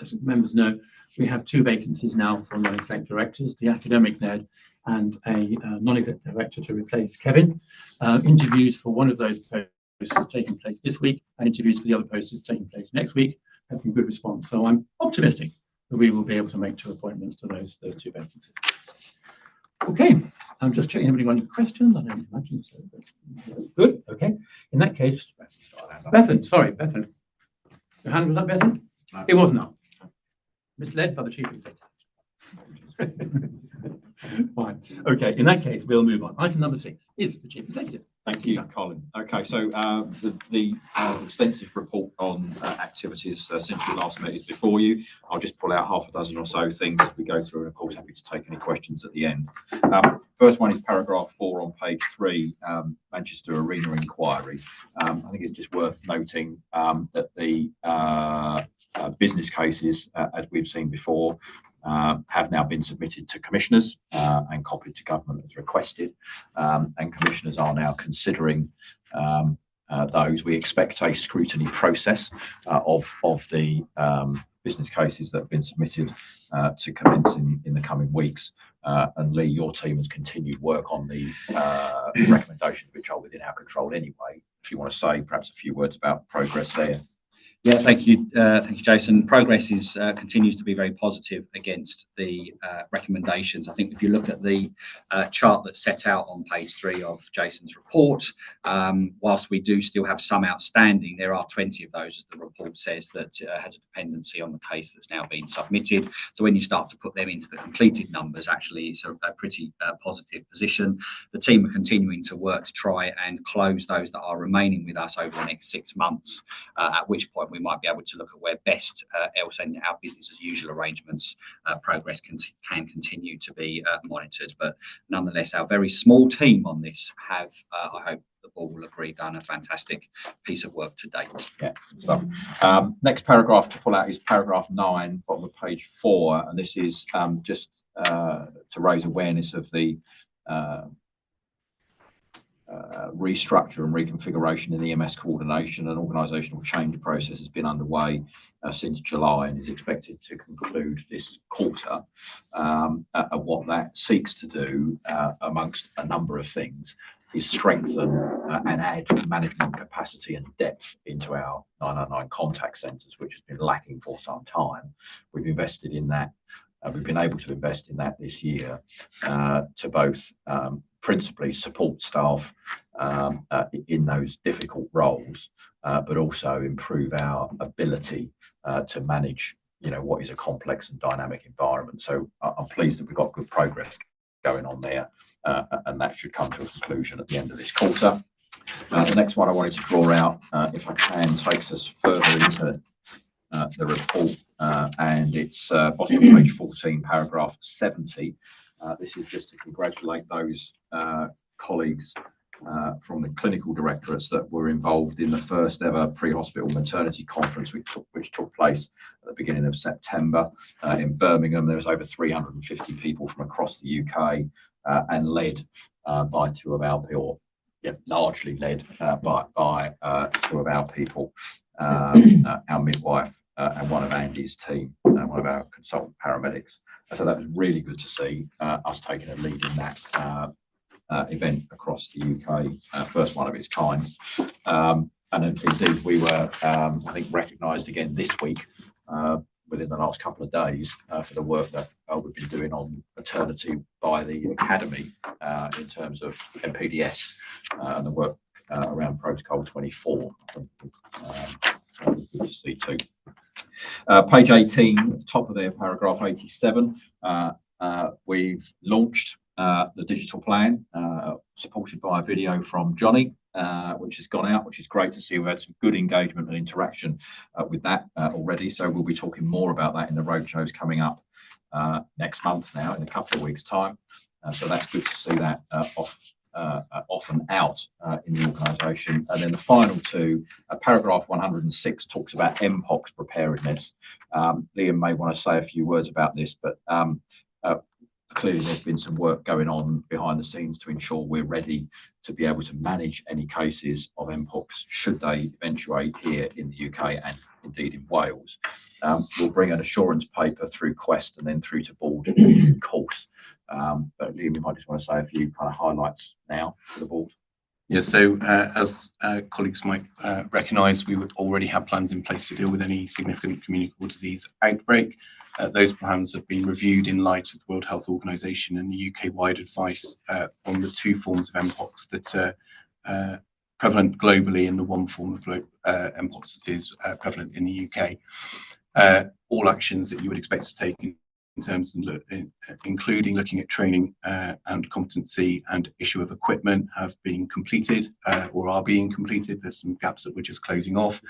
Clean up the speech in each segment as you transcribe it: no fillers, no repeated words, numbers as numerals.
as members know, we have 2 vacancies now for non-exec directors, the academic-led and a non-exec director to replace Kevin. Interviews for one of those posts is taking place this week, and interviews for the other post is taking place next week. Had some good response, so I'm optimistic that we will be able to make 2 appointments to those 2 vacancies. Okay, I'm just checking anybody wanted questions. I don't imagine so. Good. Okay. In that case, Bethan. Sorry, Bethan. Your hand was up, Bethan? No. It wasn't up. Misled by the chief executive. Fine. Okay. In that case, we'll move on. Item number 6 is the chief executive. Thank you, Colin. Okay, so the extensive report on activities since we last met is before you. I'll just pull out half a dozen or so things as we go through, and of course happy to take any questions at the end. First one is paragraph 4 on page 3, Manchester Arena inquiry. I think it's just worth noting that the business cases, as we've seen before, have now been submitted to commissioners and copied to government as requested, and commissioners are now considering those. We expect a scrutiny process of the business cases that have been submitted to commence in the coming weeks. And Lee, your team has continued work on the recommendations which are within our control anyway. If you want to say perhaps a few words about progress there. Yeah, thank you, Jason. Progress continues to be very positive against the recommendations. I think if you look at the chart that's set out on page 3 of Jason's report, whilst we do still have some outstanding, there are 20 of those, as the report says, that has a dependency on the case that's now been submitted. So when you start to put them into the completed numbers, actually it's a pretty positive position. The team are continuing to work to try and close those that are remaining with us over the next 6 months, at which point we might be able to look at where best else in our business as usual arrangements progress can continue to be monitored. But nonetheless, our very small team on this have, I hope the board will agree, done a fantastic piece of work to date. Yeah. So next paragraph to pull out is paragraph 9, bottom of page 4, and this is just to raise awareness of the restructure and reconfiguration in the EMS coordination and organisational change process has been underway since July and is expected to conclude this quarter. What that seeks to do, amongst a number of things, is strengthen and add management capacity and depth into our 999 contact centres, which has been lacking for some time. We've invested in that. We've been able to invest in that this year to both principally support staff in those difficult roles, but also improve our ability to manage, what is a complex and dynamic environment. So I'm pleased that we've got good progress going on there, and that should come to a conclusion at the end of this quarter. The next one I wanted to draw out, if I can, takes us further into the report, and it's bottom of page 14, paragraph 70. This is just to congratulate those colleagues from the clinical directorates that were involved in the first ever pre-hospital maternity conference, which took place at the beginning of September in Birmingham. There was over 350 people from across the UK, and led by 2 of our people, largely led by 2 of our people, our midwife and one of Andy's team, one of our consultant paramedics. So that was really good to see us taking a lead in that event across the UK, first one of its kind. And indeed, we were, I think, recognised again this week, within the last couple of days, for the work that we've been doing on maternity by the Academy in terms of MPDS and the work around Protocol 24. I think good to see too. Page 18, at the top of there, paragraph 87, we've launched the digital plan, supported by a video from Johnny, which has gone out, which is great to see. We've had some good engagement and interaction with that already. So we'll be talking more about that in the roadshows coming up next month now, in a couple of weeks' time. So that's good to see that off and out in the organisation. And then the final 2, paragraph 106 talks about MPOX preparedness. Liam may want to say a few words about this, but clearly there's been some work going on behind the scenes to ensure we're ready to be able to manage any cases of MPOX should they eventuate here in the UK and indeed in Wales. We'll bring an assurance paper through Quest and then through to board in due course. But Liam, you might just want to say a few kind of highlights now for the board. Yeah, so as colleagues might recognise, we would already have plans in place to deal with any significant communicable disease outbreak. Those plans have been reviewed in light of the World Health Organization and the UK-wide advice on the 2 forms of Mpox that are prevalent globally and the 1 form of Mpox that is prevalent in the UK. All actions that you would expect to take in terms of including looking at training and competency and issue of equipment have been completed or are being completed. There's some gaps that we're just closing off.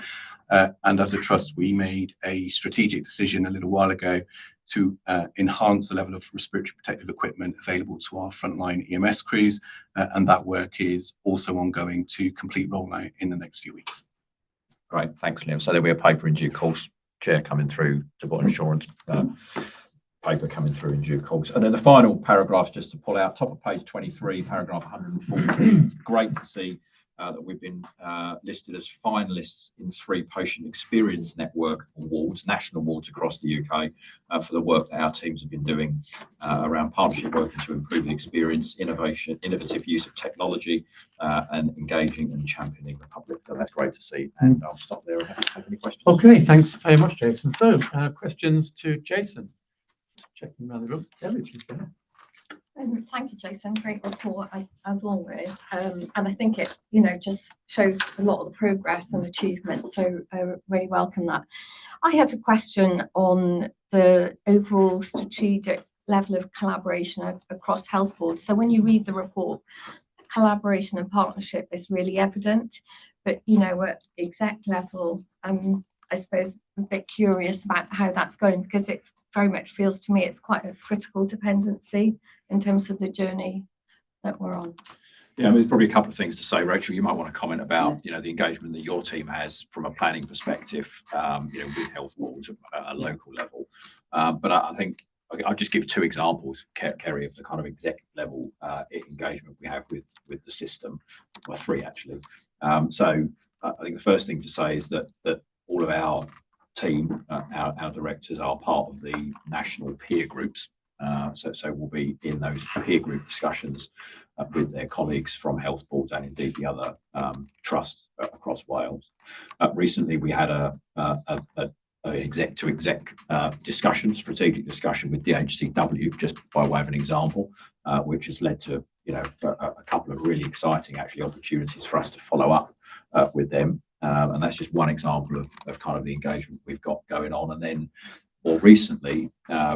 And as a trust, we made a strategic decision a little while ago to enhance the level of respiratory protective equipment available to our frontline EMS crews. And that work is also ongoing to complete rollout in the next few weeks. Great, thanks, Liam. So there'll be a paper in due course, Chair, coming through to what insurance paper coming through in due course. And then the final paragraph, just to pull out, top of page 23, paragraph 114. It's great to see that we've been listed as finalists in 3 Patient Experience Network awards, national awards across the UK, for the work that our teams have been doing around partnership working to improve the experience, innovation, innovative use of technology, and engaging and championing the public. So that's great to see. And I'll stop there and have any questions. Okay, thanks very much, Jason. So questions to Jason. Checking around the room. Ellie, please go ahead. Thank you, Jason. Great report as always, and I think it just shows a lot of the progress and achievement. So I really welcome that. I had a question on the overall strategic level of collaboration across health boards. So when you read the report, collaboration and partnership is really evident, but at exec level, I suppose a bit curious about how that's going, because it very much feels to me it's quite a critical dependency in terms of the journey that we're on. Yeah, I mean, there's probably a couple of things to say. Rachel, you might want to comment about, the engagement that your team has from a planning perspective, with health boards at a local level. But I think I'll just give 2 examples, Kerry, of the kind of exec level engagement we have with the system, well, 3 actually. So I think the first thing to say is that all of our team, our directors, are part of the national peer groups. So we'll be in those peer group discussions with their colleagues from health boards and indeed the other trusts across Wales. Recently, we had a exec to exec discussion, strategic discussion with DHCW, just by way of an example, which has led to a couple of really exciting actually opportunities for us to follow up with them. And that's just one example of kind of the engagement we've got going on. And then more recently,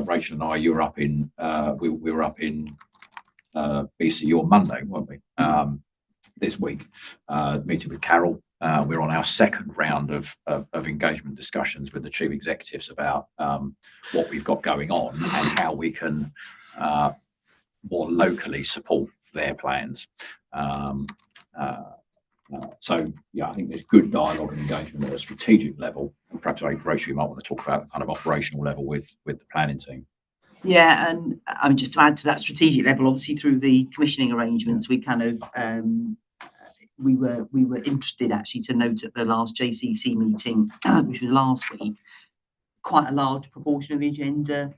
Rachel and I, we were up in BCU on Monday, weren't we? This week, meeting with Carol. We're on our 2nd round of engagement discussions with the chief executives about what we've got going on and how we can more locally support their plans. So yeah, I think there's good dialogue and engagement at a strategic level. And perhaps, Rachel, you might want to talk about the kind of operational level with the planning team. Yeah, and I mean, just to add to that strategic level, obviously through the commissioning arrangements, we kind of we were interested actually to note at the last JCC meeting, which was last week, quite a large proportion of the agenda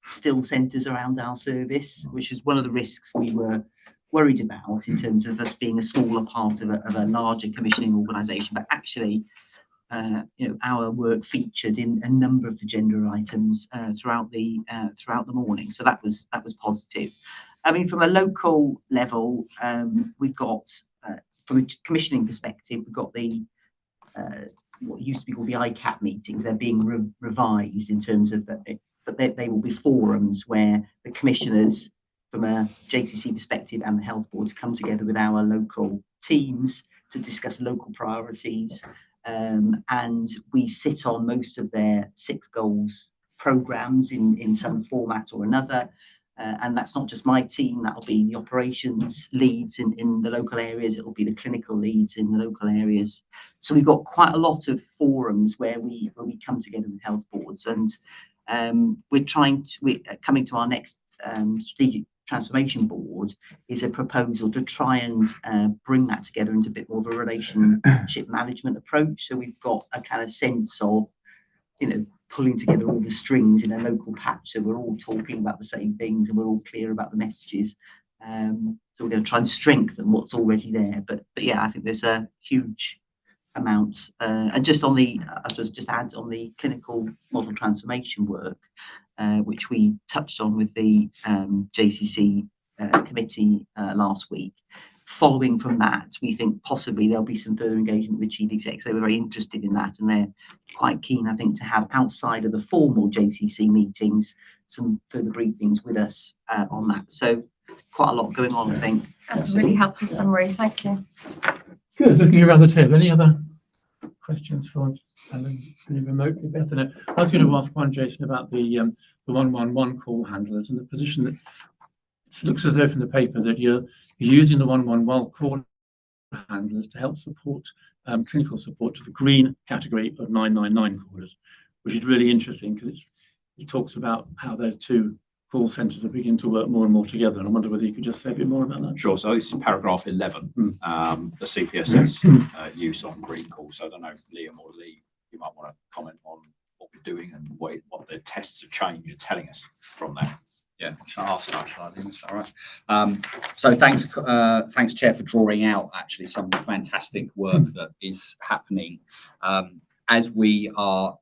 still centres around our service, which is one of the risks we were worried about in terms of us being a smaller part of a larger commissioning organisation. But actually, our work featured in a number of the agenda items throughout the morning. So that was positive. I mean, from a local level, we've got from a commissioning perspective, we've got the what used to be called the ICAP meetings. They're being revised in terms of that, but they will be forums where the commissioners from a JCC perspective and the health boards come together with our local teams to discuss local priorities. And we sit on most of their 6 goals programmes in some format or another. And that's not just my team, that'll be the operations leads in the local areas, it'll be the clinical leads in the local areas. So we've got quite a lot of forums where we come together with health boards, and we're coming to our next strategic transformation board is a proposal to try and bring that together into a bit more of a relationship management approach. So we've got a kind of sense of pulling together all the strings in a local patch, so we're all talking about the same things and we're all clear about the messages. So we're going to try and strengthen what's already there. But yeah, I think there's a huge amount. And just on the, I suppose, just add on the clinical model transformation work, which we touched on with the JCC committee last week. Following from that, we think possibly there'll be some further engagement with chief execs. They were very interested in that, and they're quite keen, I think, to have outside of the formal JCC meetings some further briefings with us on that. So quite a lot going on, I think. That's a really helpful summary. Thank you. Good. Looking around the table, any other questions for Alan? Any remotely, Beth? I was going to ask one, Jason, about the 111 call handlers and the position that it looks as though from the paper that you're using the 111 call handlers to help support clinical support to the green category of 999 callers, which is really interesting because it talks about how those two call centres are beginning to work more and more together. And I wonder whether you could just say a bit more about that. Sure. So this is paragraph 11, the CPSS use on green calls. So I don't know, Liam or Lee, you might want to comment on what we're doing and what the tests of change are telling us from that. Yeah, I'll start. Shall I, Liam? Is that all right? So thanks, Chair, for drawing out actually some fantastic work that is happening as we are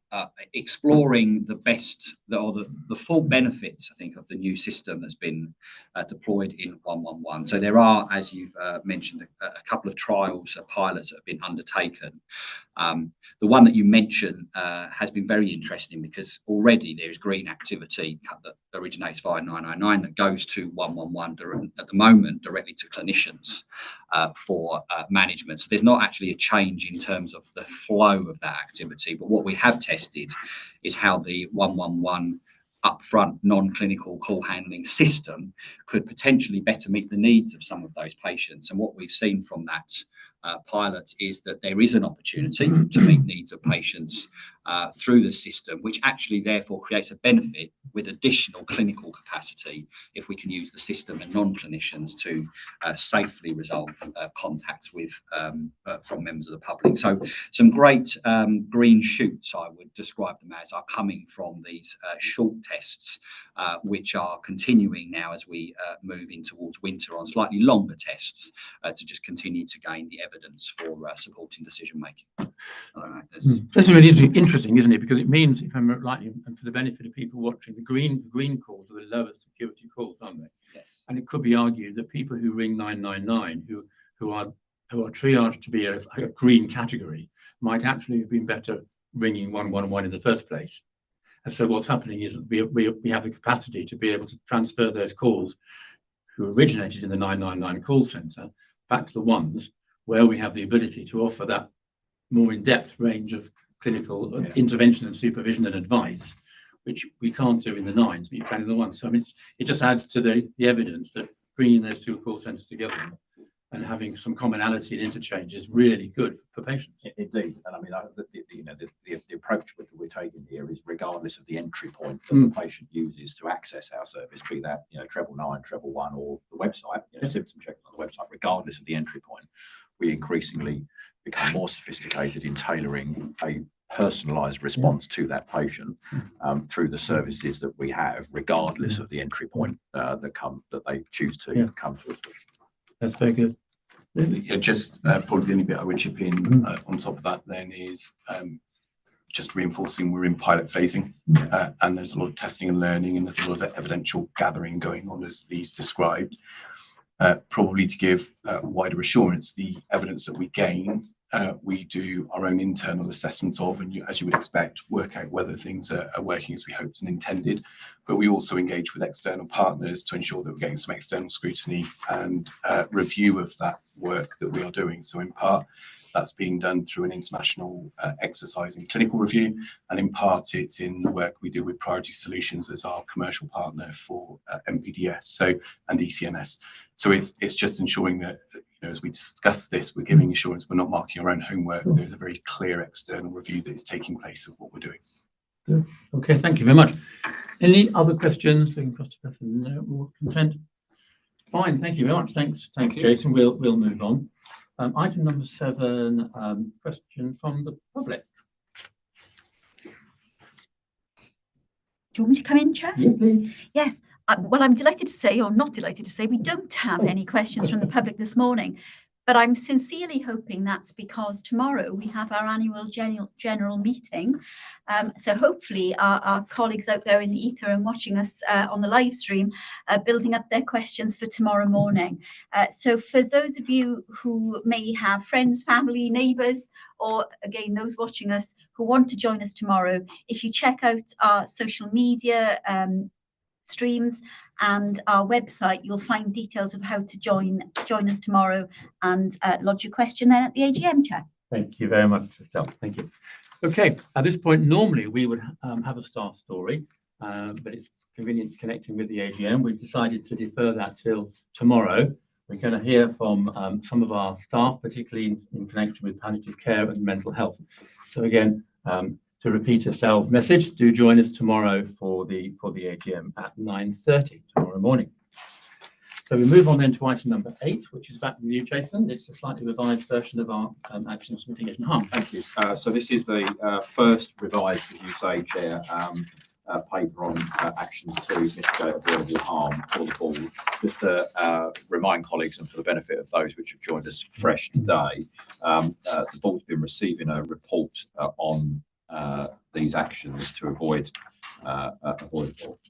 exploring the full benefits, I think, of the new system that's been deployed in 111. So there are, as you've mentioned, a couple of trials, pilots that have been undertaken. The one that you mentioned has been very interesting because already there is green activity that originates via 999 that goes to 111 at the moment directly to clinicians for management. So there's not actually a change in terms of the flow of that activity, but what we have tested is how the 111 upfront non-clinical call handling system could potentially better meet the needs of some of those patients. And what we've seen from that pilot is that there is an opportunity to meet needs of patients through the system, which actually therefore creates a benefit with additional clinical capacity if we can use the system and non-clinicians to safely resolve contacts with from members of the public. So some great green shoots, I would describe them as, are coming from these short tests, which are continuing now as we move in towards winter on slightly longer tests to just continue to gain the evidence for supporting decision making. I don't know if there's... This is really interesting, isn't it? Because it means, if I'm right, and for the benefit of people watching, the green calls are the lowest security calls, aren't they? Yes. And it could be argued that people who ring 999, who are triaged to be a green category, might actually have been better ringing 111 in the first place. And so what's happening is that we have the capacity to be able to transfer those calls who originated in the 999 call centre back to the ones where we have the ability to offer that more in-depth range of clinical intervention and supervision and advice, which we can't do in the nines, but you can in the ones. So I mean, it just adds to the evidence that bringing those two call centres together and having some commonality and interchange is really good for patients. Indeed, and I mean, the approach we're taking here is regardless of the entry point that the patient uses to access our service, be that 999, 111, or the website, symptom checking on the website. Regardless of the entry point, we increasingly become more sophisticated in tailoring a personalised response to that patient through the services that we have, regardless of the entry point that they choose to come to us with. That's very good. Yeah, just probably the only bit I would chip in on top of that then is just reinforcing we're in pilot phasing and there's a lot of testing and learning and there's a lot of evidential gathering going on as Lee's described. Probably to give wider assurance, the evidence that we gain, we do our own internal assessment of, and as you would expect, work out whether things are working as we hoped and intended. But we also engage with external partners to ensure that we're getting some external scrutiny and review of that work that we are doing. So in part, that's being done through an international exercise in clinical review, and in part it's in the work we do with Priority Solutions as our commercial partner for MPDS and ECNS. So it's just ensuring that as we discuss this, we're giving assurance we're not marking our own homework. There's a very clear external review that is taking place of what we're doing. Good. Okay, thank you very much. Any other questions? No, more content. Fine, thank you very much. Thanks, Jason. We'll move on. Item number 7, question from the public. Do you want me to come in, Chair? Yes, please. Yes. Well, I'm delighted to say, or not delighted to say, we don't have any questions from the public this morning. But I'm sincerely hoping that's because tomorrow we have our annual general meeting. So hopefully our colleagues out there in the ether and watching us on the live stream are building up their questions for tomorrow morning. So for those of you who may have friends, family, neighbours, or again, those watching us who want to join us tomorrow, if you check out our social media streams and our website, you'll find details of how to join us tomorrow and lodge your question then at the AGM, Chair. Thank you very much, Estelle. Thank you. Okay, at this point, normally we would have a staff story, but it's convenient connecting with the AGM. We've decided to defer that till tomorrow. We're going to hear from some of our staff, particularly in connection with palliative care and mental health. So again, to repeat Estelle's message, do join us tomorrow for the AGM at 9:30 tomorrow morning. So we move on then to item number 8, which is back with you, Jason. It's a slightly revised version of our actions to mitigate harm. Thank you. So this is the first revised, as you say, Chair, paper on actions to mitigate avoidable harm for the board. Just to remind colleagues, and for the benefit of those which have joined us fresh today, the board's been receiving a report on these actions to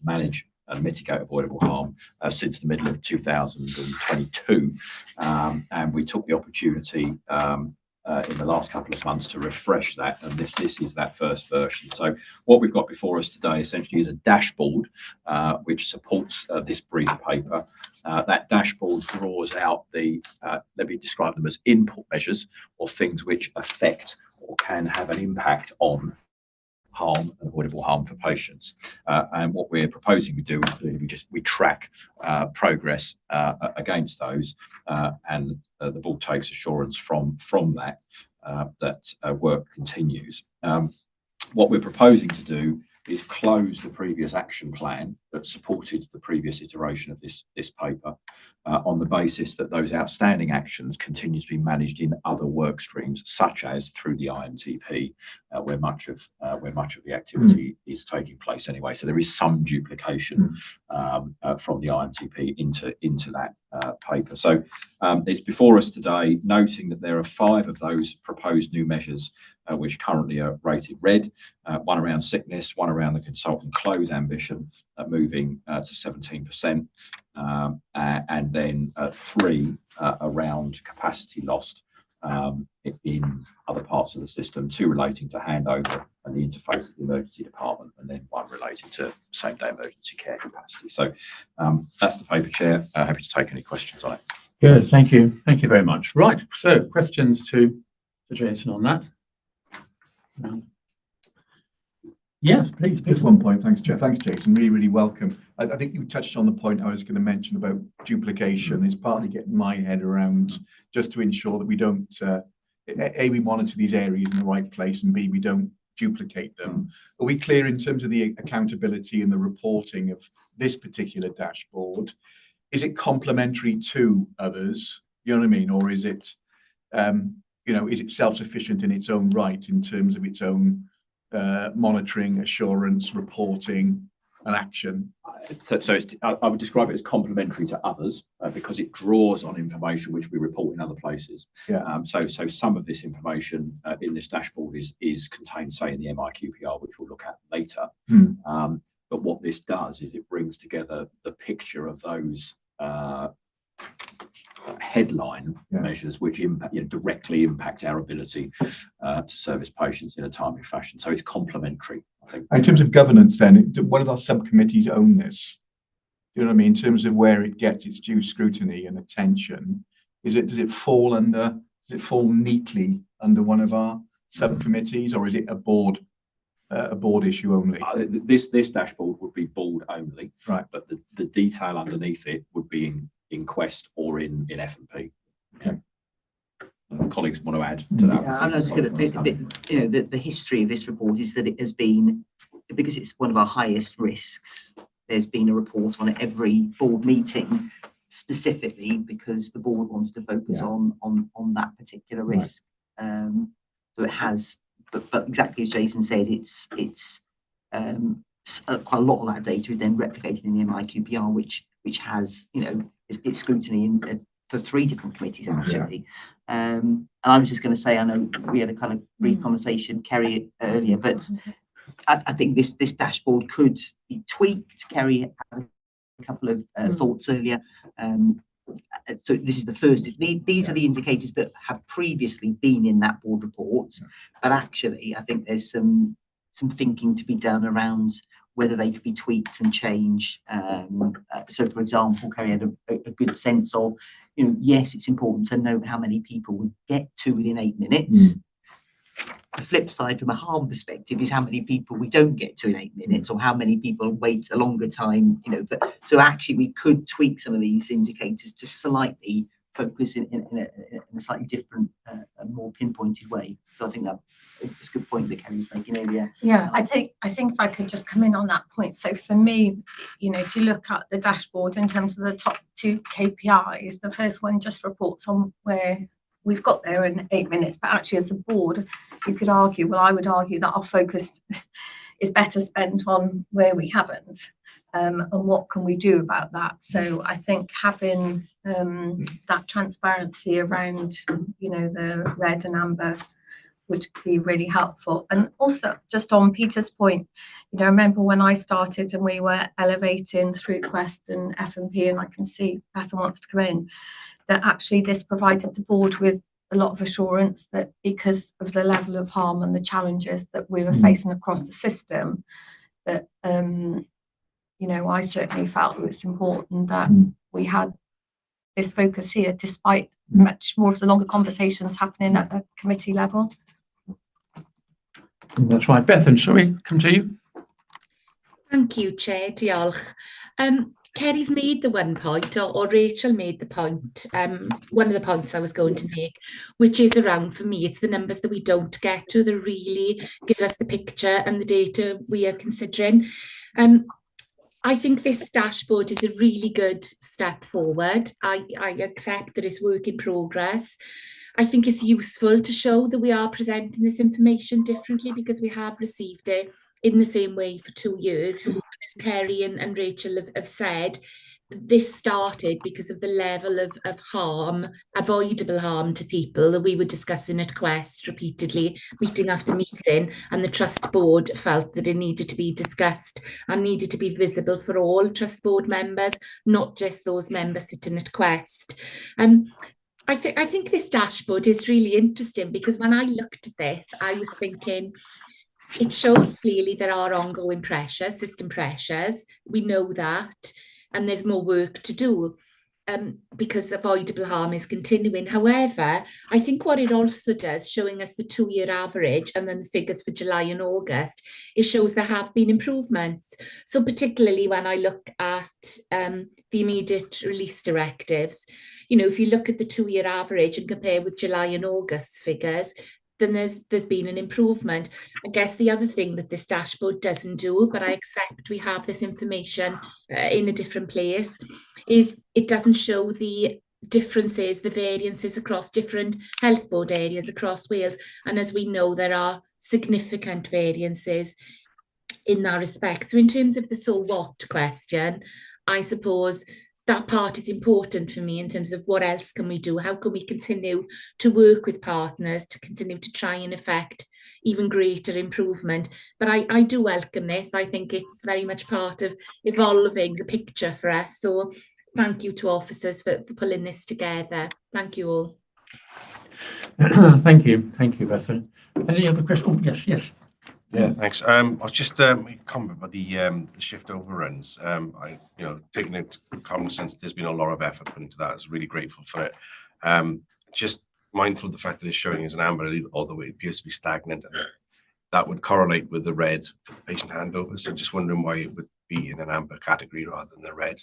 manage and mitigate avoidable harm since the middle of 2022, and we took the opportunity in the last couple of months to refresh that, and this is that first version. So what we've got before us today essentially is a dashboard which supports this brief paper. That dashboard draws out the let me describe them as input measures, or things which affect or can have an impact on harm and avoidable harm for patients. And what we're proposing we do is we track progress against those, and the board takes assurance from that that work continues. What we're proposing to do is close the previous action plan that supported the previous iteration of this paper on the basis that those outstanding actions continue to be managed in other work streams, such as through the IMTP, where much of the activity is taking place anyway. So there is some duplication from the IMTP into that paper. So it's before us today, noting that there are 5 of those proposed new measures which currently are rated red, one around sickness, one around the consultant close ambition, moving to 17%, and then 3 around capacity lost in other parts of the system, 2 relating to handover and the interface of the emergency department, and then 1 related to same-day emergency care capacity. So that's the paper, Chair. Happy to take any questions on it. Good, thank you. Thank you very much. Right, so questions to Jason on that? Yes, please. Just one point. Thanks, Chair. Thanks, Jason. Really, really welcome. I think you touched on the point I was going to mention about duplication. It's partly getting my head around just to ensure that we don't, A, we monitor these areas in the right place, and B, we don't duplicate them. Are we clear in terms of the accountability and the reporting of this particular dashboard? Is it complementary to others? You know what I mean? Or is it, is it self-sufficient in its own right in terms of its own monitoring, assurance, reporting, and action? So I would describe it as complementary to others because it draws on information which we report in other places. Yeah. So some of this information in this dashboard is contained, say, in the MIQPR, which we'll look at later. But what this does is it brings together the picture of those headline measures which directly impact our ability to service patients in a timely fashion. So it's complementary, I think. In terms of governance, then, one of our subcommittees own this. You know what I mean? In terms of where it gets its due scrutiny and attention, does it fall neatly under one of our subcommittees, or is it a board issue only? This dashboard would be board only, right? But the detail underneath it would be in Quest or in F&P. Okay. Colleagues want to add to that? Yeah, I'm just going to, the history of this report is that it has been, because it's one of our highest risks, there's been a report on every board meeting specifically because the board wants to focus on that particular risk. So it has, but exactly as Jason said, it's quite a lot of that data is then replicated in the MIQPR, which has, you know, it's scrutiny for 3 different committees actually. And I was just going to say, I know we had a kind of brief conversation, Kerry, earlier, but I think this dashboard could be tweaked. Kerry had a couple of thoughts earlier. So this is the first. These are the indicators that have previously been in that board report, but actually I think there's some thinking to be done around whether they could be tweaked and changed. So, for example, Kerry had a good sense of, you know, yes, it's important to note how many people we get to within 8 minutes. The flip side from a harm perspective is how many people we don't get to in 8 minutes, or how many people wait a longer time, you know. So actually we could tweak some of these indicators to slightly focus in a slightly different, more pinpointed way. So I think it's a good point that Kerry was making earlier. Yeah, I think if I could just come in on that point. So for me, you know, if you look at the dashboard in terms of the top 2 KPIs, the first one just reports on where we've got there in 8 minutes, but actually as a board, you could argue, well, I would argue that our focus is better spent on where we haven't, and what can we do about that. So I think having that transparency around, you know, the red and amber would be really helpful. And also, just on Peter's point, you know, I remember when I started and we were elevating through Quest and F&P, and I can see Bethan wants to come in, that actually this provided the board with a lot of assurance that because of the level of harm and the challenges that we were facing across the system, that, you know, I certainly felt it was important that we had this focus here, despite much more of the longer conversations happening at the committee level. That's right. Bethan, shall we come to you? Thank you, Chair. Diolch. Kerry's made the one point, or Rachel made the point, one of the points I was going to make, which is around, for me, it's the numbers that we don't get to that really give us the picture and the data we are considering. I think this dashboard is a really good step forward. I accept that it's work in progress. I think it's useful to show that we are presenting this information differently because we have received it in the same way for 2 years. As Kerry and Rachel have said, this started because of the level of harm, avoidable harm to people that we were discussing at Quest repeatedly, meeting after meeting, and the Trust Board felt that it needed to be discussed and needed to be visible for all Trust Board members, not just those members sitting at Quest. I think this dashboard is really interesting because when I looked at this, I was thinking, it shows clearly there are ongoing pressures, system pressures. We know that, and there's more work to do because avoidable harm is continuing. However, I think what it also does, showing us the 2-year average and then the figures for July and August, it shows there have been improvements. So particularly when I look at the immediate release directives, you know, if you look at the 2-year average and compare with July and August's figures, then there's been an improvement. I guess the other thing that this dashboard doesn't do, but I accept we have this information in a different place, is it doesn't show the differences, the variances across different health board areas across Wales. And as we know, there are significant variances in that respect. So in terms of the so what question, I suppose that part is important for me in terms of what else can we do? How can we continue to work with partners to continue to try and effect even greater improvement? But I do welcome this. I think it's very much part of evolving the picture for us. So thank you to officers for pulling this together. Thank you all. Thank you, Bethan. Any other questions? Oh, yes. Yeah, thanks. I was just comment about the shift overruns. Taking into cognizance there's been a lot of effort put into that. I was really grateful for it. Just mindful of the fact that it's showing as an amber, although it appears to be stagnant. That would correlate with the red for the patient handover. So just wondering why it would be in an amber category rather than the red.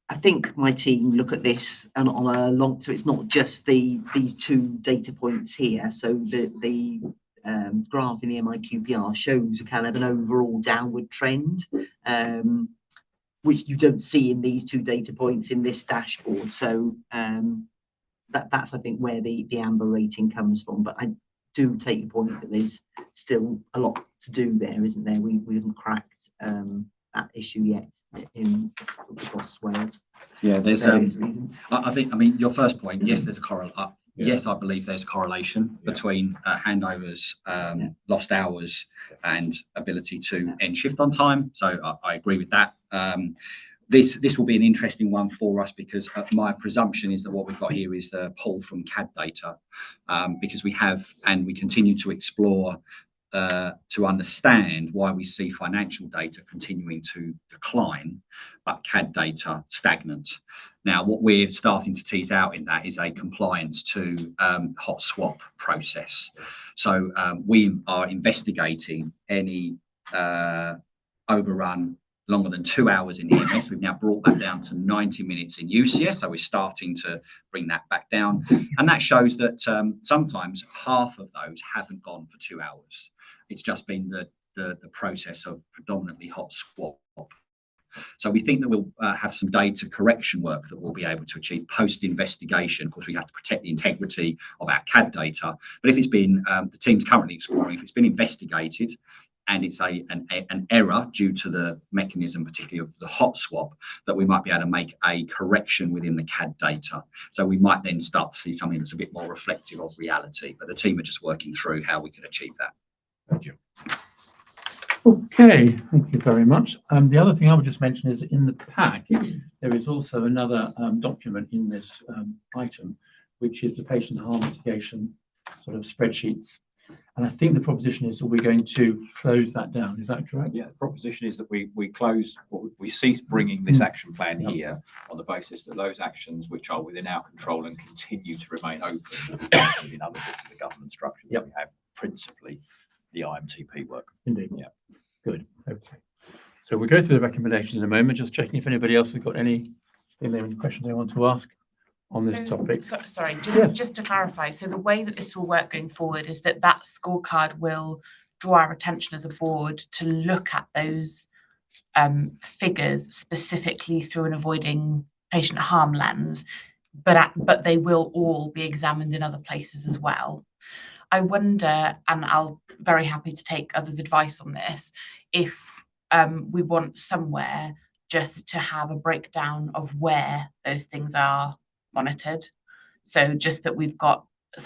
I think my team look at this and on a long, so it's not just these 2 data points here. So the graph in the MIQPR shows a kind of an overall downward trend, which you don't see in these 2 data points in this dashboard. So that's I think where the amber rating comes from. But do take your point that there's still a lot to do there, isn't there? We haven't cracked that issue yet in across Wales. Yeah, there's Various reasons. I think, I mean, your first point, yes, there's a correlation. Yeah. Yes, I believe there's a correlation Yeah. between handovers, lost hours, and ability to end shift on time. So I agree with that. This will be an interesting one for us because my presumption is that what we've got here is the pull from CAD data, because we have and we continue to explore to understand why we see financial data continuing to decline, but CAD data stagnant. Now, what we're starting to tease out in that is a compliance to hot swap process. So we are investigating any overrun longer than 2 hours in EMS. We've now brought that down to 90 minutes in UCS, so we're starting to bring that back down. And that shows that sometimes half of those haven't gone for 2 hours. It's just been the process of predominantly hot swap. So we think that we'll have some data correction work that we'll be able to achieve post-investigation. Of course, we have to protect the integrity of our CAD data. But if it's been, the team's currently exploring, if it's been investigated, and it's an error due to the mechanism, particularly of the hot swap, that we might be able to make a correction within the CAD data. So we might then start to see something that's a bit more reflective of reality. But the team are just working through how we can achieve that. Thank you. Okay, thank you very much. The other thing I would just mention is in the pack, there is also another document in this item, which is the patient harm mitigation sort of spreadsheets. And I think the proposition is that we're going to close that down. Is that correct? Yeah, the proposition is that we close, or we cease bringing this action plan here on the basis that those actions which are within our control and continue to remain open in other bits of the government structure that we have, principally the IMTP work. Indeed. Yeah. Good. Okay. So we'll go through the recommendations in a moment, just checking if anybody else has got any questions they want to ask on this topic. Sorry, Yes. just to clarify, so the way that this will work going forward is that that scorecard will draw our attention as a board to look at those figures specifically through an avoiding patient harm lens, but they will all be examined in other places as well. I wonder, and I'll very happy to take others' advice on this, if we want somewhere just to have a breakdown of where those things are monitored. So just that we've got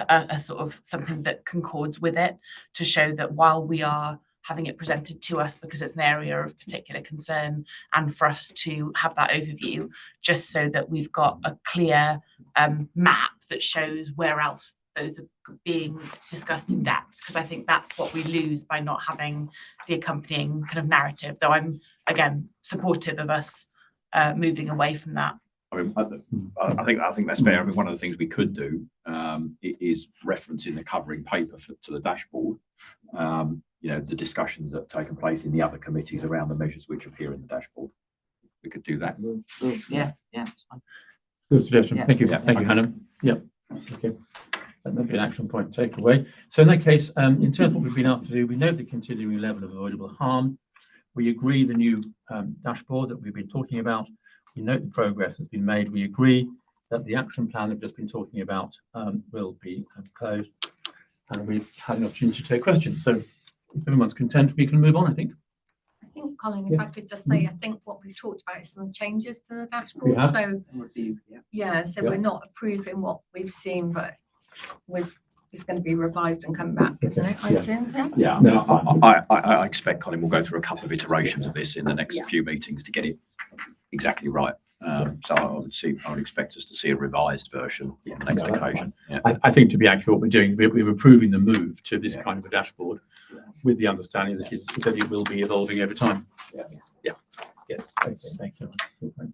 a sort of something that concords with it to show that while we are having it presented to us because it's an area of particular concern, and for us to have that overview, just so that we've got a clear map that shows where else those are being discussed in depth, because I think that's what we lose by not having the accompanying kind of narrative, though I'm, again, supportive of us moving away from that. I mean, I think that's fair. I mean, one of the things we could do is reference in the covering paper to the dashboard, you know, the discussions that have taken place in the other committees around the measures which appear in the dashboard. We could do that. Yeah, it's fine. Good suggestion. Yeah. Thank you. Yeah. Thank you, Hannah. Yep. Okay. That may be an action point to take away. So in that case, in terms of what we've been asked to do, we note the continuing level of avoidable harm. We agree the new dashboard that we've been talking about. We note the progress that's been made. We agree that the action plan that we've just been talking about will be closed. And we've had an opportunity to take questions. So if everyone's content, we can move on, I think. I think, Colin, if I could just say, I think what we've talked about is some changes to the We dashboard. have. So, so Yeah. we're not approving what we've seen, but it's going to be revised and come back, isn't it? I Yeah. assume, yeah? Yeah, No. I expect, Colin, we'll go through a couple of iterations of this in the next Yeah. few meetings to get it exactly right. So I would expect us to see a revised version on the next No, that's occasion. Yeah. I think to be accurate, what we're doing is we're approving the move to this Yeah. kind of a dashboard with the understanding that it will be evolving over time. Yeah. Okay, thanks so much.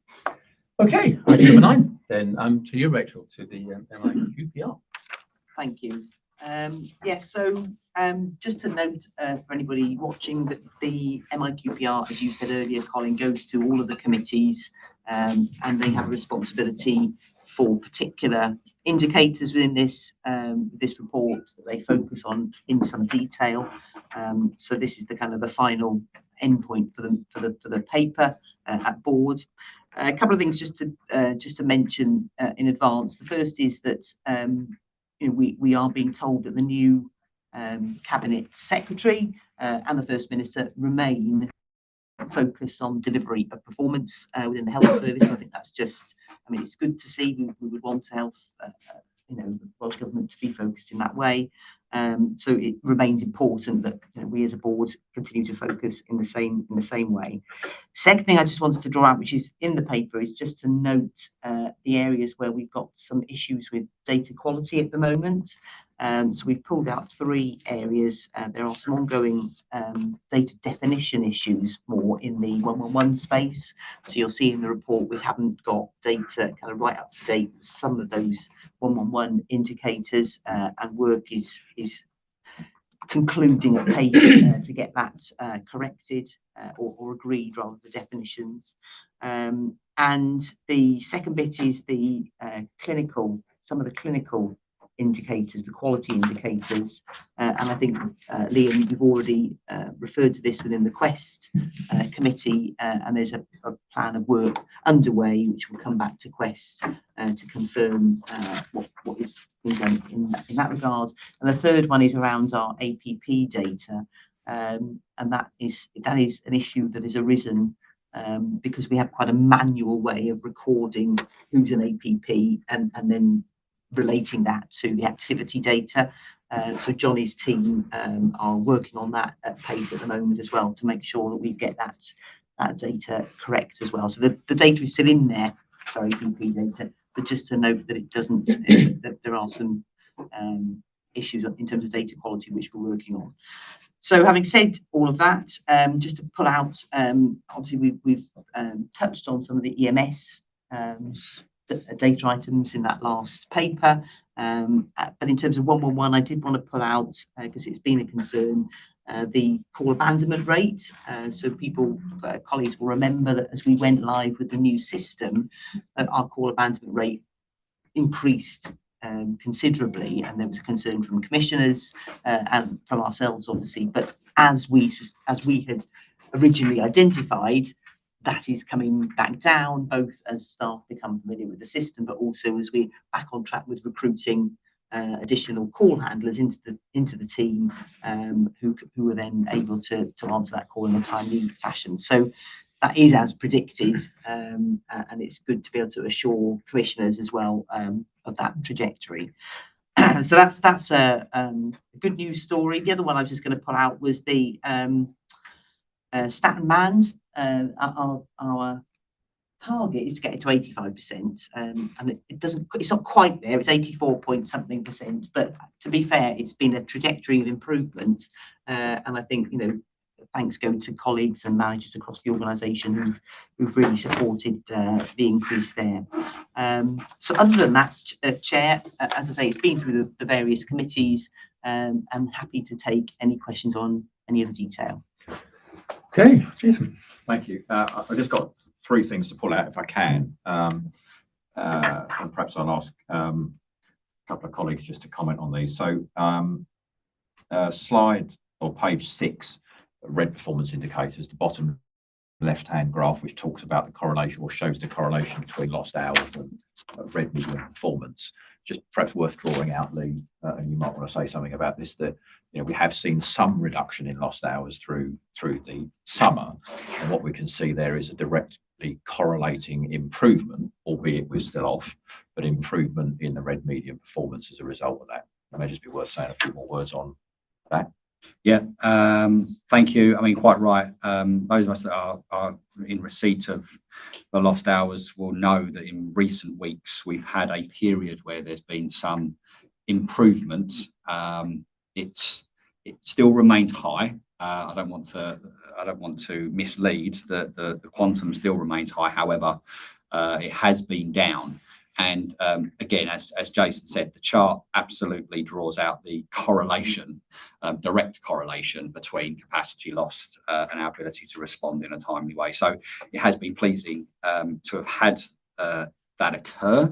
Okay, item number 9, then to you, Rachel, to the MIQPR. Thank you. Yes, so just to note for anybody watching that the MIQPR, as you said earlier, Colin, goes to all of the committees, and they have a responsibility for particular indicators within this report that they focus on in some detail. So this is the kind of the final endpoint for the paper at board. A couple of things just to mention in advance. The first is that we are being told that the new Cabinet Secretary and the First Minister remain focused on delivery of performance within the health service. I think that's just, I mean, it's good to see. We would want health, the Welsh Government to be focused in that way. So it remains important that we as a board continue to focus in the same way. Second thing I just wanted to draw out, which is in the paper, is just to note the areas where we've got some issues with data quality at the moment. So we've pulled out 3 areas. There are some ongoing data definition issues more in the 111 space. So you'll see in the report we haven't got data kind of right up to date with some of those 111 indicators, and work is concluding at pace to get that corrected or agreed, rather, the definitions. And the second bit is the some of the clinical indicators, the quality indicators, and I think Liam, you've already referred to this within the Quest committee, and there's a plan of work underway which will come back to Quest to confirm what is being done in that regard. And the third one is around our APP data, and that is an issue that has arisen because we have quite a manual way of recording who's an APP and then relating that to the activity data. So Johnny's team are working on that at pace at the moment as well, to make sure that we get that data correct as well. So the data is still in there for APP data, but just to note that it doesn't, that there are some issues in terms of data quality which we're working on. So having said all of that, just to pull out, obviously we've touched on some of the EMS data items in that last paper, but in terms of 111, I did want to pull out, because it's been a concern, the call abandonment rate. So colleagues will remember that as we went live with the new system, our call abandonment rate increased considerably, and there was a concern from commissioners and from ourselves, obviously. But as we had originally identified, that is coming back down, both as staff become familiar with the system, but also as we're back on track with recruiting additional call handlers into the team, who are then able to answer that call in a timely fashion. So that is as predicted, and it's good to be able to assure commissioners as well of that trajectory. So that's a good news story. The other one I was just going to pull out was the stat and manned. Our target is to get it to 85%, and it's not quite there. It's 84 point something percent, but to be fair, it's been a trajectory of improvement, and I think thanks go to colleagues and managers across the organisation who've really supported the increase there. So other than that, Chair, as I say, it's been through the various committees, and happy to take any questions on any of the detail. Okay, Jason. Thank you. I've just got 3 things to pull out if I can, and perhaps I'll ask a couple of colleagues just to comment on these. So slide or page 6, red performance indicators, the bottom left-hand graph, which talks about the correlation or shows the correlation between lost hours and red median performance. Just perhaps worth drawing out, Lee, and you might want to say something about this, that we have seen some reduction in lost hours through the summer, and what we can see there is a directly correlating improvement, albeit we're still off, but improvement in the red median performance as a result of that. It may just be worth saying a few more words on that. Yeah, thank you. I mean, quite right. Those of us that are in receipt of the lost hours will know that in recent weeks we've had a period where there's been some improvement. It still remains high. I don't want to mislead. The quantum still remains high. However, it has been down. And again, as Jason said, the chart absolutely draws out the correlation, direct correlation between capacity lost and our ability to respond in a timely way. So it has been pleasing to have had that occur.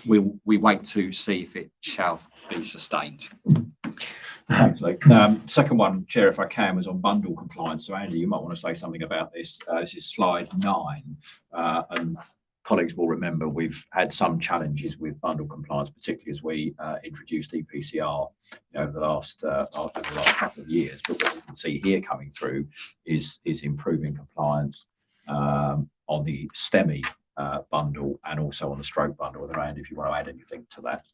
We wait to see if it shall be sustained. Thanks, Luke. Second one, Chair, if I can, was on bundle compliance. So Andy, you might want to say something about this. This is slide 9, and colleagues will remember we've had some challenges with bundle compliance, particularly as we introduced EPCR over the last couple of years. But what we can see here coming through is improving compliance on the STEMI bundle and also on the stroke bundle. Around, if you want to add anything to that.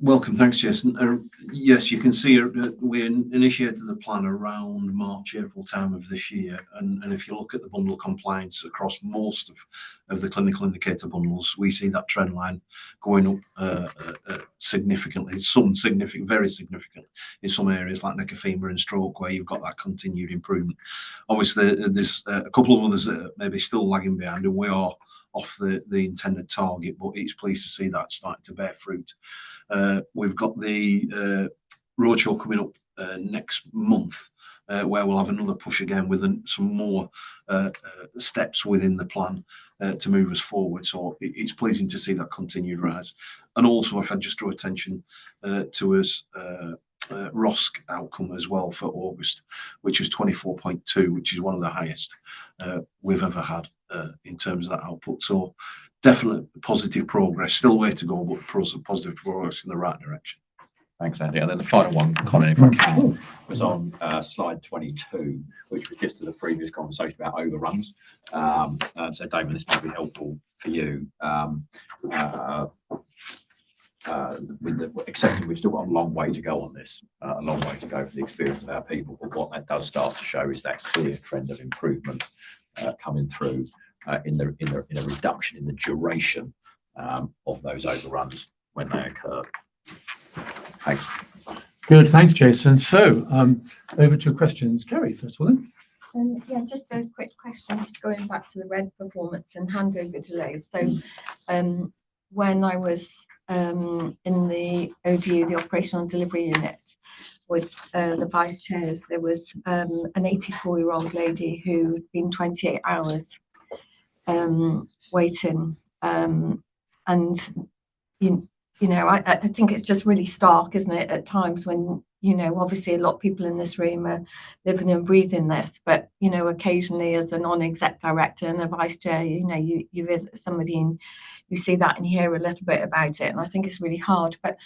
Welcome. Thanks, Jason. Yes, you can see we initiated the plan around March, April time of this year. And if you look at the bundle compliance across most of the clinical indicator bundles, we see that trend line going up significantly, very significant in some areas like neck, femur and stroke, where you've got that continued improvement. Obviously, there's a couple of others that are maybe still lagging behind, and we are off the intended target, but it's pleased to see that starting to bear fruit. We've got the roadshow coming up next month, where we'll have another push again with some more steps within the plan to move us forward. So it's pleasing to see that continued rise. And also, if I just draw attention to us ROSC outcome as well for August, which was 24.2, which is one of the highest we've ever had in terms of that output. So definitely positive progress, still a way to go, but positive progress in the right direction. Thanks, Andy. And then the final one, Colin, if I can, was on slide 22, which was just to the previous conversation about overruns. So, David, this might be helpful for you. Accepting we've still got a long way to go on this, a long way to go for the experience of our people. But what that does start to show is that clear trend of improvement coming through in a reduction in the duration of those overruns when they occur. Thanks. Good, thanks, Jason. So over to questions. Kerry, first of all. Yeah, just a quick question, just going back to the RED performance and handover delays. So when I was in the ODU, the Operational and Delivery Unit, with the vice chairs, there was an 84-year-old lady who'd been 28 hours waiting. And, you know, I think it's just really stark, isn't it, at times when, you know, obviously a lot of people in this room are living and breathing this, but, you know, occasionally as a non-exec director and a vice chair, you know, you visit somebody and you see that and hear a little bit about it. And I think it's really hard. But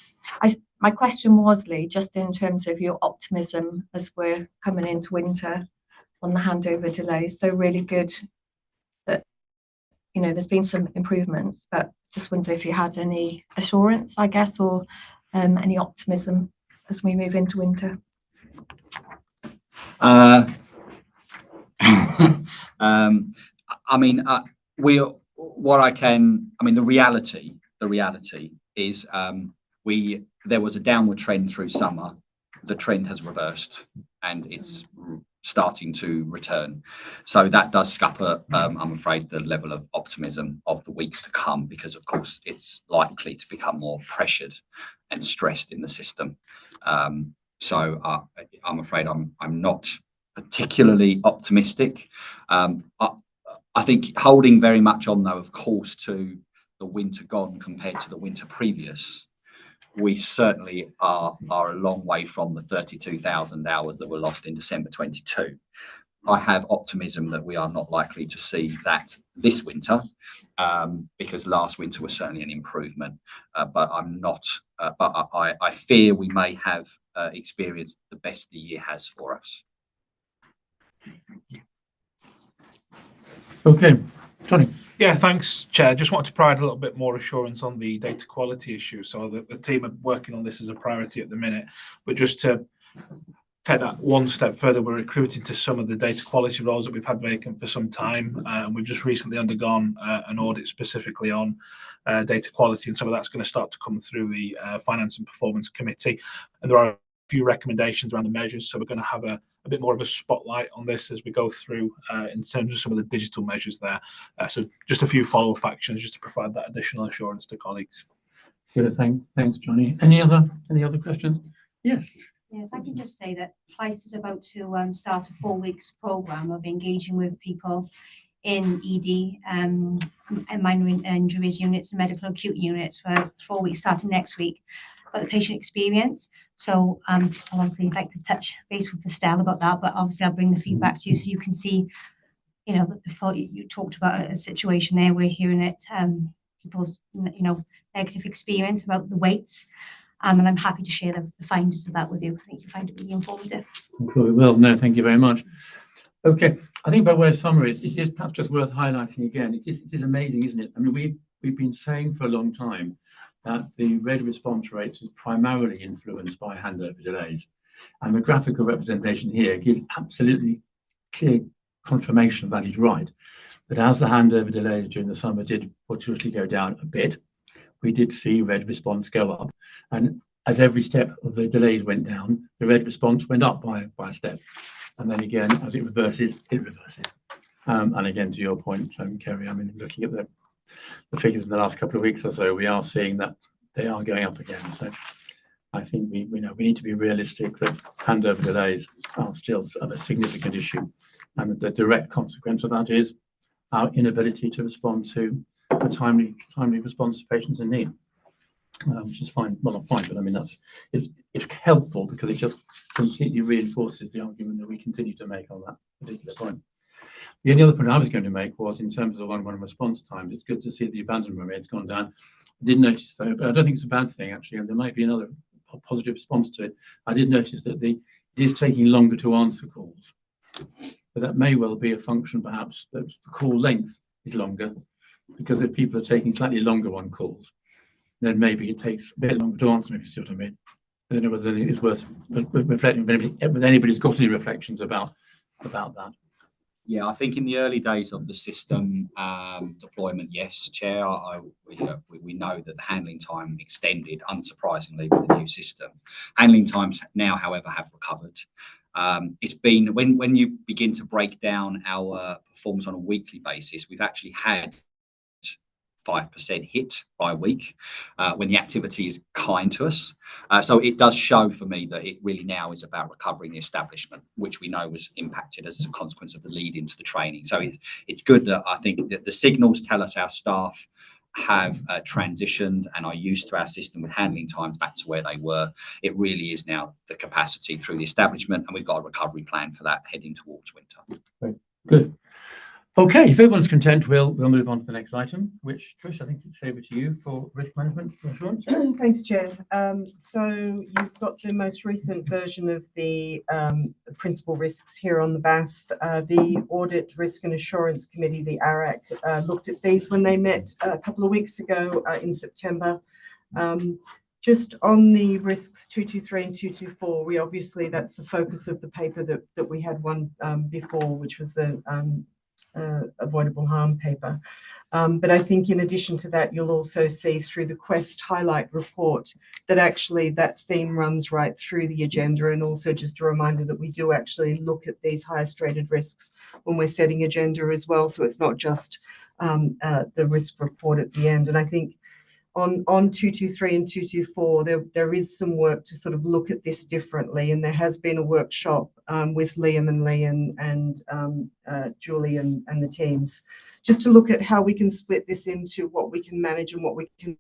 my question was, Lee, just in terms of your optimism as we're coming into winter on the handover delays. So really good that, you know, there's been some improvements, but just wonder if you had any assurance, I guess, or any optimism as we move into winter. I mean, the reality is there was a downward trend through summer. The trend has reversed and it's starting to return. So that does scupper, I'm afraid, the level of optimism of the weeks to come, because of course it's likely to become more pressured and stressed in the system. So I'm afraid I'm not particularly optimistic. I think holding very much on, though, of course, to the winter gone compared to the winter previous, we certainly are a long way from the 32,000 hours that were lost in December 22. I have optimism that we are not likely to see that this winter, because last winter was certainly an improvement. But I'm not. But I fear we may have experienced the best the year has for us. Okay, Johnny. Yeah, thanks, Chair. Just wanted to provide a little bit more assurance on the data quality issue. So the team are working on this as a priority at the minute, but just to take that one step further, we're recruiting to some of the data quality roles that we've had vacant for some time. And we've just recently undergone an audit specifically on data quality, and some of that's going to start to come through the Finance and Performance Committee. And there are a few recommendations around the measures, so we're going to have a bit more of a spotlight on this as we go through in terms of some of the digital measures there. So just a few follow-up actions just to provide that additional assurance to colleagues. Good, thanks, Johnny. Any other questions? Yes. Yeah, if I can just say that FLICE is about to start a 4 weeks programme of engaging with people in ED and minor injuries units and medical acute units for 4 weeks starting next week about the patient experience. So I'll obviously like to touch base with Estelle about that, but obviously I'll bring the feedback to you so you can see you know, you talked about a situation there. We're hearing it, people's, you know, negative experience about the weights. And I'm happy to share the findings of that with you. I think you find it really informative. I'm sure we will. No, thank you very much. Okay, I think by way of summary, it is perhaps just worth highlighting again. It is amazing, isn't it? I mean, we've been saying for a long time that the red response rates is primarily influenced by handover delays, and the graphical representation here gives absolutely clear confirmation that is right. But as the handover delays during the summer did fortuitously go down a bit, we did see red response go up, and as every step of the delays went down, the red response went up by a step. And then again, as it reverses, it reverses. And again, to your point, Kerry, I mean, looking at the figures in the last couple of weeks or so, we are seeing that they are going up again. So I think we know we need to be realistic that handover delays are still a significant issue. And the direct consequence of that is our inability to respond to a timely response to patients in need. Which is fine. Well, not fine, but I mean it's helpful because it just completely reinforces the argument that we continue to make on that particular point. The only other point I was going to make was in terms of one-on-one response times. It's good to see the abandonment rate's gone down. I did notice though, but I don't think it's a bad thing actually, and there might be another positive response to it. I did notice that it is taking longer to answer calls, but that may well be a function perhaps that the call length is longer, because if people are taking slightly longer on calls, then maybe it takes a bit longer to answer, if you see what I mean. I don't know whether it's worth reflecting, but anybody's got any reflections about that. Yeah, I think in the early days of the system deployment, yes, Chair, we know that the handling time extended, unsurprisingly, with the new system. Handling times now, however, have recovered. It's been, when you begin to break down our performance on a weekly basis, we've actually had 5% hit by week when the activity is kind to us. So it does show for me that it really now is about recovering the establishment, which we know was impacted as a consequence of the lead into the training. So it's good that I think that the signals tell us our staff have transitioned and are used to our system with handling times back to where they were. It really is now the capacity through the establishment, and we've got a recovery plan for that heading towards winter. Right. Good. Okay, if everyone's content, we'll move on to the next item, which, Trish, I think it's over to you for risk management insurance. Thanks, Chair. So you've got the most recent version of the principal risks here on the BAF. The Audit, Risk and Assurance Committee, the ARAC, looked at these when they met a couple of weeks ago in September. Just on the risks 223 and 224, that's the focus of the paper that we had one before, which was the avoidable harm paper. But I think in addition to that, you'll also see through the Quest highlight report that actually that theme runs right through the agenda, and also just a reminder that we do actually look at these highest rated risks when we're setting agenda as well. So it's not just the risk report at the end. And I think on 223 and 224, there is some work to sort of look at this differently, and there has been a workshop with Liam and Lee and Julie and the teams, just to look at how we can split this into what we can manage and what we can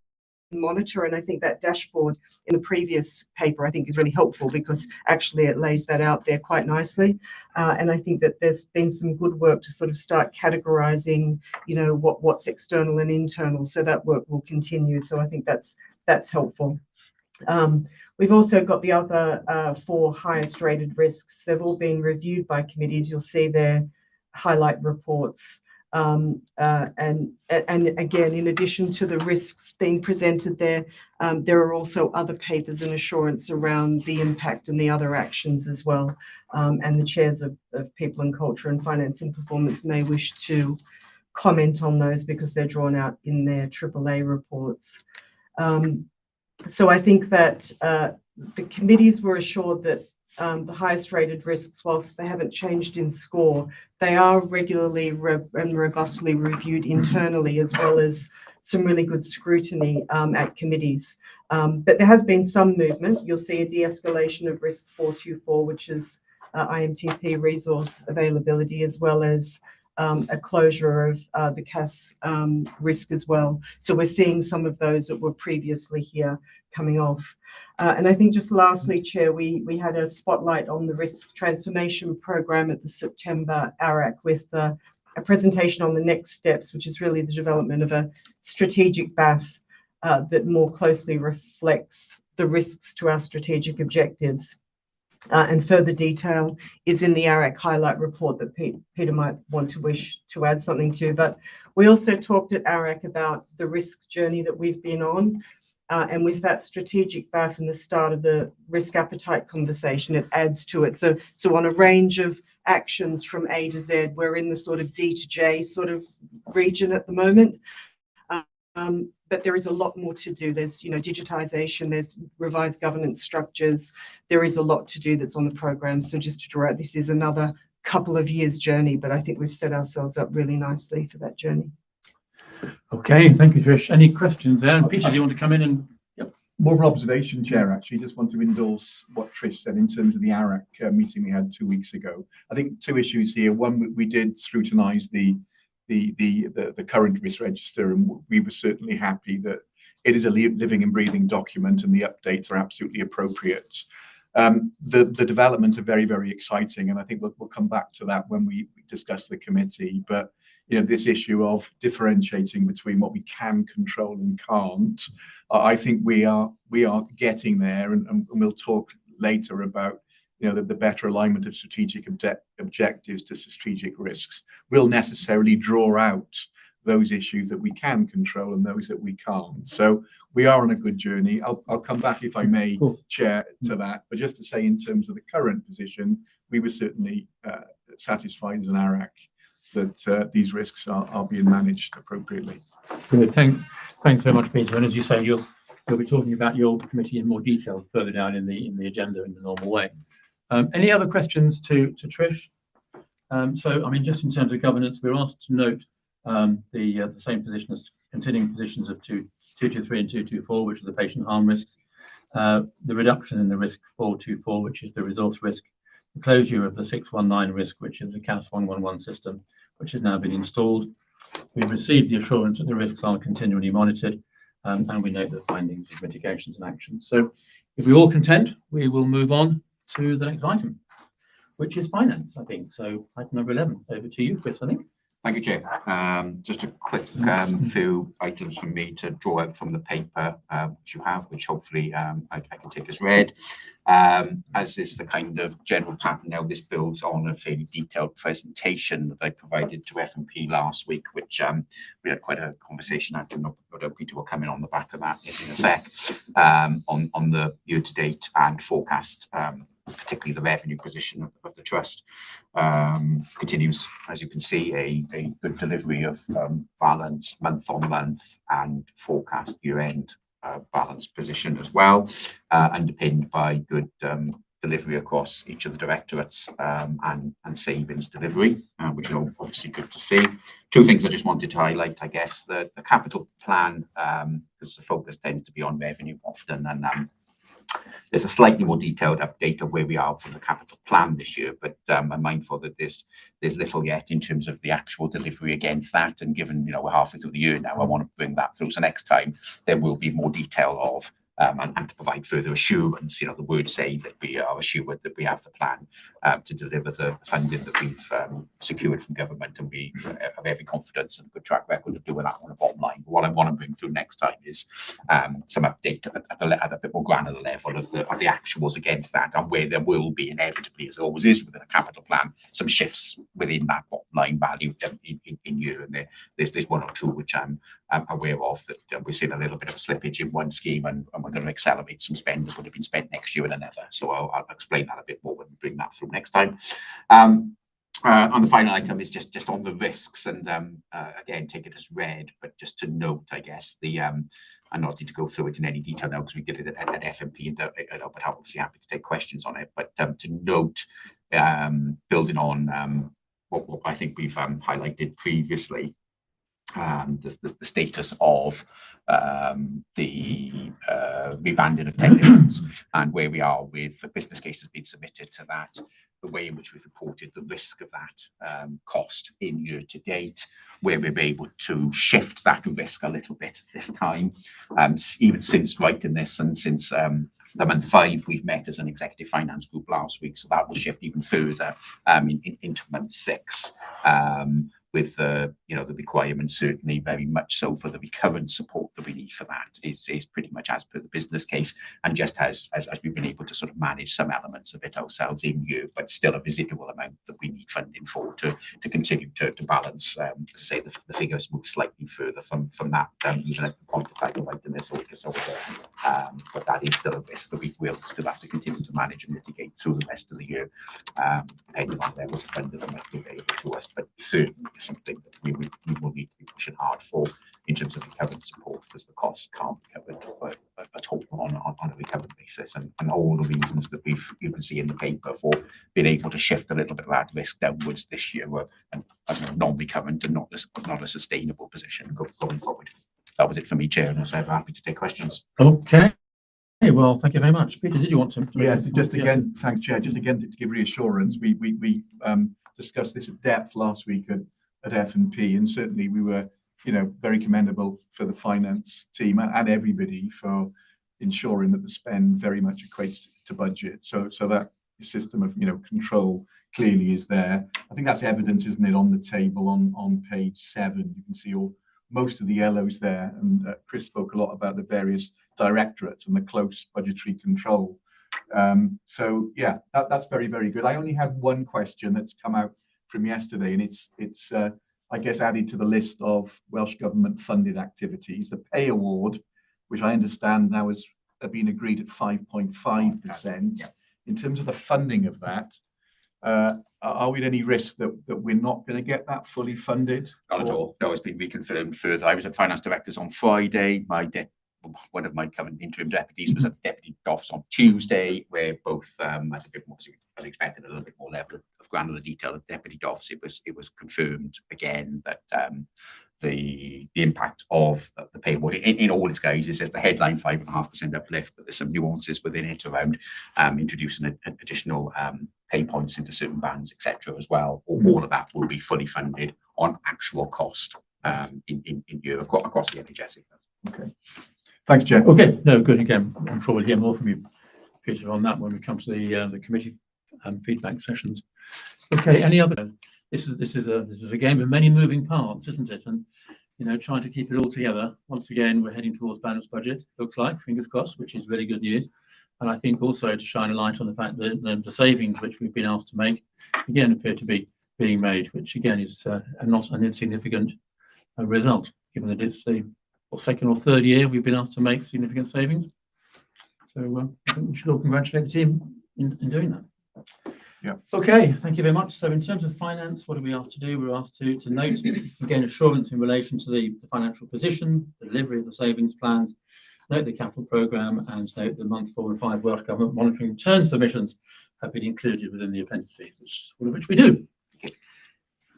monitor. And I think that dashboard in the previous paper, I think, is really helpful because actually it lays that out there quite nicely. And I think that there's been some good work to sort of start categorizing, what's external and internal. So that work will continue. So I think that's helpful. We've also got the other 4 highest rated risks. They've all been reviewed by committees. You'll see their highlight reports. And again, in addition to the risks being presented there are also other papers and assurance around the impact and the other actions as well. And the chairs of People and Culture and Finance and Performance may wish to comment on those because they're drawn out in their AAA reports. So I think that the committees were assured that the highest rated risks, whilst they haven't changed in score, they are regularly and robustly reviewed internally, as well as some really good scrutiny at committees. But there has been some movement. You'll see a de-escalation of risk 424, which is IMTP resource availability, as well as a closure of the CAS risk as well. So we're seeing some of those that were previously here coming off. And I think just lastly, Chair, we had a spotlight on the risk transformation program at the September ARAC with the a presentation on the next steps, which is really the development of a strategic BAF that more closely reflects the risks to our strategic objectives. And further detail is in the ARAC highlight report that Peter might want to wish to add something to. But we also talked at ARAC about the risk journey that we've been on. And with that strategic BAF and the start of the risk appetite conversation, it adds to it. So on a range of actions from A to Z, we're in the sort of D to J sort of region at the moment. But there is a lot more to do. There's, digitization, there's revised governance structures. There is a lot to do that's on the program. So just to draw out, this is another couple of years journey, but I think we've set ourselves up really nicely for that journey. Okay, thank you, Trish. Any questions there? And Peter, do you want to come in and? Yep. More of an observation, Chair, actually. Just want to endorse what Trish said in terms of the ARAC meeting we had 2 weeks ago. I think two issues here. One, we did scrutinise the current risk register, and we were certainly happy that it is a living and breathing document and the updates are absolutely appropriate. The developments are very, very exciting, and I think we'll come back to that when we discuss the committee. But this issue of differentiating between what we can control and can't, I think we are getting there, and we'll talk later about the better alignment of strategic objectives to strategic risks will necessarily draw out those issues that we can control and those that we can't. So we are on a good journey. I'll come back, if I may, Chair, to that. But just to say, in terms of the current position, we were certainly satisfied as an ARAC that these risks are being managed appropriately. Good. Thanks so much, Peter. And as you say, you'll be talking about your committee in more detail further down in the agenda in the normal way. Any other questions to Trish? So, I mean, just in terms of governance, we're asked to note the same position as continuing positions of 223 and 224, which are the patient harm risks, the reduction in the risk 424, which is the resource risk, the closure of the 619 risk, which is the CAS 111 system, which has now been installed. We've received the assurance that the risks are continually monitored, and we note the findings of mitigations and actions. So if we're all content, we will move on to the next item, which is finance, I think. So item number 11, over to you, Chris, I think. Thank you, Chair. Just a quick few items from me to draw out from the paper which you have, which hopefully I can take as read. As is the kind of general pattern now, this builds on a fairly detailed presentation that I provided to F&P last week, which we had quite a conversation. I don't know, Peter will come in on the back of that in a sec, on the year-to-date and forecast, particularly the revenue position of the trust. Continues, as you can see, a good delivery of balance month on month and forecast year-end balance position as well, underpinned by good delivery across each of the directorates and savings delivery, which is obviously good to see. Two things I just wanted to highlight, I guess, the capital plan, because the focus tends to be on revenue often, and there's a slightly more detailed update of where we are for the capital plan this year, but I'm mindful that there's little yet in terms of the actual delivery against that, and given we're halfway through the year now, I want to bring that through. So next time there will be more detail of and to provide further assurance, the words say that we are assured that we have the plan to deliver the funding that we've secured from government, and we have every confidence and good track record of doing that on the bottom line. But what I want to bring through next time is some update at a bit more granular level of the actuals against that, and where there will be inevitably, as it always is within a capital plan, some shifts within that bottom line value in year. And there's one or two which I'm aware of that we're seeing a little bit of a slippage in one scheme, and we're going to accelerate some spend that would have been spent next year in another. So I'll explain that a bit more when we bring that through next time. And the final item is just on the risks, and again, take it as read, but just to note, I guess, I'm not need to go through it in any detail now because we did it at F&P, but I'm obviously happy to take questions on it. But to note, building on what I think we've highlighted previously, the status of the rebanding of technicians and where we are with the business cases being submitted to that, the way in which we've reported the risk of that cost in year to date, where we're able to shift that risk a little bit this time, even since writing this and since the month 5 we've met as an executive finance group last week, so that will shift even further into month 6. with the requirements, certainly very much so for the recurrent support that we need for that is pretty much as per the business case, and just as we've been able to sort of manage some elements of it ourselves in year, but still a residual amount that we need funding for to continue to balance. As I say, the figures move slightly further from that, even at the point of like in this August over there. But that is still a risk that we will still have to continue to manage and mitigate through the rest of the year, depending on levels of funding that might be available to us. But certainly something that we will need to be pushing hard for in terms of recurrent support, because the costs can't be covered at all on a recurrent basis, and all the reasons that you can see in the paper for being able to shift a little bit of that risk downwards this year were non-recurrent and not a sustainable position going forward. That was it for me, Chair, and I'm happy to take questions. Okay. Well, thank you very much. Peter, did you want to? Yes, just again, thanks, Chair. Just again to give reassurance, we discussed this at depth last week at F&P, and certainly we were, very commendable for the finance team and everybody for ensuring that the spend very much equates to budget. So that system of control clearly is there. I think that's evidence, isn't it, on the table on page 7. You can see most of the yellows there, and Chris spoke a lot about the various directorates and the close budgetary control. So yeah, that's very, very good. I only have one question that's come out from yesterday, and it's I guess added to the list of Welsh Government funded activities. The pay award, which I understand now has been agreed at 5.5%. In terms of the funding of that, are we at any risk that we're not going to get that fully funded? Not at all. No, it's been reconfirmed further. I was at Finance Directors on Friday. One of my current interim deputies was at the Deputy DOFs on Tuesday, where both, I think as expected, a little bit more level of granular detail at Deputy DOFs. It was confirmed again that the impact of the pay award in all its guises is the headline 5.5% uplift, but there's some nuances within it around introducing additional pay points into certain bands, etc. as well. All of that will be fully funded on actual cost in Europe across the NHS. Okay. Thanks, Chair. Okay, no, good. Again, I'm sure we'll hear more from you, Peter, on that when we come to the committee feedback sessions. Okay, any other? This is a game of many moving parts, isn't it? And trying to keep it all together. Once again, we're heading towards balanced budget. Looks like, fingers crossed, which is really good news. And I think also to shine a light on the fact that the savings which we've been asked to make again appear to be being made, which again is not an insignificant result, given that it's the second or third year we've been asked to make significant savings. So I think we should all congratulate the team in doing that. Yeah. Okay, thank you very much. So in terms of finance, what are we asked to do? We're asked to note, again, assurance in relation to the financial position, delivery of the savings plans, note the capital programme, and note the month 4 and 5 Welsh Government monitoring return submissions have been included within the appendices, all of which we do.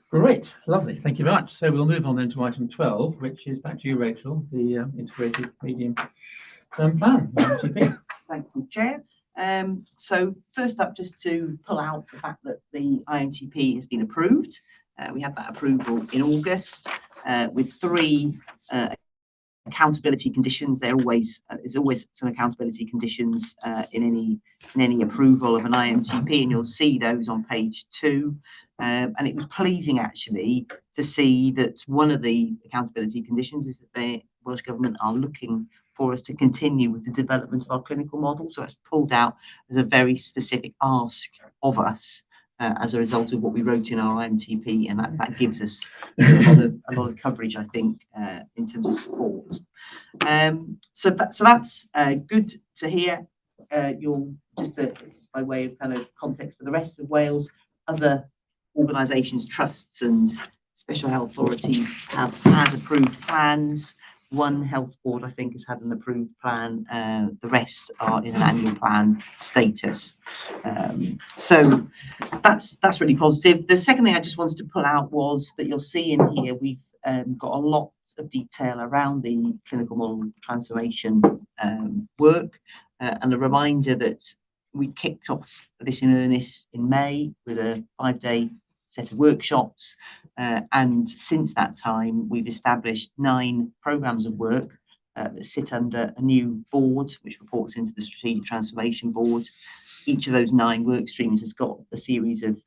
Great, lovely, thank you very much. So we'll move on then to item 12, which is back to you, Rachel, the integrated medium-term plan, IMTP. Thank you, Chair. So first up, just to pull out the fact that the IMTP has been approved. We had that approval in August with 3 accountability conditions. There's always some accountability conditions in any approval of an IMTP, and you'll see those on page 2. And it was pleasing actually to see that one of the accountability conditions is that the Welsh Government are looking for us to continue with the development of our clinical model. So it's pulled out as a very specific ask of us as a result of what we wrote in our IMTP, and that gives us a lot of coverage, I think, in terms of support. So that's good to hear. You'll just by way of kind of context for the rest of Wales, other organisations, trusts, and special health authorities have had approved plans. One health board, I think, has had an approved plan. The rest are in an annual plan status. So that's really positive. The second thing I just wanted to pull out was that you'll see in here we've got a lot of detail around the clinical model transformation work, and a reminder that we kicked off this in earnest in May with a 5-day set of workshops. And since that time, we've established 9 programmes of work that sit under a new board, which reports into the Strategic Transformation Board. Each of those 9 work streams has got a series of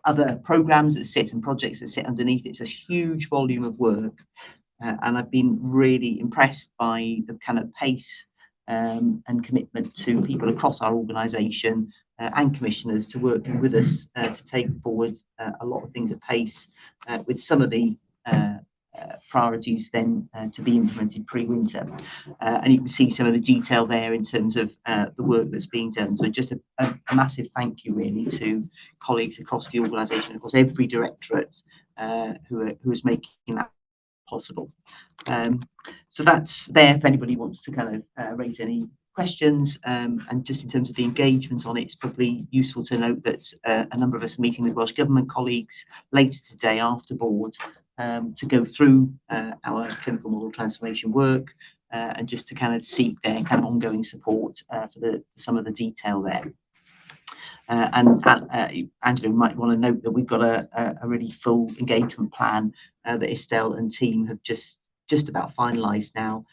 other programs that sit and projects that sit underneath. It's a huge volume of work, and I've been really impressed by the kind of pace and commitment to people across our organisation and commissioners to working with us to take forward a lot of things at pace, with some of the priorities then to be implemented pre-winter. And you can see some of the detail there in terms of the work that's being done. So just a massive thank you really to colleagues across the organisation, across every directorate who is making that possible. So that's there if anybody wants to kind of raise any questions. And just in terms of the engagement on it, it's probably useful to note that a number of us are meeting with Welsh Government colleagues later today after board to go through our clinical model transformation work and just to kind of seek their kind of ongoing support for some of the detail there. And Angela might want to note that we've got a really full engagement plan that Estelle and team have just about finalised now,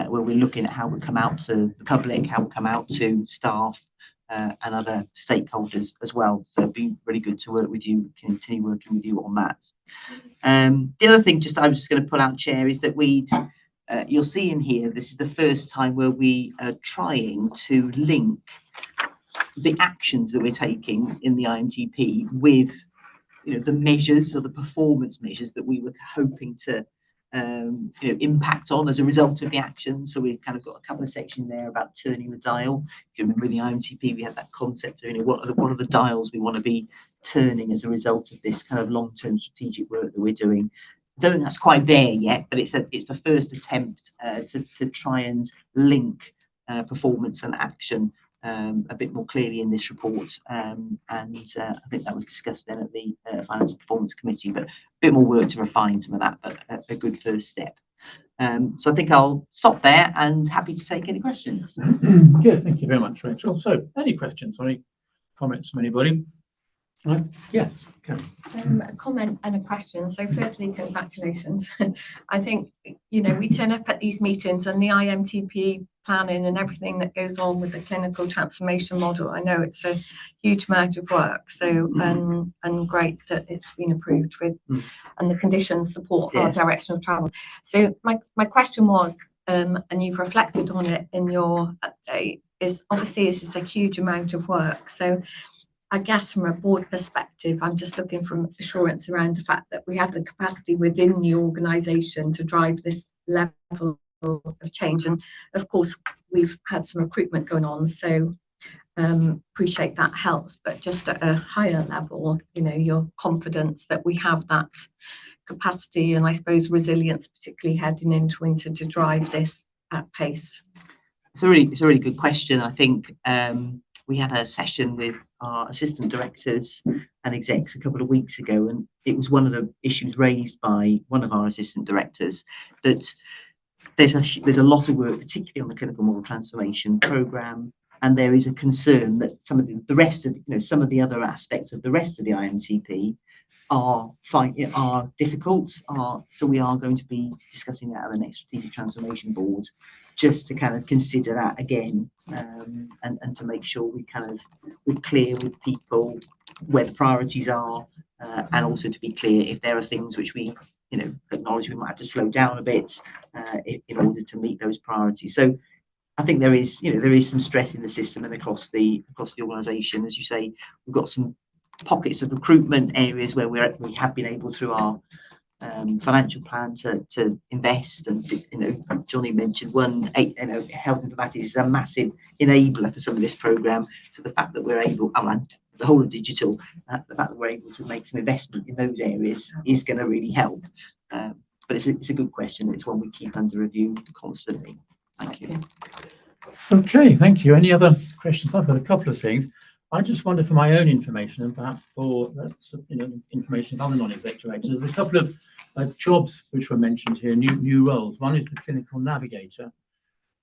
where we're looking at how we come out to the public, how we come out to staff and other stakeholders as well. So it'd be really good to work with you, continue working with you on that. The other thing I was just going to pull out, Chair, is that you'll see in here, this is the first time where we are trying to link the actions that we're taking in the IMTP with, the measures or the performance measures that we were hoping to impact on as a result of the action. So we've kind of got a couple of sections there about turning the dial. If you remember in the IMTP, we had that concept of what are the dials we want to be turning as a result of this kind of long-term strategic work that we're doing. I don't think that's quite there yet, but it's the first attempt to try and link performance and action a bit more clearly in this report, and I think that was discussed then at the Finance and Performance Committee, but a bit more work to refine some of that, but a good first step. So I think I'll stop there and happy to take any questions. Yeah, thank you very much, Rachel. So any questions or any comments from anybody? Yes, Karen. A comment and a question. So firstly, congratulations. I think, we turn up at these meetings and the IMTP planning and everything that goes on with the clinical transformation model. I know it's a huge amount of work. So, and great that it's been approved with, and the conditions support our direction of travel. So my question was, and you've reflected on it in your update, is obviously this is a huge amount of work. So I guess from a board perspective, I'm just looking for assurance around the fact that we have the capacity within the organisation to drive this level of change. And of course, we've had some recruitment going on, so appreciate that helps. But just at a higher level, your confidence that we have that capacity and I suppose resilience, particularly heading into winter, to drive this at pace. It's a really good question. I think we had a session with our assistant directors and execs a couple of weeks ago, and it was one of the issues raised by one of our assistant directors that there's a lot of work, particularly on the clinical model transformation programme, and there is a concern that some of the rest of some of the other aspects of the rest of the IMTP are difficult. So we are going to be discussing that at the next strategic transformation board, just to kind of consider that again, and to make sure we're clear with people where the priorities are, and also to be clear if there are things which we acknowledge we might have to slow down a bit in order to meet those priorities. So I think there is some stress in the system and across the organisation. As you say, we've got some pockets of recruitment areas where we have been able through our financial plan to invest, and Johnny mentioned health informatics is a massive enabler for some of this programme. So the fact that we're able, and the whole of digital, the fact that we're able to make some investment in those areas is going to really help. But it's a good question. It's one we keep under review constantly. Thank you. Okay, thank you. Any other questions? I've got a couple of things. I just wonder for my own information, and perhaps for information of other non-exec directors, there's a couple of jobs which were mentioned here, new roles. One is the clinical navigator,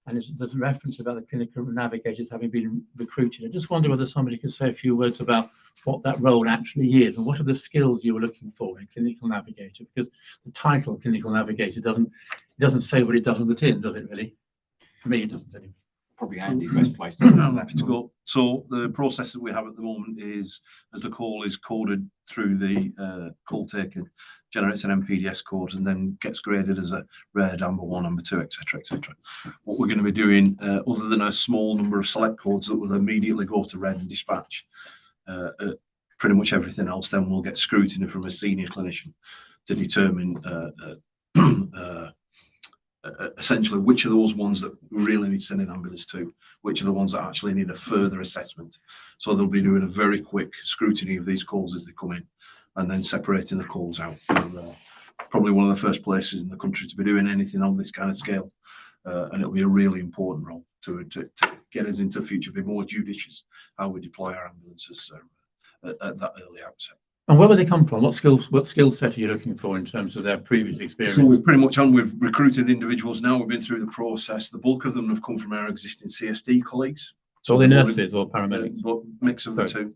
and there's a reference about the clinical navigators having been recruited. I just wonder whether somebody could say a few words about what that role actually is, and what are the skills you were looking for in clinical navigator, because the title clinical navigator doesn't say what it does on the tin, does it really? For me, it doesn't anyway. probably Andy best placed. I'm happy to go. So the process that we have at the moment is, as the call is coded through the call taker, generates an MPDS code and then gets graded as a red, amber 1, amber 2, etc., etc. What we're going to be doing, other than a small number of select codes that will immediately go to red and dispatch, pretty much everything else then will get scrutiny from a senior clinician to determine essentially which of those ones that we really need to send an ambulance to, which are the ones that actually need a further assessment. So they'll be doing a very quick scrutiny of these calls as they come in and then separating the calls out. Probably one of the first places in the country to be doing anything on this kind of scale. And it'll be a really important role to get us into the future, be more judicious how we deploy our ambulances at that early outset. And where will they come from? What skill set are you looking for in terms of their previous experience? So we've pretty much we've recruited individuals now. We've been through the process. The bulk of them have come from our existing CSD colleagues. So they're nurses or paramedics? But mix of the two.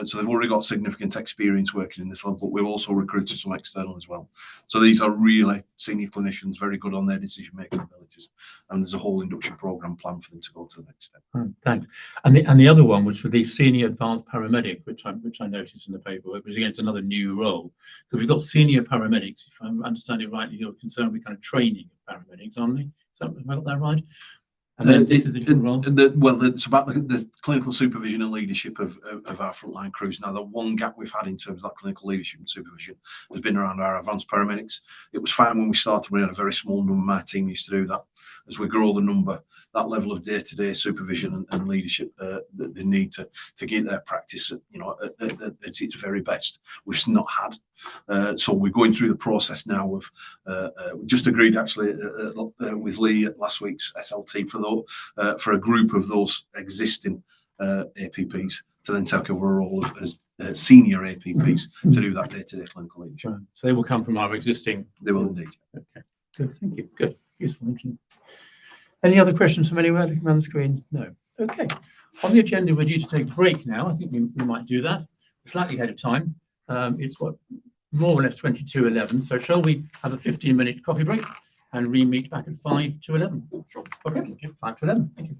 So they've already got significant experience working in this level, but we've also recruited some external as well. So these are really senior clinicians, very good on their decision-making abilities. And there's a whole induction program planned for them to go to the next step. Thanks. And the other one, which was the senior advanced paramedic, which I noticed in the paperwork, was against another new role. So we've got senior paramedics, if I'm understanding rightly, you're concerned with kind of training of paramedics, aren't they? Have I got that right? And then this is the different role. Well, it's about the clinical supervision and leadership of our frontline crews. Now, the one gap we've had in terms of that clinical leadership and supervision has been around our advanced paramedics. It was fine when we started, we had a very small number. My team used to do that. As we grow the number, that level of day-to-day supervision and leadership that they need to get their practice, at its very best, we've not had. So we're going through the process now of we just agreed actually with Lee at last week's SLT for a group of those existing APPs to then take over a role as senior APPs to do that day-to-day clinical leadership. Right. So they will come from our existing. They will indeed. Okay. Good. Thank you. Good. Useful. Any other questions from anywhere looking around the screen? No. Okay. On the agenda, we're due to take a break now. I think we might do that. We're slightly ahead of time. It's more or less 22:11. So shall we have a 15-minute coffee break and re-meet back at 5 to 11? Sure. Okay. 5 to 11. Thank you.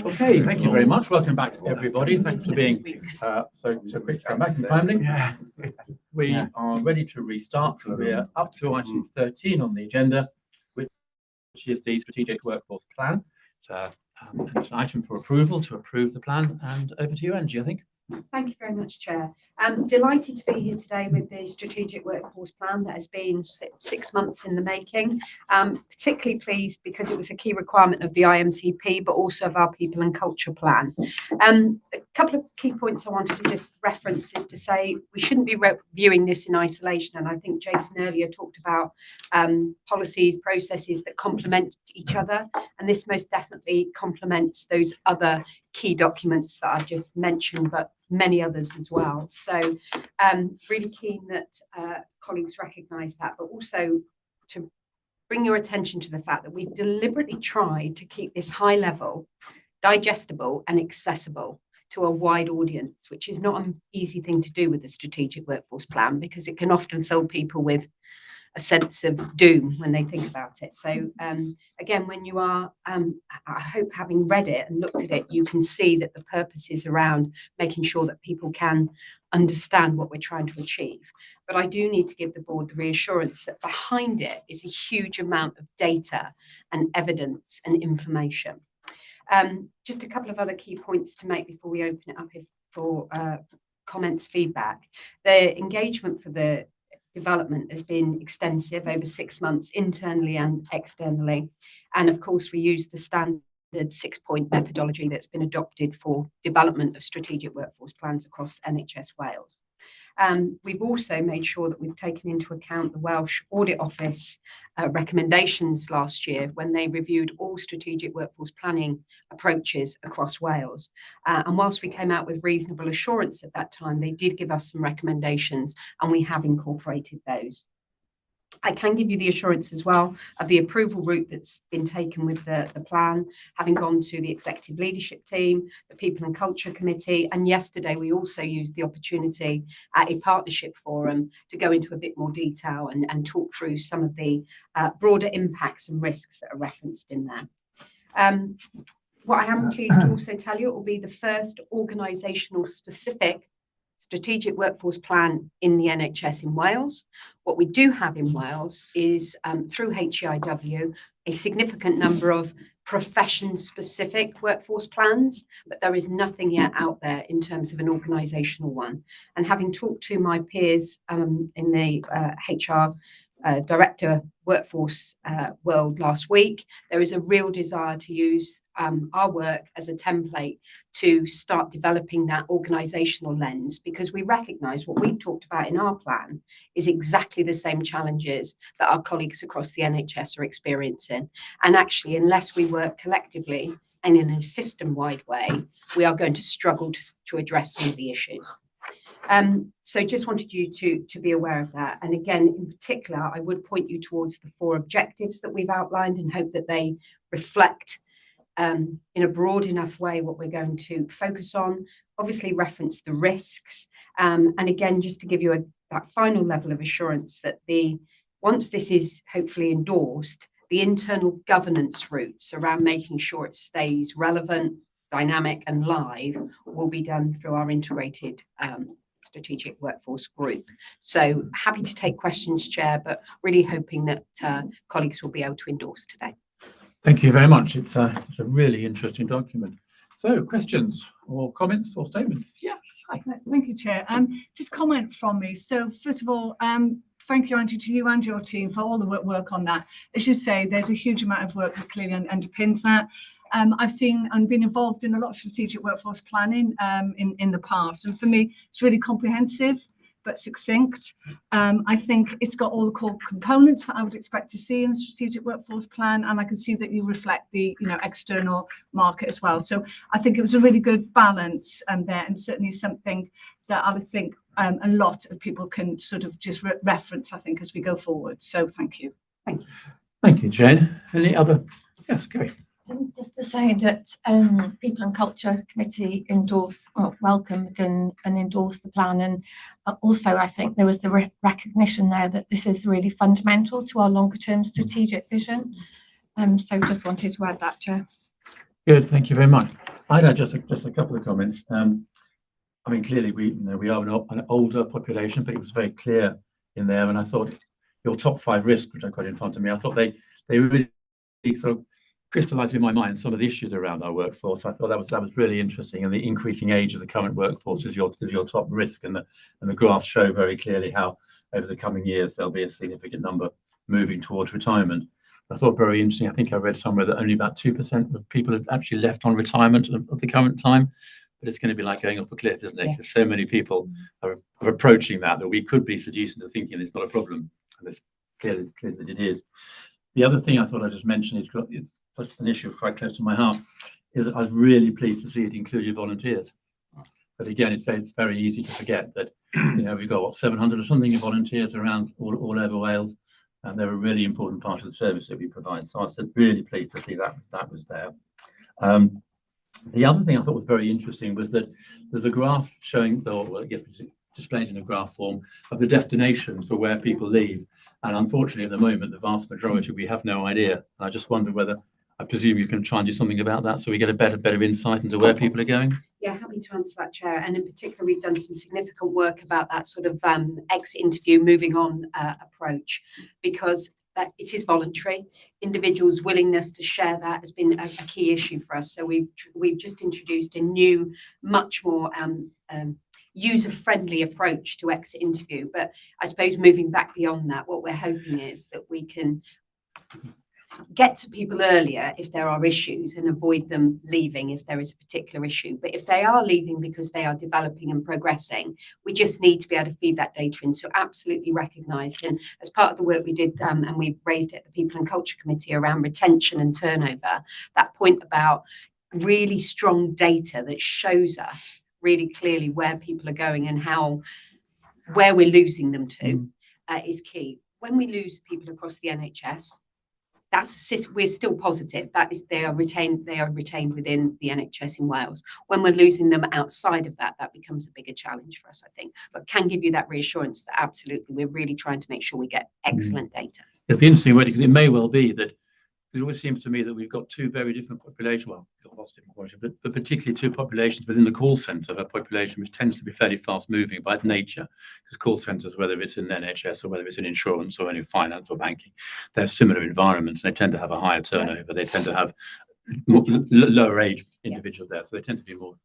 Okay, thank you very much. Welcome back, everybody. Thanks for being so quick to come back and timely. We are ready to restart. We're up to item 13 on the agenda, which is the strategic workforce plan. So it's an item for approval to approve the plan. And over to you, Angie, I think. Thank you very much, Chair. I'm delighted to be here today with the strategic workforce plan that has been 6 months in the making. Particularly pleased because it was a key requirement of the IMTP, but also of our people and culture plan. A couple of key points I wanted to just reference is to say we shouldn't be viewing this in isolation. And I think Jason earlier talked about policies, processes that complement each other. And this most definitely complements those other key documents that I've just mentioned, but many others as well. So really keen that colleagues recognise that, but also to bring your attention to the fact that we've deliberately tried to keep this high level, digestible and accessible to a wide audience, which is not an easy thing to do with the strategic workforce plan because it can often fill people with a sense of doom when they think about it. So again, when you are, I hope having read it and looked at it, you can see that the purpose is around making sure that people can understand what we're trying to achieve. But I do need to give the board the reassurance that behind it is a huge amount of data and evidence and information. Just a couple of other key points to make before we open it up for comments, feedback. The engagement for the development has been extensive over 6 months, internally and externally. And of course, we use the standard 6-point methodology that's been adopted for development of strategic workforce plans across NHS Wales. We've also made sure that we've taken into account the Welsh Audit Office recommendations last year when they reviewed all strategic workforce planning approaches across Wales. And whilst we came out with reasonable assurance at that time, they did give us some recommendations and we have incorporated those. I can give you the assurance as well of the approval route that's been taken with the plan, having gone to the executive leadership team, the People and Culture Committee, and yesterday we also used the opportunity at a partnership forum to go into a bit more detail and talk through some of the broader impacts and risks that are referenced in there. What I am pleased to also tell you, it will be the first organisational specific strategic workforce plan in the NHS in Wales. What we do have in Wales is, through HEIW, a significant number of profession-specific workforce plans, but there is nothing yet out there in terms of an organisational one. And having talked to my peers in the HR director workforce world last week, there is a real desire to use our work as a template to start developing that organisational lens, because we recognise what we've talked about in our plan is exactly the same challenges that our colleagues across the NHS are experiencing. And actually, unless we work collectively and in a system-wide way, we are going to struggle to address some of the issues. So just wanted you to be aware of that. And again, in particular, I would point you towards the 4 objectives that we've outlined and hope that they reflect in a broad enough way what we're going to focus on, obviously reference the risks. And again, just to give you that final level of assurance that once this is hopefully endorsed, the internal governance routes around making sure it stays relevant, dynamic and live will be done through our integrated strategic workforce group. So happy to take questions, Chair, but really hoping that colleagues will be able to endorse today. Thank you very much. It's a really interesting document. So questions or comments or statements? Yeah. Hi. Thank you, Chair. Just comment from me. So first of all, thank you, Angie, to you and your team for all the work on that. As you say, there's a huge amount of work that clearly underpins that. I've seen and been involved in a lot of strategic workforce planning in the past. And for me, it's really comprehensive, but succinct. I think it's got all the core components that I would expect to see in a strategic workforce plan. And I can see that you reflect the external market as well. So I think it was a really good balance there, and certainly something that I would think a lot of people can sort of just reference, I think, as we go forward. So thank you. Thank you. Thank you, Jane. Any other? Yes, Gary. Just to say that People and Culture Committee welcomed and endorsed the plan, and also I think there was the recognition there that this is really fundamental to our longer term strategic vision. So just wanted to add that, Chair. Good, thank you very much. I'd add just a couple of comments. I mean, clearly we are an older population, but it was very clear in there. And I thought your top 5 risks, which I've got in front of me, I thought they really sort of crystallized in my mind some of the issues around our workforce. I thought that was really interesting. And the increasing age of the current workforce is your top risk. And the graphs show very clearly how over the coming years there'll be a significant number moving towards retirement. I thought very interesting. I think I read somewhere that only about 2% of people have actually left on retirement of the current time. But it's going to be like going off a cliff, isn't it? Yeah. Because so many people are approaching that we could be seduced into thinking it's not a problem. And it's clear that it is. The other thing I thought I'd just mention it's an issue quite close to my heart, is that I was really pleased to see it included volunteers. But again, it's very easy to forget that we've got 700 or something of volunteers around all over Wales, and they're a really important part of the service that we provide. So I was really pleased to see that was there. The other thing I thought was very interesting was that there's a graph showing, or it gets displayed in a graph form, of the destinations for where people leave. And unfortunately, at the moment, the vast majority, we have no idea. And I just wonder whether, I presume you can try and do something about that so we get a better insight into where people are going. Yeah, happy to answer that, Chair. And in particular, we've done some significant work about that sort of exit interview, moving on approach, because it is voluntary. Individuals' willingness to share that has been a key issue for us. So we've just introduced a new, much more user-friendly approach to exit interview. But I suppose moving back beyond that, what we're hoping is that we can get to people earlier if there are issues and avoid them leaving if there is a particular issue. But if they are leaving because they are developing and progressing, we just need to be able to feed that data in. So absolutely recognised. And as part of the work we did, and we raised it at the People and Culture Committee around retention and turnover, that point about really strong data that shows us really clearly where people are going and where we're losing them to is key. When we lose people across the NHS, we're still positive. That is, they are retained within the NHS in Wales. When we're losing them outside of that becomes a bigger challenge for us, I think. But can give you that reassurance that absolutely we're really trying to make sure we get excellent data. It'll be interesting, because it may well be that it always seems to me that we've got two very different populations, well, we've got lots of different populations, but particularly two populations within the call centre, a population which tends to be fairly fast moving by nature, because call centres, whether it's in NHS or whether it's in insurance or any finance or banking, they're similar environments. They tend to have a higher turnover. They tend to have lower age individuals there, so they tend to be more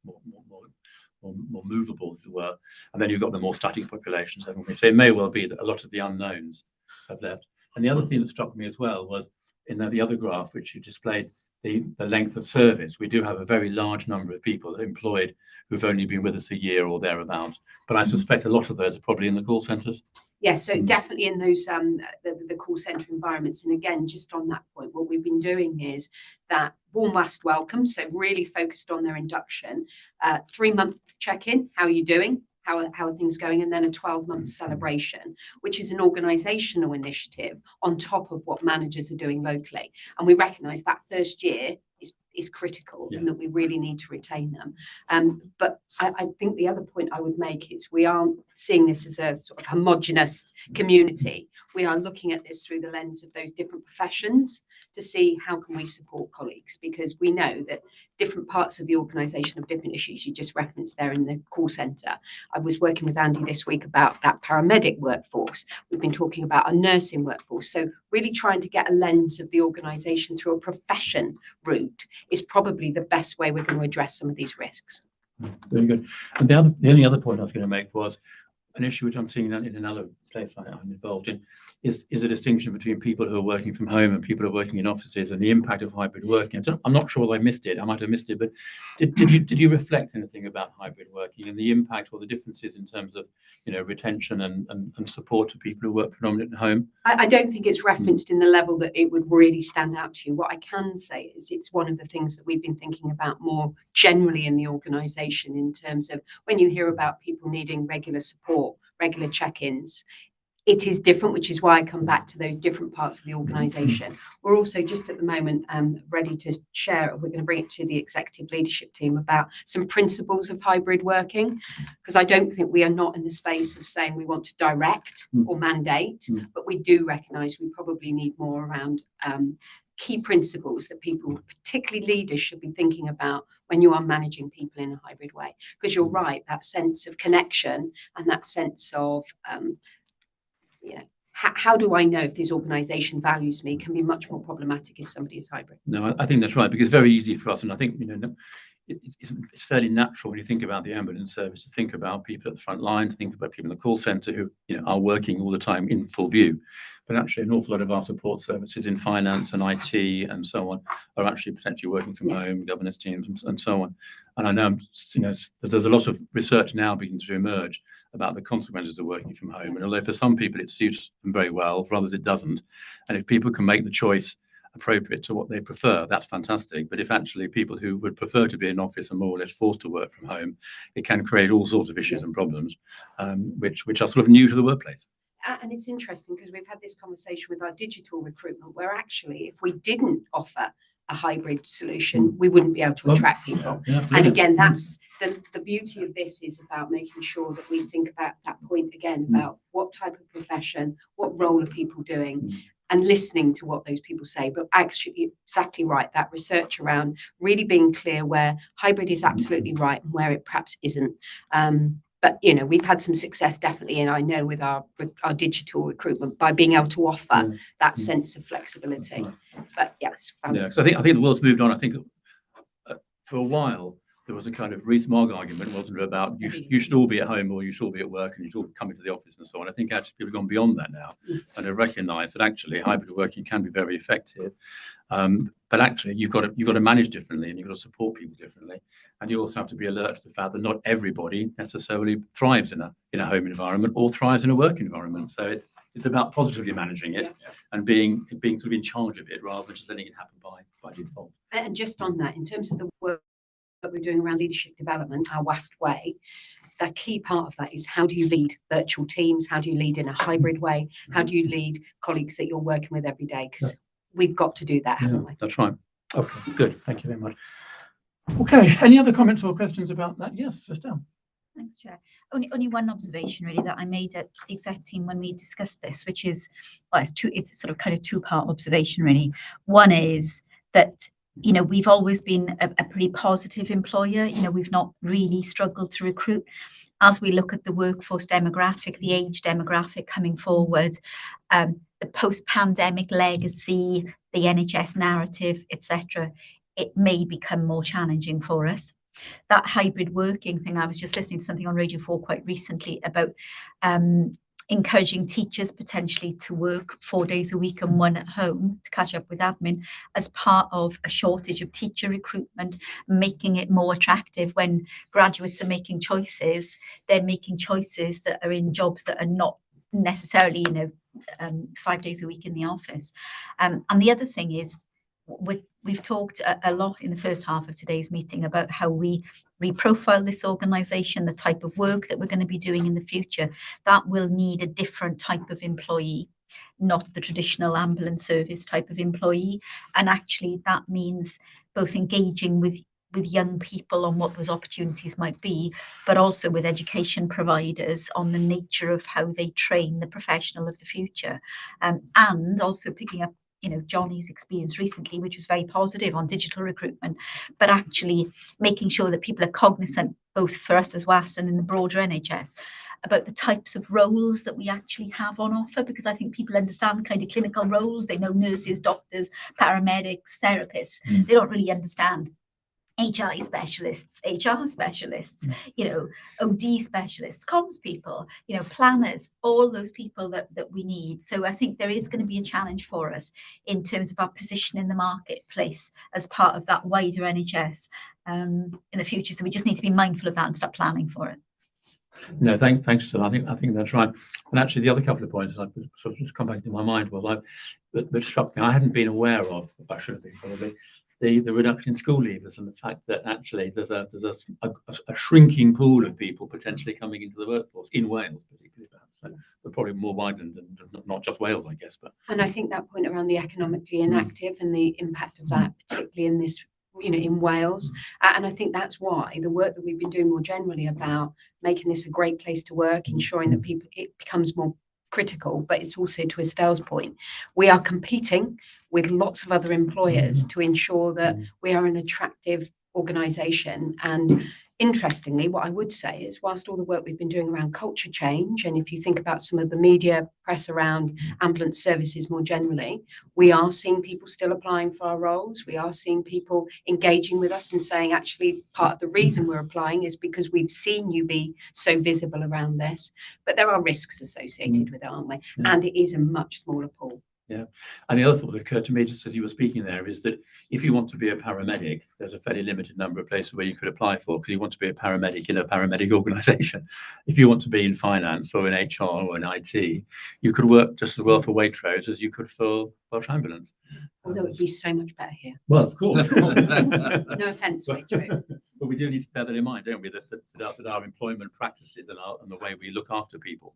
movable, as it were. And then you've got the more static populations, haven't we? So it may well be that a lot of the unknowns have left. And the other thing that struck me as well was in the other graph, which you displayed, the length of service. We do have a very large number of people employed who've only been with us a year or thereabouts. But I suspect a lot of those are probably in the call centres. Yes, so definitely in those the call centre environments. And again, just on that point, what we've been doing is that warm last welcome, so really focused on their induction, 3-month check-in, how are you doing? How are things going? And then a 12-month celebration, which is an organisational initiative on top of what managers are doing locally. And we recognise that first year is critical and that we really need to retain them. But I think the other point I would make is we aren't seeing this as a sort of homogenous community. We are looking at this through the lens of those different professions to see how can we support colleagues, because we know that different parts of the organisation have different issues. You just referenced there in the call centre. I was working with Andy this week about that paramedic workforce. We've been talking about our nursing workforce. So really trying to get a lens of the organisation through a profession route is probably the best way we're going to address some of these risks. Very good. And the only other point I was going to make was an issue which I'm seeing in another place I'm involved in is a distinction between people who are working from home and people who are working in offices and the impact of hybrid working. I'm not sure whether I missed it. I might have missed it, but did you reflect anything about hybrid working and the impact or the differences in terms of retention and support to people who work predominantly at home? I don't think it's referenced in the level that it would really stand out to you. What I can say is it's one of the things that we've been thinking about more generally in the organisation, in terms of when you hear about people needing regular support, regular check-ins, it is different, which is why I come back to those different parts of the organisation. We're also just at the moment ready to share, we're going to bring it to the executive leadership team about some principles of hybrid working, because I don't think we are not in the space of saying we want to direct or mandate, but we do recognise we probably need more around key principles that people, particularly leaders, should be thinking about when you are managing people in a hybrid way. Because you're right, that sense of connection and that sense of, how do I know if this organisation values me can be much more problematic if somebody is hybrid. No, I think that's right, because it's very easy for us, and I think, it's fairly natural when you think about the ambulance service to think about people at the front line, to think about people in the call centre who are working all the time in full view. But actually, an awful lot of our support services in finance and IT and so on are actually potentially working from home, governance teams and so on. And I know, there's a lot of research now beginning to emerge about the consequences of working from home. And although for some people it suits them very well, for others it doesn't. And if people can make the choice appropriate to what they prefer, that's fantastic. But if actually people who would prefer to be in office are more or less forced to work from home, it can create all sorts of issues and problems, which are sort of new to the workplace. And it's interesting because we've had this conversation with our digital recruitment, where actually if we didn't offer a hybrid solution, we wouldn't be able to attract people. And again, that's the beauty of this, is about making sure that we think about that point again, about what type of profession, what role are people doing, and listening to what those people say. But actually, exactly right, that research around really being clear where hybrid is absolutely right and where it perhaps isn't. But we've had some success definitely, and I know with our digital recruitment, by being able to offer that sense of flexibility. But yes, so I think the world's moved on. I think for a while there was a kind of Rees-Mogg argument, wasn't it, about you should all be at home or you should all be at work and you should all come into the office and so on. I think actually people have gone beyond that now and have recognised that actually hybrid working can be very effective. But actually you've got to manage differently, and you've got to support people differently, and you also have to be alert to the fact that not everybody necessarily thrives in a home environment or thrives in a work environment. So it's about positively managing it and being sort of in charge of it rather than just letting it happen by default. And just on that, in terms of the work that we're doing around leadership development, our WAST way, a key part of that is how do you lead virtual teams? How do you lead in a hybrid way? How do you lead colleagues that you're working with every day? Because we've got to do that, haven't we? That's right. Okay, good. Thank you very much. Okay, any other comments or questions about that? Yes, Estelle. Thanks, Chair. Only one observation really that I made at the exec team when we discussed this, which is, it's a sort of kind of two-part observation really. One is that we've always been a pretty positive employer. We've not really struggled to recruit. As we look at the workforce demographic, the age demographic coming forward, the post-pandemic legacy, the NHS narrative, etc., it may become more challenging for us. That hybrid working thing, I was just listening to something on Radio 4 quite recently about encouraging teachers potentially to work 4 days a week and 1 at home to catch up with admin as part of a shortage of teacher recruitment, making it more attractive. When graduates are making choices, they're making choices that are in jobs that are not necessarily 5 days a week in the office. And the other thing is, we've talked a lot in the first half of today's meeting about how we reprofile this organisation, the type of work that we're going to be doing in the future. That will need a different type of employee, not the traditional ambulance service type of employee. And actually that means both engaging with young people on what those opportunities might be, but also with education providers on the nature of how they train the professional of the future. And also picking up Johnny's experience recently, which was very positive on digital recruitment, but actually making sure that people are cognizant, both for us as WAST and in the broader NHS, about the types of roles that we actually have on offer, because I think people understand kind of clinical roles. They know nurses, doctors, paramedics, therapists. They don't really understand HI specialists, HR specialists, OD specialists, comms people, planners, all those people that we need. So I think there is going to be a challenge for us in terms of our position in the marketplace as part of that wider NHS in the future. So we just need to be mindful of that and start planning for it. No, thanks, Phil. I think that's right. And actually, the other couple of points that I sort of just come back to my mind was that struck me. I hadn't been aware of, I should have been probably, the reduction in school leavers and the fact that actually there's a shrinking pool of people potentially coming into the workforce in Wales, particularly perhaps. So we're probably more wide than not just Wales, I guess. And I think that point around the economically inactive and the impact of that, particularly in this, in Wales. And I think that's why the work that we've been doing more generally about making this a great place to work, ensuring that it becomes more critical, but it's also, to Estelle's point, we are competing with lots of other employers to ensure that we are an attractive organisation. And interestingly, what I would say is, whilst all the work we've been doing around culture change, and if you think about some of the media press around ambulance services more generally, we are seeing people still applying for our roles. We are seeing people engaging with us and saying, actually, part of the reason we're applying is because we've seen you be so visible around this. But there are risks associated with it, aren't we? Yeah. And it is a much smaller pool. Yeah, and the other thought that occurred to me just as you were speaking there is that if you want to be a paramedic, there's a fairly limited number of places where you could apply for, because you want to be a paramedic in a paramedic organisation. If you want to be in finance or in HR or in IT, you could work just as well for Waitrose as you could for Welsh Ambulance. Although it would be so much better here. Well, of course. No offence, Waitrose. But we do need to bear that in mind, don't we? That our employment practices and the way we look after people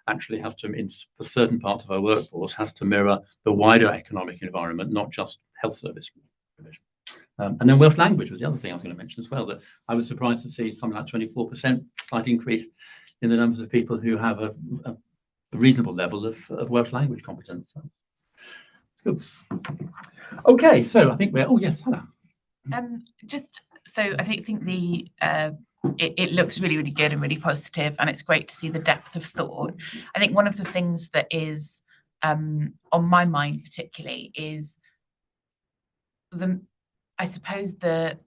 actually has to, for certain parts of our workforce, has to mirror the wider economic environment, not just health service provision. And then Welsh language was the other thing I was going to mention as well, that I was surprised to see something like 24% slight increase in the numbers of people who have a reasonable level of Welsh language competence. So, good. Okay, so I think we're, oh yes, Hannah. Just so I think the it looks really, really good and really positive, and it's great to see the depth of thought. I think one of the things that is on my mind particularly is I suppose the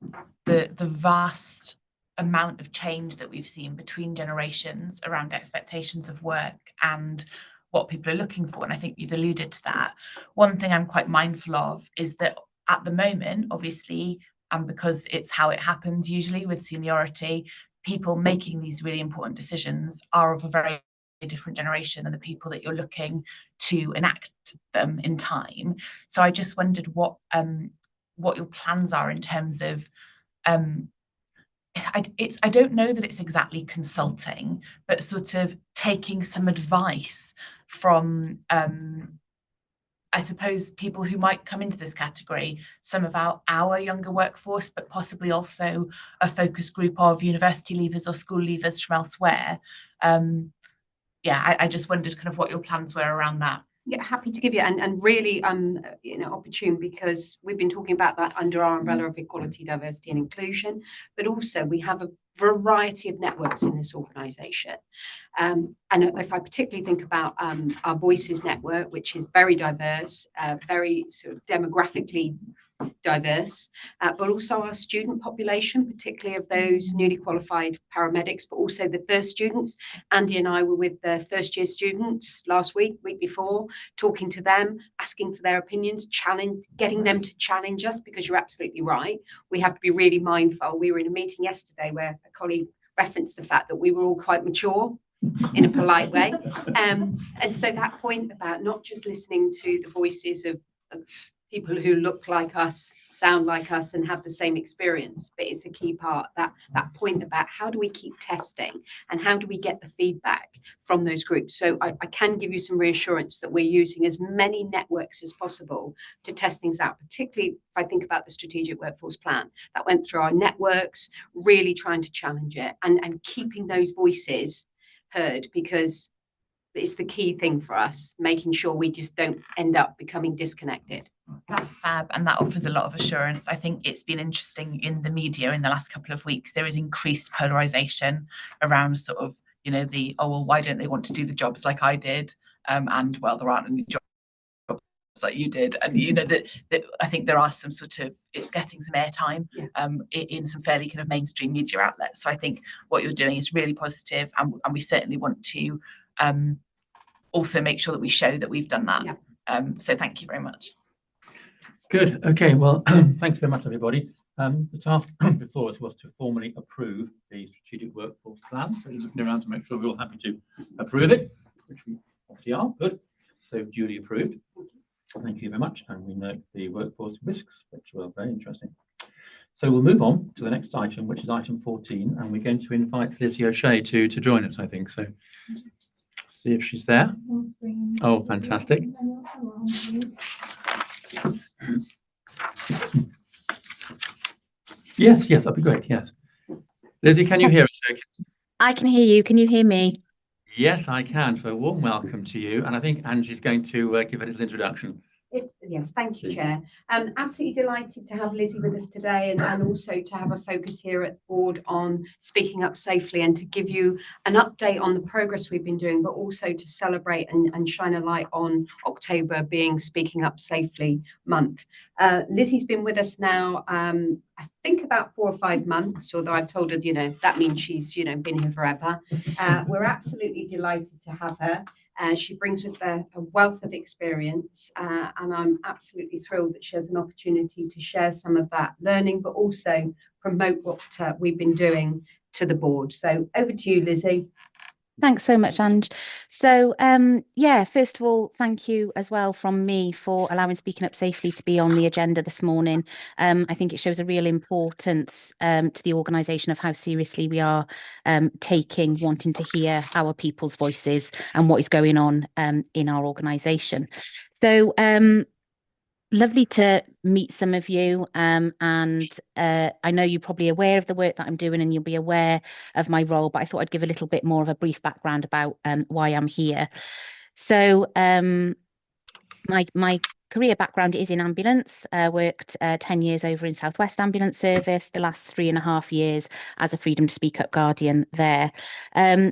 vast amount of change that we've seen between generations around expectations of work and what people are looking for. And I think you've alluded to that. One thing I'm quite mindful of is that at the moment, obviously, and because it's how it happens usually with seniority, people making these really important decisions are of a very different generation than the people that you're looking to enact them in time. So I just wondered what your plans are in terms of I don't know that it's exactly consulting, but sort of taking some advice from I suppose people who might come into this category, some of our younger workforce, but possibly also a focus group of university leavers or school leavers from elsewhere. I just wondered kind of what your plans were around that. Yeah, happy to give you, and really opportune, because we've been talking about that under our umbrella of equality, diversity and inclusion, but also we have a variety of networks in this organisation. And if I particularly think about our Voices network, which is very diverse, very sort of demographically diverse, but also our student population, particularly of those newly qualified paramedics, but also the first students. Andy and I were with the first year students last week before, talking to them, asking for their opinions, getting them to challenge us, because you're absolutely right. We have to be really mindful. We were in a meeting yesterday where a colleague referenced the fact that we were all quite mature in a polite way. And so that point about not just listening to the voices of people who look like us, sound like us, and have the same experience, but it's a key part, that point about how do we keep testing and how do we get the feedback from those groups. So I can give you some reassurance that we're using as many networks as possible to test things out, particularly if I think about the strategic workforce plan that went through our networks, really trying to challenge it and keeping those voices heard, because it's the key thing for us, making sure we just don't end up becoming disconnected. That's fab, and that offers a lot of assurance. I think it's been interesting in the media in the last couple of weeks. There is increased polarization around sort of, why don't they want to do the jobs like I did? And well, there aren't any jobs like you did. And that I think there are some sort of, it's getting some airtime in some fairly kind of mainstream media outlets. So I think what you're doing is really positive, and we certainly want to also make sure that we show that we've done that. So thank you very much. Good. Okay. Well, thanks very much, everybody. The task before us was to formally approve the strategic workforce plan. So we're looking around to make sure we're all happy to approve it, which we obviously are. Good. So duly approved. Thank you very much. And we note the workforce risks, which were very interesting. So we'll move on to the next item, which is item 14, and we're going to invite Lizzie O'Shea to join us, I think. So see if she's there. Oh, fantastic. Yes, that'd be great. Yes. Lizzie, can you hear us? Okay? I can hear you. Can you hear me? Yes, I can. So a warm welcome to you. And I think Angie's going to give a little introduction. Yes, thank you, Please. Chair. Absolutely delighted to have Lizzie with us today and also to have a focus here at the board on speaking up safely and to give you an update on the progress we've been doing, but also to celebrate and shine a light on October being Speaking Up Safely month. Lizzie's been with us now, I think about 4 or 5 months, although I've told her, that means she's, been here forever. We're absolutely delighted to have her. She brings with her a wealth of experience, and I'm absolutely thrilled that she has an opportunity to share some of that learning, but also promote what we've been doing to the board. So over to you, Lizzie. Thanks so much, Ange. So, yeah, first of all, thank you as well from me for allowing Speaking Up Safely to be on the agenda this morning. I think it shows a real importance to the organisation of how seriously we are taking wanting to hear our people's voices and what is going on in our organisation. So, lovely to meet some of you, and I know you're probably aware of the work that I'm doing and you'll be aware of my role, but I thought I'd give a little bit more of a brief background about why I'm here. So my career background is in ambulance. Worked 10 years over in South West Ambulance Service, the last 3.5 years as a Freedom to Speak Up Guardian there.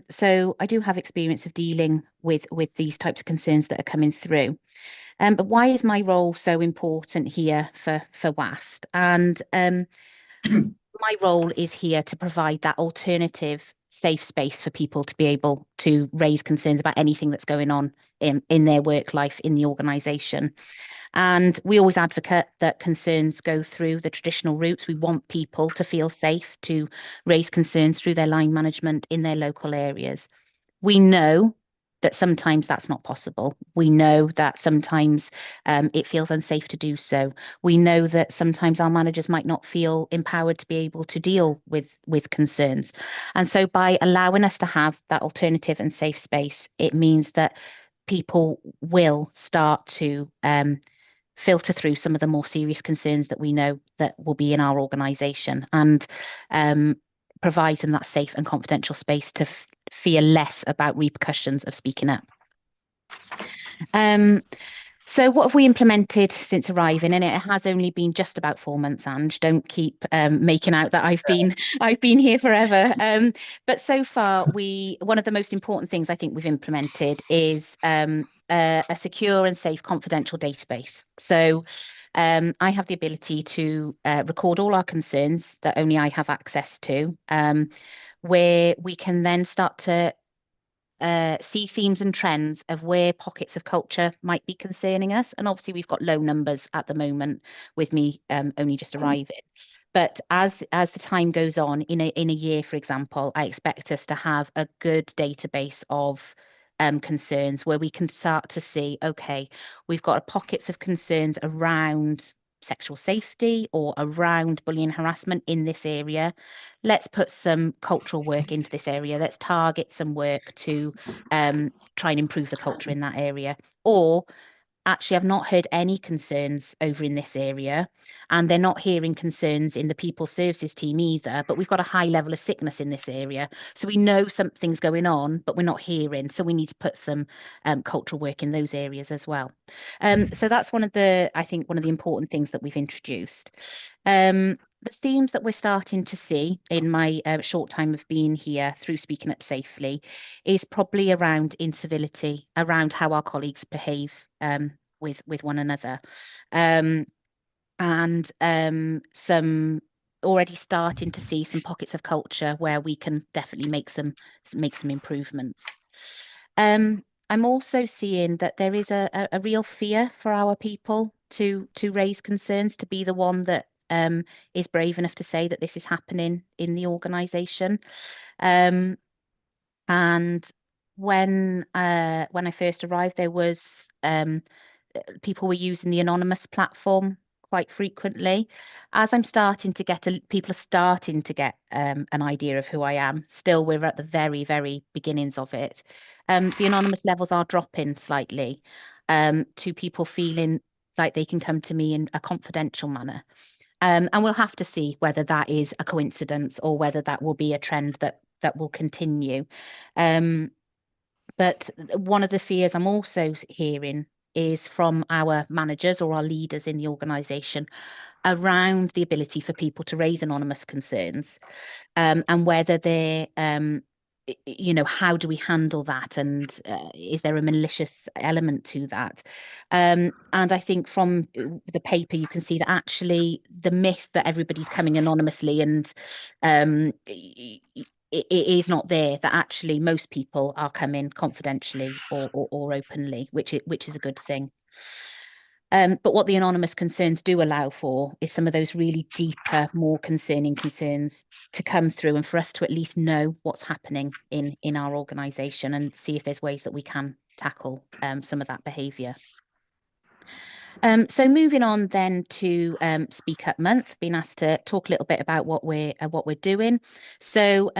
So I do have experience of dealing with these types of concerns that are coming through. But why is my role so important here for WAST? And my role is here to provide that alternative, safe space for people to be able to raise concerns about anything that's going on in their work life in the organisation. And we always advocate that concerns go through the traditional routes. We want people to feel safe to raise concerns through their line management in their local areas. We know that sometimes that's not possible. We know that sometimes it feels unsafe to do so. We know that sometimes our managers might not feel empowered to be able to deal with concerns. And so by allowing us to have that alternative and safe space, it means that people will start to filter through some of the more serious concerns that we know that will be in our organisation, and provides them that safe and confidential space to fear less about repercussions of speaking up. So what have we implemented since arriving? And it has only been just about 4 months, Ange. Don't keep making out that I've been here forever. But so far, one of the most important things I think we've implemented is a secure and safe confidential database. So I have the ability to record all our concerns that only I have access to, where we can then start to see themes and trends of where pockets of culture might be concerning us. And obviously we've got low numbers at the moment with me only just arriving. But as the time goes on, in a year, for example, I expect us to have a good database of concerns where we can start to see, okay, we've got pockets of concerns around sexual safety or around bullying and harassment in this area. Let's put some cultural work into this area. Let's target some work to try and improve the culture in that area. Or actually, I've not heard any concerns over in this area, and they're not hearing concerns in the people services team either, but we've got a high level of sickness in this area. So we know something's going on, but we're not hearing. So we need to put some cultural work in those areas as well. So that's I think one of the important things that we've introduced. The themes that we're starting to see in my short time of being here through Speaking Up Safely is probably around incivility, around how our colleagues behave with one another, and some already starting to see some pockets of culture where we can definitely make some improvements. I'm also seeing that there is a real fear for our people to raise concerns, to be the one that is brave enough to say that this is happening in the organisation. And when I first arrived, there was people were using the anonymous platform quite frequently. As I'm starting to get people are starting to get an idea of who I am. Still, we're at the very, very beginnings of it. The anonymous levels are dropping slightly to people feeling like they can come to me in a confidential manner. And we'll have to see whether that is a coincidence or whether that will be a trend that will continue. But one of the fears I'm also hearing is from our managers or our leaders in the organisation around the ability for people to raise anonymous concerns, and whether they're how do we handle that, and is there a malicious element to that? And I think from the paper you can see that actually the myth that everybody's coming anonymously and it is not there, that actually most people are coming confidentially or openly, which is a good thing. But what the anonymous concerns do allow for is some of those really deeper, more concerning concerns to come through, and for us to at least know what's happening in our organisation and see if there's ways that we can tackle some of that behaviour. So moving on then to Speak Up Month, been asked to talk a little bit about what we're doing. So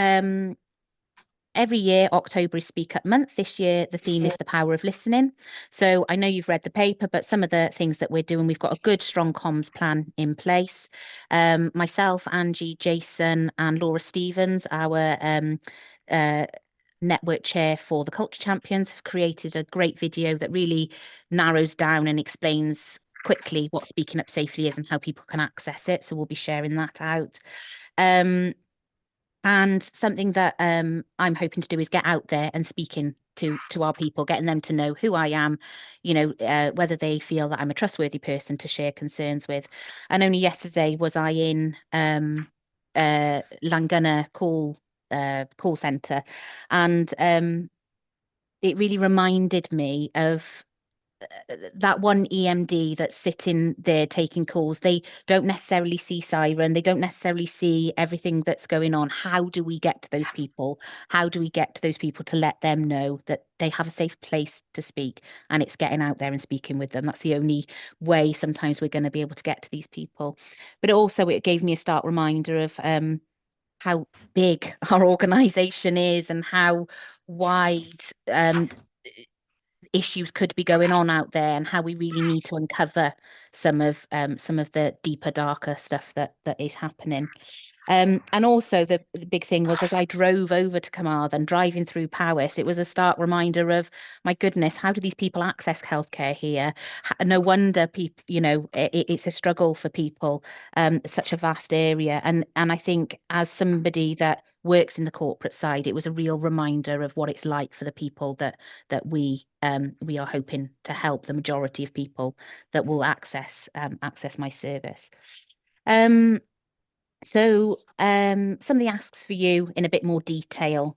every year, October is Speak Up Month. This year, the theme is the power of listening. So I know you've read the paper, but some of the things that we're doing, we've got a good, strong comms plan in place. Myself, Angie, Jason, and Laura Stevens, our network chair for the Culture Champions, have created a great video that really narrows down and explains quickly what Speaking Up Safely is and how people can access it. So we'll be sharing that out. And something that I'm hoping to do is get out there and speaking to our people, getting them to know who I am, whether they feel that I'm a trustworthy person to share concerns with. And only yesterday was I in Llangunna call centre, and it really reminded me of that one EMD that's sitting there taking calls. They don't necessarily see siren, they don't necessarily see everything that's going on. How do we get to those people? How do we get to those people to let them know that they have a safe place to speak? And it's getting out there and speaking with them. That's the only way sometimes we're going to be able to get to these people. But also it gave me a stark reminder of how big our organisation is and how wide issues could be going on out there, and how we really need to uncover some of the deeper, darker stuff that is happening. And also the big thing was, as I drove over to Carmarthen and driving through Powys, it was a stark reminder of, my goodness, how do these people access healthcare here? No wonder people, it's a struggle for people, such a vast area. And I think as somebody that works in the corporate side, it was a real reminder of what it's like for the people that we are hoping to help, the majority of people that will access my service. So some of the asks for you in a bit more detail.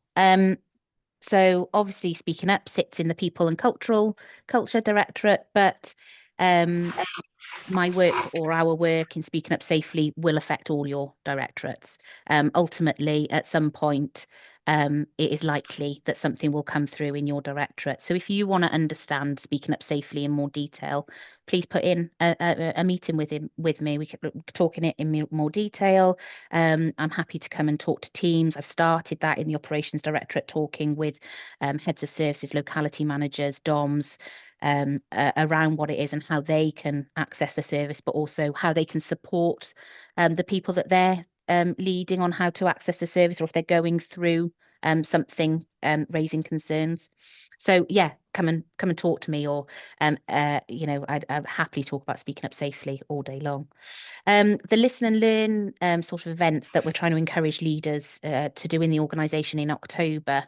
So obviously Speaking Up sits in the People and Culture Directorate, but my work or our work in Speaking Up Safely will affect all your directorates. Ultimately, at some point, it is likely that something will come through in your directorate. So if you want to understand Speaking Up Safely in more detail, please put in a meeting with me. We can talk in it in more detail. I'm happy to come and talk to teams. I've started that in the Operations Directorate, talking with heads of services, locality managers, DOMs, around what it is and how they can access the service, but also how they can support the people that they're leading on how to access the service, or if they're going through something raising concerns. So yeah, come and talk to me, or I'd happily talk about Speaking Up Safely all day long. The listen and learn sort of events that we're trying to encourage leaders to do in the organisation in October.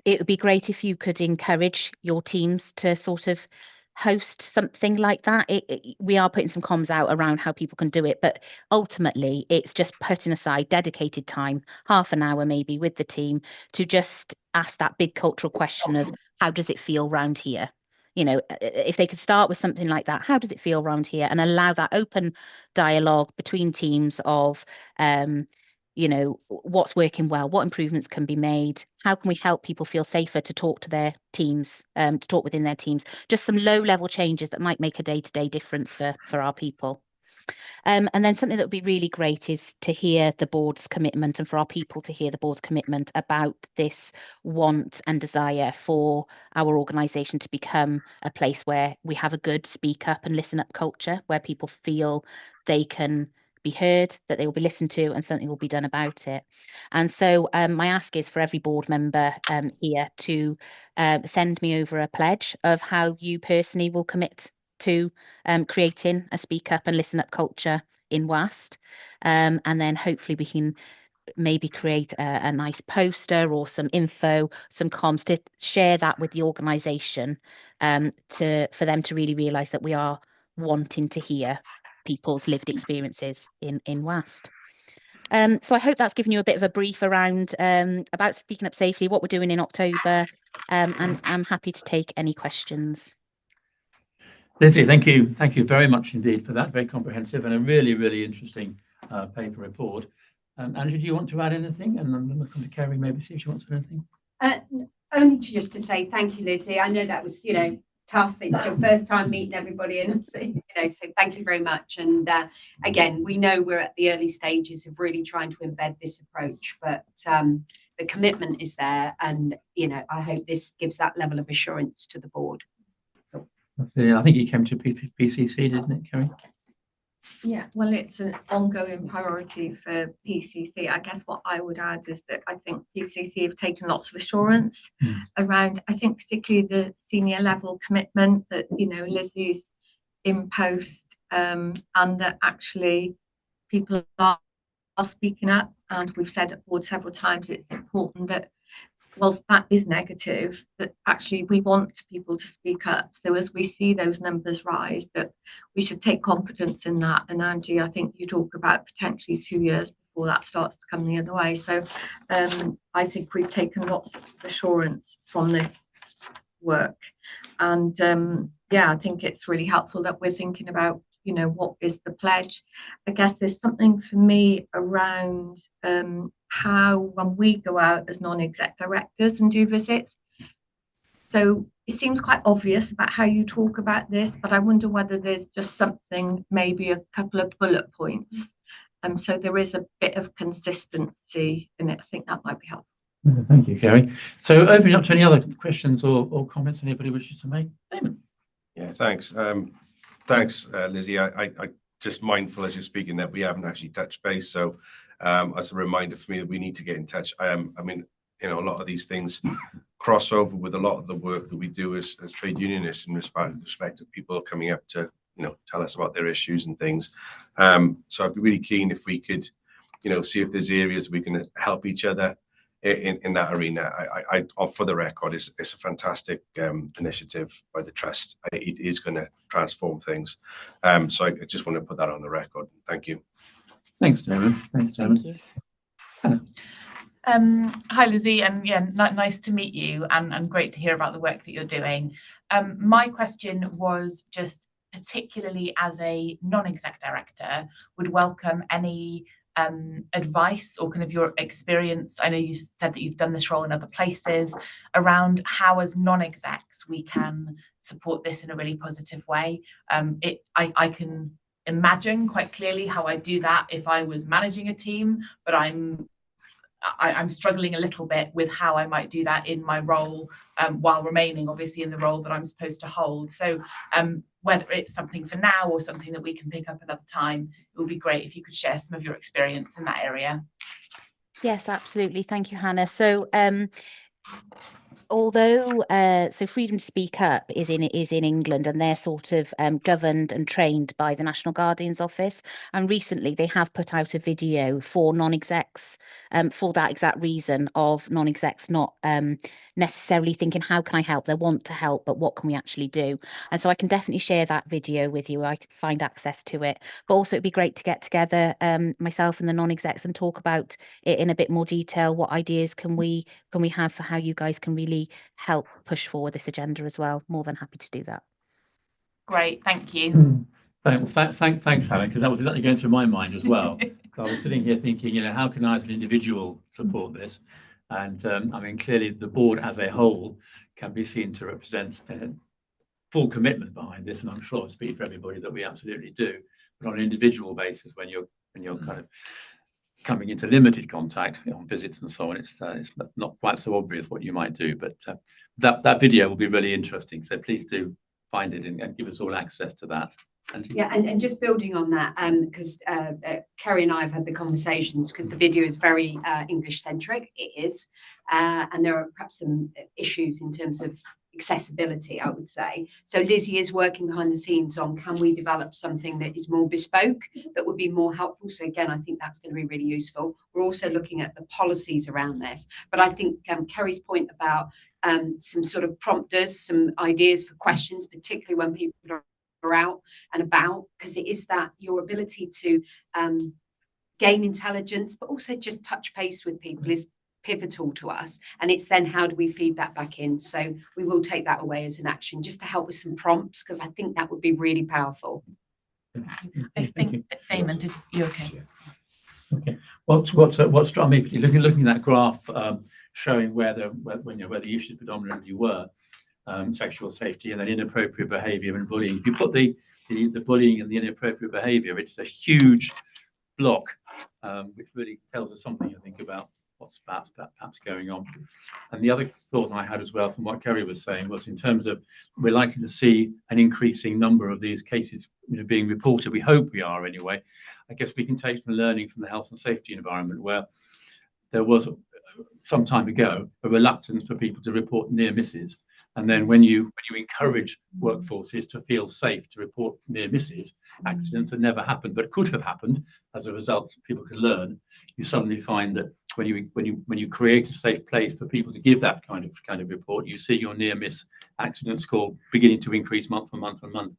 It would be great if you could encourage your teams to sort of host something like that. We are putting some comms out around how people can do it, but ultimately it's just putting aside dedicated time, half an hour maybe, with the team to just ask that big cultural question of, how does it feel round here? If they could start with something like that, how does it feel around here? And allow that open dialogue between teams of what's working well, what improvements can be made, how can we help people feel safer to talk to their teams, to talk within their teams, just some low level changes that might make a day-to-day difference for our people. And then something that would be really great is to hear the board's commitment, and for our people to hear the board's commitment about this want and desire for our organisation to become a place where we have a good speak up and listen up culture, where people feel they can be heard, that they will be listened to, and something will be done about it. And so my ask is for every board member here to send me over a pledge of how you personally will commit to creating a speak up and listen up culture in WAST. And then hopefully we can maybe create a nice poster or some info, some comms to share that with the organisation for them to really realise that we are wanting to hear people's lived experiences in WAST. So I hope that's given you a bit of a brief around about Speaking Up Safely, what we're doing in October, and I'm happy to take any questions. Lizzie, thank you very much indeed for that, very comprehensive and a really interesting paper report. Andrew, do you want to add anything? And I'm going to come to Kerry, maybe see if she wants to add anything. Only just to say thank you, Lizzie. I know that was, tough. It's your first time meeting everybody, and so thank you very much. And again, we know we're at the early stages of really trying to embed this approach, but the commitment is there, and I hope this gives that level of assurance to the board. So, yeah, I think you came to PCC, didn't it, Kerry? Yeah, well, it's an ongoing priority for PCC. I guess what I would add is that I think PCC have taken lots of assurance around, I think particularly the senior level commitment that, Lizzie's in post, and that actually people are speaking up. And we've said at board several times, it's important that whilst that is negative, that actually we want people to speak up. So as we see those numbers rise, that we should take confidence in that. And Angie, I think you talk about potentially 2 years before that starts to come the other way. So I think we've taken lots of assurance from this work. And yeah, I think it's really helpful that we're thinking about, what is the pledge? I guess there's something for me around how when we go out as non-exec directors and do visits. So it seems quite obvious about how you talk about this, but I wonder whether there's just something, maybe a couple of bullet points. So there is a bit of consistency in it. I think that might be helpful. Thank you, Kerry. So opening up to any other questions or comments anybody wishes to make. Damon. Yeah, thanks. Thanks, Lizzie. I just mindful as you're speaking that we haven't actually touched base. So as a reminder for me that we need to get in touch. I mean, a lot of these things cross over with a lot of the work that we do as trade unionists in respect of people coming up to, tell us about their issues and things. So I'd be really keen if we could, see if there's areas we can help each other in that arena. I for the record, it's a fantastic initiative by the trust. It is going to transform things. So I just want to put that on the record. Thank you. Thanks, Damon. Thanks, Damon. Thank you. Hannah. Hi, Lizzie, and yeah, nice to meet you, and great to hear about the work that you're doing. My question was just particularly as a non-exec director, would welcome any advice or kind of your experience. I know you said that you've done this role in other places around how as non-execs we can support this in a really positive way. I can imagine quite clearly how I do that if I was managing a team, but I'm struggling a little bit with how I might do that in my role while remaining obviously in the role that I'm supposed to hold. So whether it's something for now or something that we can pick up another time, it would be great if you could share some of your experience in that area. Yes, absolutely. Thank you, Hannah. So although so Freedom to Speak Up is in England, and they're sort of governed and trained by the National Guardian's Office, and recently they have put out a video for non-execs for that exact reason of non-execs not necessarily thinking, how can I help? They want to help, but what can we actually do? And so I can definitely share that video with you. I can find access to it, but also it'd be great to get together myself and the non-execs and talk about it in a bit more detail. What ideas can we have for how you guys can really help push forward this agenda as well? More than happy to do that. Great, thank you. Thanks, Hannah, because that was exactly going through my mind as well. So I was sitting here thinking, how can I as an individual support this? And I mean, clearly the board as a whole can be seen to represent full commitment behind this, and I'm sure I speak for everybody that we absolutely do. But on an individual basis, when you're kind of coming into limited contact on visits and so on, it's not quite so obvious what you might do. But that video will be really interesting. So please do find it and give us all access to that. Yeah, and just building on that, because Kerry and I have had the conversations, because the video is very English centric, it is, and there are perhaps some issues in terms of accessibility, I would say. So Lizzie is working behind the scenes on, can we develop something that is more bespoke, that would be more helpful? So again, I think that's going to be really useful. We're also looking at the policies around this, but I think Kerry's point about some sort of prompters, some ideas for questions, particularly when people are out and about, because it is that your ability to gain intelligence, but also just touch base with people is pivotal to us. And it's then how do we feed that back in? So we will take that away as an action, just to help with some prompts, because I think that would be really powerful. I think that Damon, did you okay? Okay. What's struck me, looking at that graph showing where the issues predominantly were sexual safety and then inappropriate behaviour and bullying. If you put the bullying and the inappropriate behaviour, it's a huge block, which really tells us something, I think, about what's perhaps going on. And the other thought I had as well from what Kerry was saying was in terms of we're likely to see an increasing number of these cases being reported. We hope we are anyway. I guess we can take some learning from the health and safety environment where there was some time ago a reluctance for people to report near misses. And then when you encourage workforces to feel safe to report near misses, accidents that never happened but could have happened as a result, people could learn. You suddenly find that when you create a safe place for people to give that kind of report, you see your near miss accident score beginning to increase month on month on month.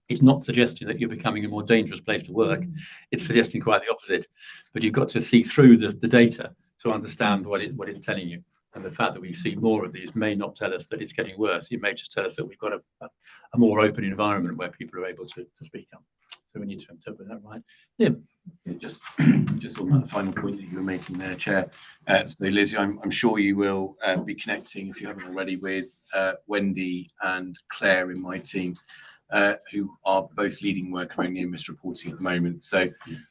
It's not suggesting that you're becoming a more dangerous place to work. It's suggesting quite the opposite. But you've got to see through the data to understand what it's telling you. And the fact that we see more of these may not tell us that it's getting worse. It may just tell us that we've got a more open environment where people are able to speak up. So we need to interpret that right. Yeah. Just on that final point that you were making there, Chair. So Lizzie, I'm sure you will be connecting, if you haven't already, with Wendy and Claire in my team, who are both leading work around near miss reporting at the moment. So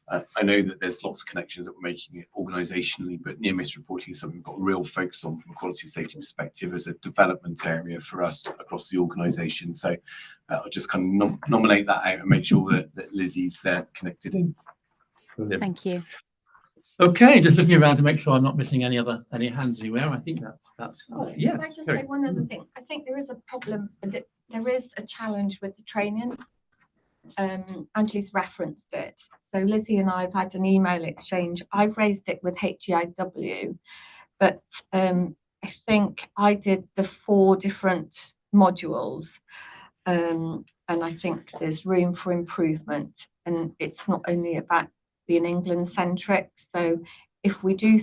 I know that there's lots of connections that we're making organisationally, but near miss reporting is something we've got a real focus on from a quality and safety perspective as a development area for us across the organisation. So I'll just kind of nominate that out and make sure that Lizzie's connected in. Brilliant. Thank you. Okay, just looking around to make sure I'm not missing any hands anywhere. I think that's yes. Can I just say one other thing? I think there is a problem that there is a challenge with the training. Angie's referenced it. So Lizzie and I have had an email exchange. I've raised it with HEIW, but I think I did the 4 different modules, and I think there's room for improvement. And it's not only about being England centric. So if we do,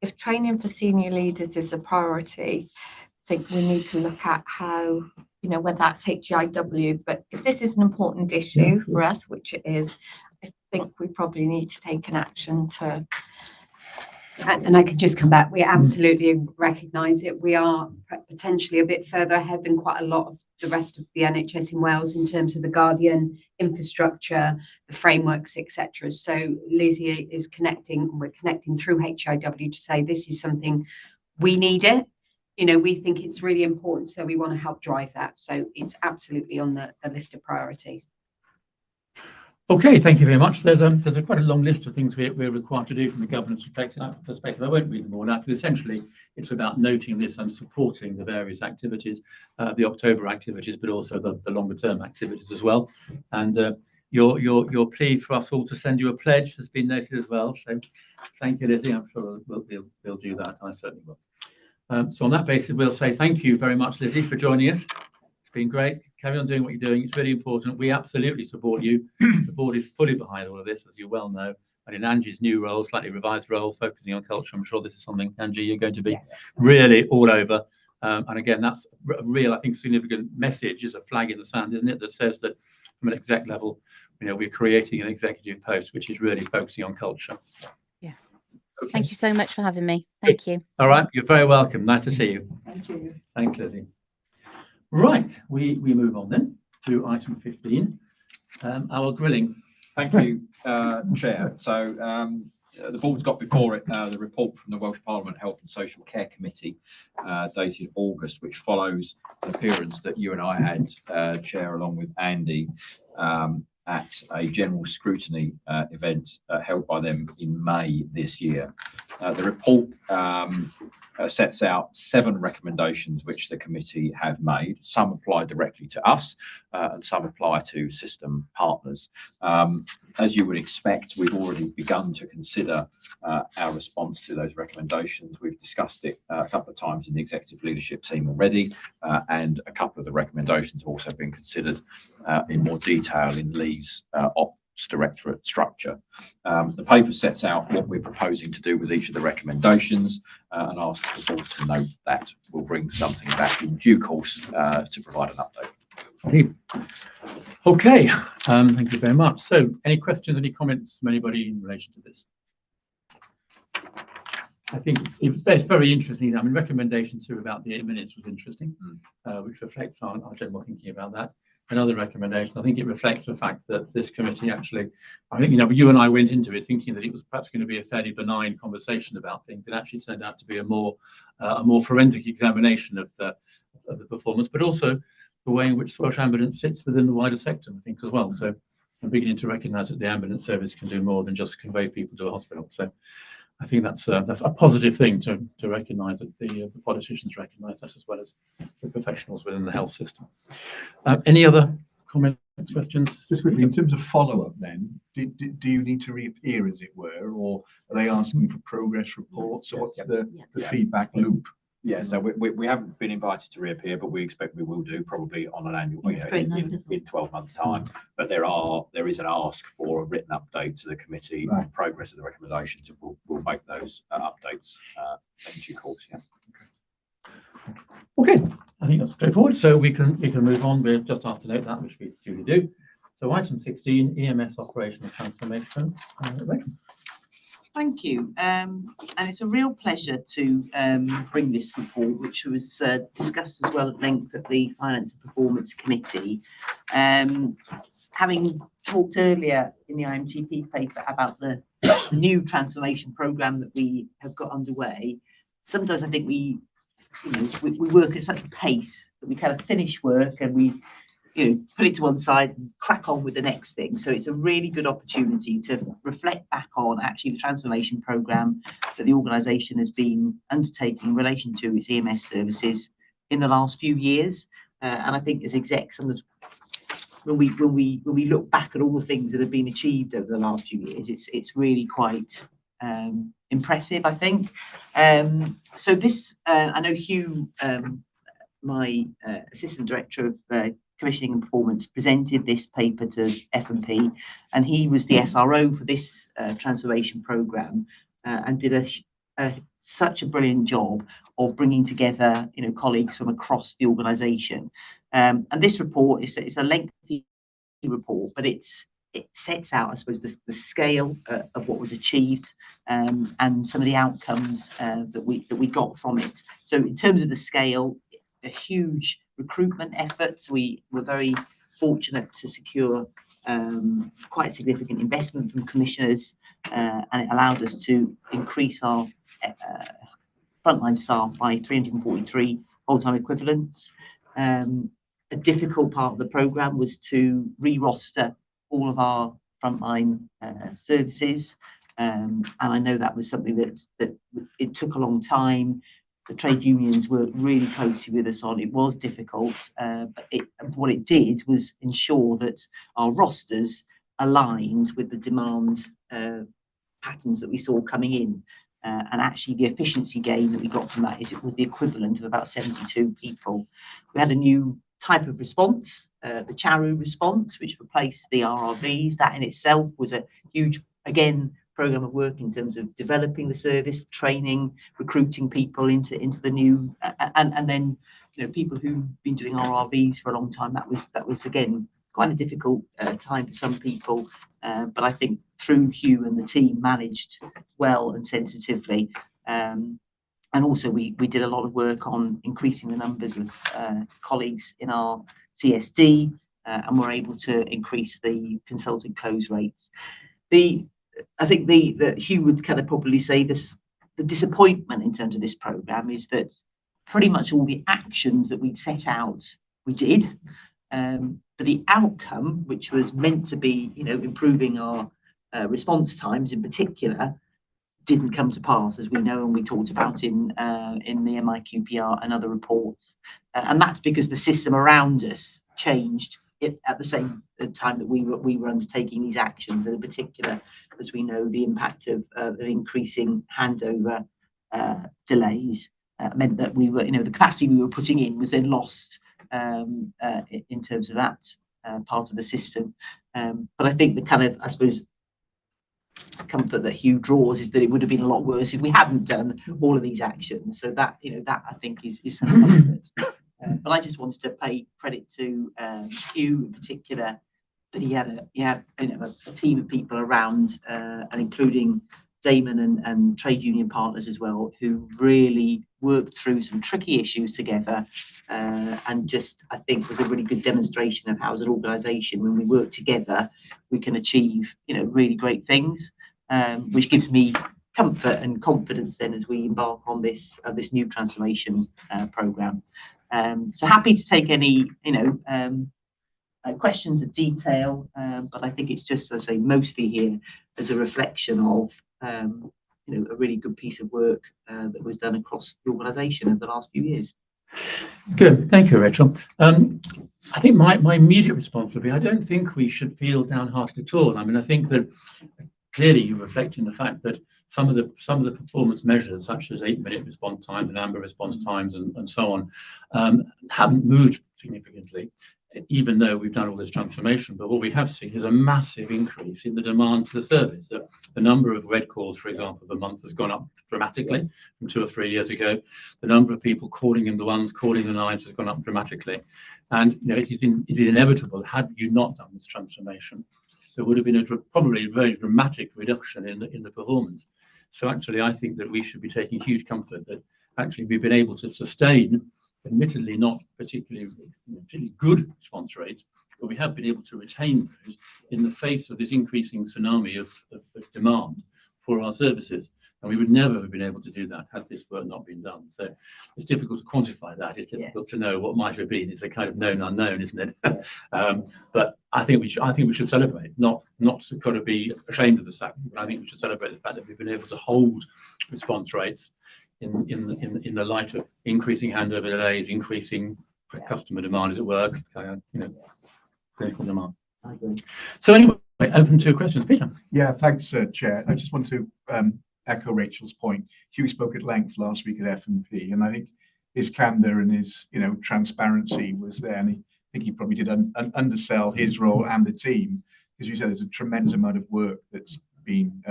if training for senior leaders is a priority, I think we need to look at how, whether that's HEIW, but if this is an important issue for us, which it is, I think we probably need to take an action to. And I could just come back. We absolutely recognise it. We are potentially a bit further ahead than quite a lot of the rest of the NHS in Wales in terms of the Guardian infrastructure, the frameworks, etc. So Lizzie is connecting, and we're connecting through HIW to say this is something we need it. We think it's really important, so we want to help drive that. So it's absolutely on the list of priorities. Okay, thank you very much. There's a quite a long list of things we're required to do from the governance perspective. I won't read them all out, but essentially it's about noting this and supporting the various activities, the October activities, but also the longer term activities as well. And your plea for us all to send you a pledge has been noted as well. So thank you, Lizzie. I'm sure we'll do that. I certainly will. So on that basis, we'll say thank you very much, Lizzie, for joining us. It's been great. Carry on doing what you're doing. It's really important. We absolutely support you. The board is fully behind all of this, as you well know. And in Angie's new role, slightly revised role, focusing on culture, I'm sure this is something, Angie, you're going to be really all over. And again, that's a real, I think, significant message, is a flag in the sand, isn't it? That says that from an exec level, we're creating an executive post, which is really focusing on culture. Yeah. Okay. Thank you so much for having me. Thank you. All right. You're very welcome. Nice to see you. Thank you. Thanks, Lizzie. Right, we move on then to item 15, our grilling. Thank you, Chair. So the board's got before it the report from the Welsh Parliament Health and Social Care Committee dated August, which follows an appearance that you and I had, Chair, along with Andy, at a general scrutiny event held by them in May this year. The report sets out 7 recommendations which the committee have made. Some apply directly to us and some apply to system partners. As you would expect, we've already begun to consider our response to those recommendations. We've discussed it a couple of times in the executive leadership team already, and a couple of the recommendations have also been considered in more detail in Lee's Ops Directorate structure. The paper sets out what we're proposing to do with each of the recommendations and asks the board to note that we'll bring something back in due course to provide an update. Indeed. Okay, thank you very much. So any questions, any comments from anybody in relation to this? I think it's very interesting. I mean, recommendation 2 about the 8 minutes was interesting, which reflects our general thinking about that. Another recommendation, I think it reflects the fact that this committee actually, I think, you and I went into it thinking that it was perhaps going to be a fairly benign conversation about things. It actually turned out to be a more forensic examination of the performance, but also the way in which Welsh Ambulance sits within the wider sector, I think, as well. So I'm beginning to recognise that the ambulance service can do more than just convey people to a hospital. So I think that's a positive thing to recognise that the politicians recognise that, as well as the professionals within the health system. Any other comments, questions? Just quickly, in terms of follow-up then, do you need to reappear, as it were, or are they asking for progress reports? So what's the feedback loop? Yeah, so we haven't been invited to reappear, but we expect we will do probably on an annual, in 12 months' time. But there is an ask for a written update to the committee on progress of the recommendations, and we'll make those updates in due course. Yeah. Okay, I think that's straightforward. So we can move on. We're just after note that, which we duly do. So item 16, EMS operational transformation. Rachel. Thank you. And it's a real pleasure to bring this report, which was discussed as well at length at the Finance and Performance Committee. Having talked earlier in the IMTP paper about the new transformation programme that we have got underway, sometimes I think we work at such a pace that we kind of finish work and we put it to one side and crack on with the next thing. So it's a really good opportunity to reflect back on actually the transformation programme that the organisation has been undertaking in relation to its EMS services in the last few years. And I think as execs, when we look back at all the things that have been achieved over the last few years, it's really quite impressive, I think. So this, I know Hugh, my Assistant Director of Commissioning and Performance, presented this paper to F&P, and he was the SRO for this transformation programme and did such a brilliant job of bringing together colleagues from across the organisation. And this report is a lengthy report, but it sets out, I suppose, the scale of what was achieved and some of the outcomes that we got from it. So in terms of the scale, a huge recruitment efforts. We were very fortunate to secure quite significant investment from commissioners, and it allowed us to increase our frontline staff by 343 full-time equivalents. A difficult part of the programme was to re-roster all of our frontline services, and I know that was something that it took a long time. The trade unions worked really closely with us on. It was difficult, but what it did was ensure that our rosters aligned with the demand patterns that we saw coming in. And actually the efficiency gain that we got from that was the equivalent of about 72 people. We had a new type of response, the Charu response, which replaced the RRVs. That in itself was a huge, again, programme of work in terms of developing the service, training, recruiting people into the new, and then people who've been doing RRVs for a long time. That was again quite a difficult time for some people, but I think through Hugh and the team managed well and sensitively. And also we did a lot of work on increasing the numbers of colleagues in our CSD, and we're able to increase the consultant close rates. I think that Hugh would kind of probably say this, the disappointment in terms of this programme is that pretty much all the actions that we'd set out, we did. But the outcome, which was meant to be, improving our response times in particular, didn't come to pass, as we know and we talked about in the MIQPR and other reports. And that's because the system around us changed at the same time that we were undertaking these actions, and in particular, as we know, the impact of increasing handover delays meant that we were, the capacity we were putting in was then lost in terms of that part of the system. But I think the kind of, I suppose, comfort that Hugh draws is that it would have been a lot worse if we hadn't done all of these actions. So that, that I think is some comfort. But I just wanted to pay credit to Hugh in particular, that he had a team of people around, and including Damon and trade union partners as well, who really worked through some tricky issues together, and just, I think, was a really good demonstration of how, as an organisation, when we work together, we can achieve, really great things, which gives me comfort and confidence then as we embark on this new transformation programme. So happy to take any, questions of detail, but I think it's just, as I say, mostly here as a reflection of, a really good piece of work that was done across the organisation over the last few years. Good, thank you, Rachel. I think my immediate response would be, I don't think we should feel downhearted at all. I mean, I think that clearly you're reflecting the fact that some of the performance measures, such as 8-minute response times and AMBER response times and so on, haven't moved significantly, even though we've done all this transformation. But what we have seen is a massive increase in the demand for the service. The number of red calls, for example, per month has gone up dramatically from 2 or 3 years ago. The number of people calling in the ones, calling the nines has gone up dramatically. And it is inevitable, had you not done this transformation, there would have been probably a very dramatic reduction in the performance. So actually, I think that we should be taking huge comfort that actually we've been able to sustain, admittedly not particularly good response rates, but we have been able to retain those in the face of this increasing tsunami of demand for our services. And we would never have been able to do that had this work not been done. So it's difficult to quantify that. It's difficult to know what might have been. It's a kind of known unknown, isn't it? But I think we should celebrate, not to kind of be ashamed of the fact, but I think we should celebrate the fact that we've been able to hold response rates in the light of increasing handover delays, increasing customer demand, as it were, clinical demand. I agree. So anyway, open to questions. Peter. Yeah, thanks, Chair. I just want to echo Rachel's point. Hugh spoke at length last week at F&P, and I think his candour and his, transparency was there. And I think he probably did undersell his role and the team, because you said there's a tremendous amount of work that's been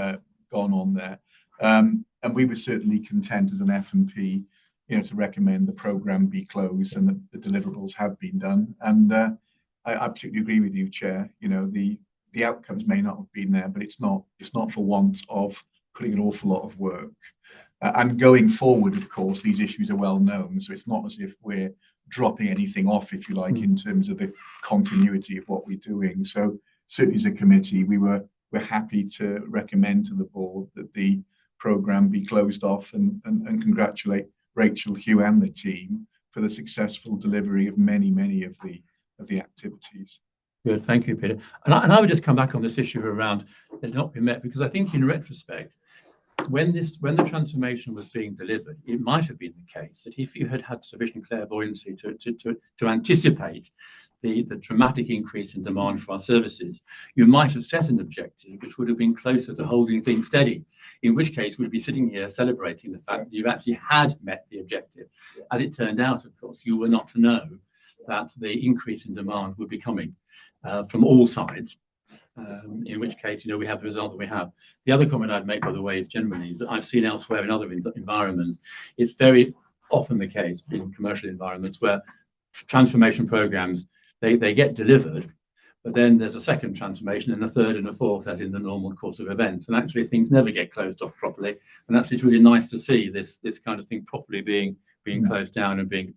gone on there. And we were certainly content as an F&P, to recommend the programme be closed and that the deliverables have been done. And I absolutely agree with you, Chair. The outcomes may not have been there, but it's not for want of putting an awful lot of work. And going forward, of course, these issues are well known, so it's not as if we're dropping anything off, if you like, in terms of the continuity of what we're doing. So certainly as a committee, we're happy to recommend to the board that the programme be closed off and congratulate Rachel, Hugh and the team for the successful delivery of many of the activities. Good, thank you, Peter. And I would just come back on this issue around it not been met, because I think in retrospect, when the transformation was being delivered, it might have been the case that if you had sufficient clairvoyancy to anticipate the dramatic increase in demand for our services, you might have set an objective which would have been closer to holding things steady, in which case we'd be sitting here celebrating the fact that you actually had met the objective. As it turned out, of course, you were not to know that the increase in demand would be coming from all sides, in which case, we have the result that we have. The other comment I'd make, by the way, is generally is that I've seen elsewhere in other environments, it's very often the case in commercial environments where transformation programs, they get delivered, but then there's a second transformation and a third and a fourth, as in the normal course of events. And actually things never get closed off properly. And actually it's really nice to see this kind of thing properly being closed down and being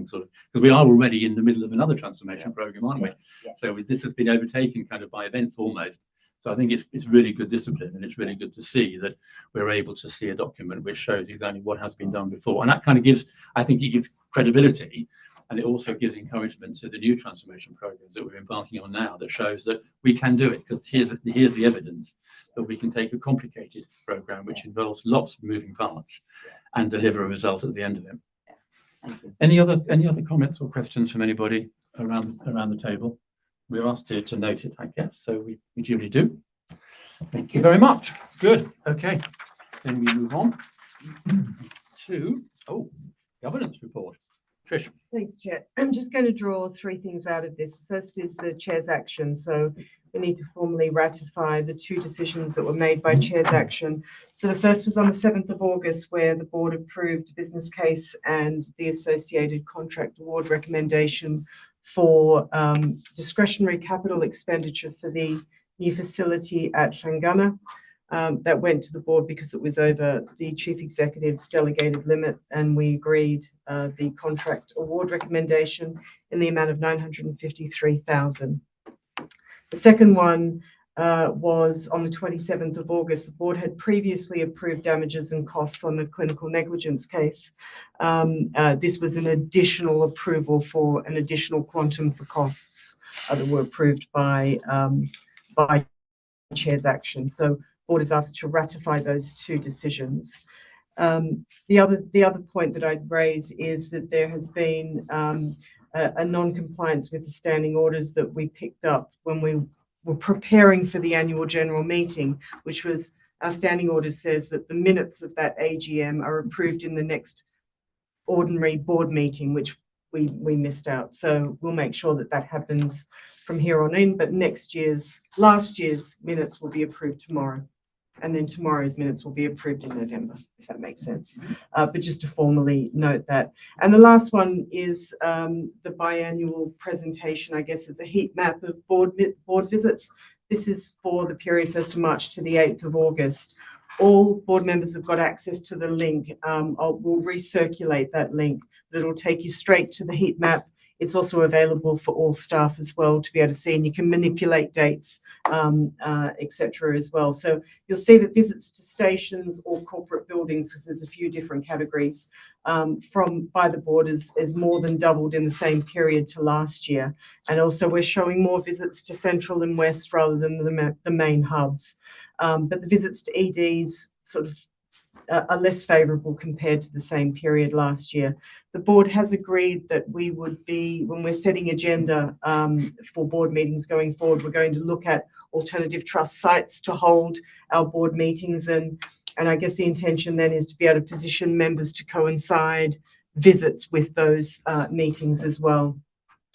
sort of, because we are already in the middle of another transformation program, aren't we? So this has been overtaken kind of by events almost. So I think it's really good discipline, and it's really good to see that we're able to see a document which shows exactly what has been done before. And that kind of gives, I think it gives credibility And it also gives encouragement to the new transformation programs that we're embarking on now that shows that we can do it, because here's the evidence that we can take a complicated program which involves lots of moving parts and deliver a result at the end of it. Any other comments or questions from anybody around the table? We're asked to note it, I guess, so we duly do. Thank you very much. Good. Okay. Then we move on to governance report. Trish. Thanks, Chair. I'm just going to draw three things out of this. The first is the Chair's action. So we need to formally ratify the two decisions that were made by Chair's action. So the first was on the 7th of August, where the board approved business case and the associated contract award recommendation for discretionary capital expenditure for the new facility at Llangana. That went to the board because it was over the chief executive's delegated limit, and we agreed the contract award recommendation in the amount of 953,000. The second one was on the 27th of August. The board had previously approved damages and costs on the clinical negligence case. This was an additional approval for an additional quantum for costs that were approved by Chair's action. So board is asked to ratify those two decisions. The other point that I'd raise is that there has been a non-compliance with the standing orders that we picked up when we were preparing for the annual general meeting, which was our standing order says that the minutes of that AGM are approved in the next ordinary board meeting, which we missed out. So we'll make sure that that happens from here on in, but last year's minutes will be approved tomorrow. And then tomorrow's minutes will be approved in November, if that makes sense. But just to formally note that. And the last one is the biannual presentation, I guess, of the heat map of board visits. This is for the period 1st of March to the 8th of August. All board members have got access to the link. We'll recirculate that link, but it'll take you straight to the heat map. It's also available for all staff as well to be able to see, and you can manipulate dates, etc. as well. So you'll see that visits to stations or corporate buildings, because there's a few different categories, by the board is more than doubled in the same period to last year. And also we're showing more visits to Central and West rather than the main hubs. But the visits to EDs sort of are less favourable compared to the same period last year. The board has agreed that we would be, when we're setting agenda for board meetings going forward, we're going to look at alternative trust sites to hold our board meetings, and I guess the intention then is to be able to position members to coincide visits with those meetings as well.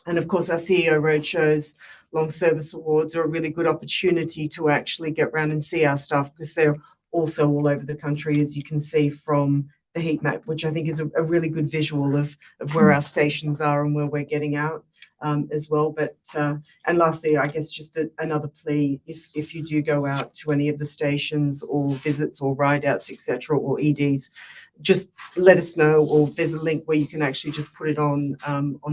And of course, our CEO roadshows, long service awards are a really good opportunity to actually get around and see our staff, because they're also all over the country, as you can see from the heat map, which I think is a really good visual of where our stations are and where we're getting out as well. But and lastly, I guess just another plea, if you do go out to any of the stations or visits or ride outs, etc., or EDs, just let us know, or there's a link where you can actually just put it on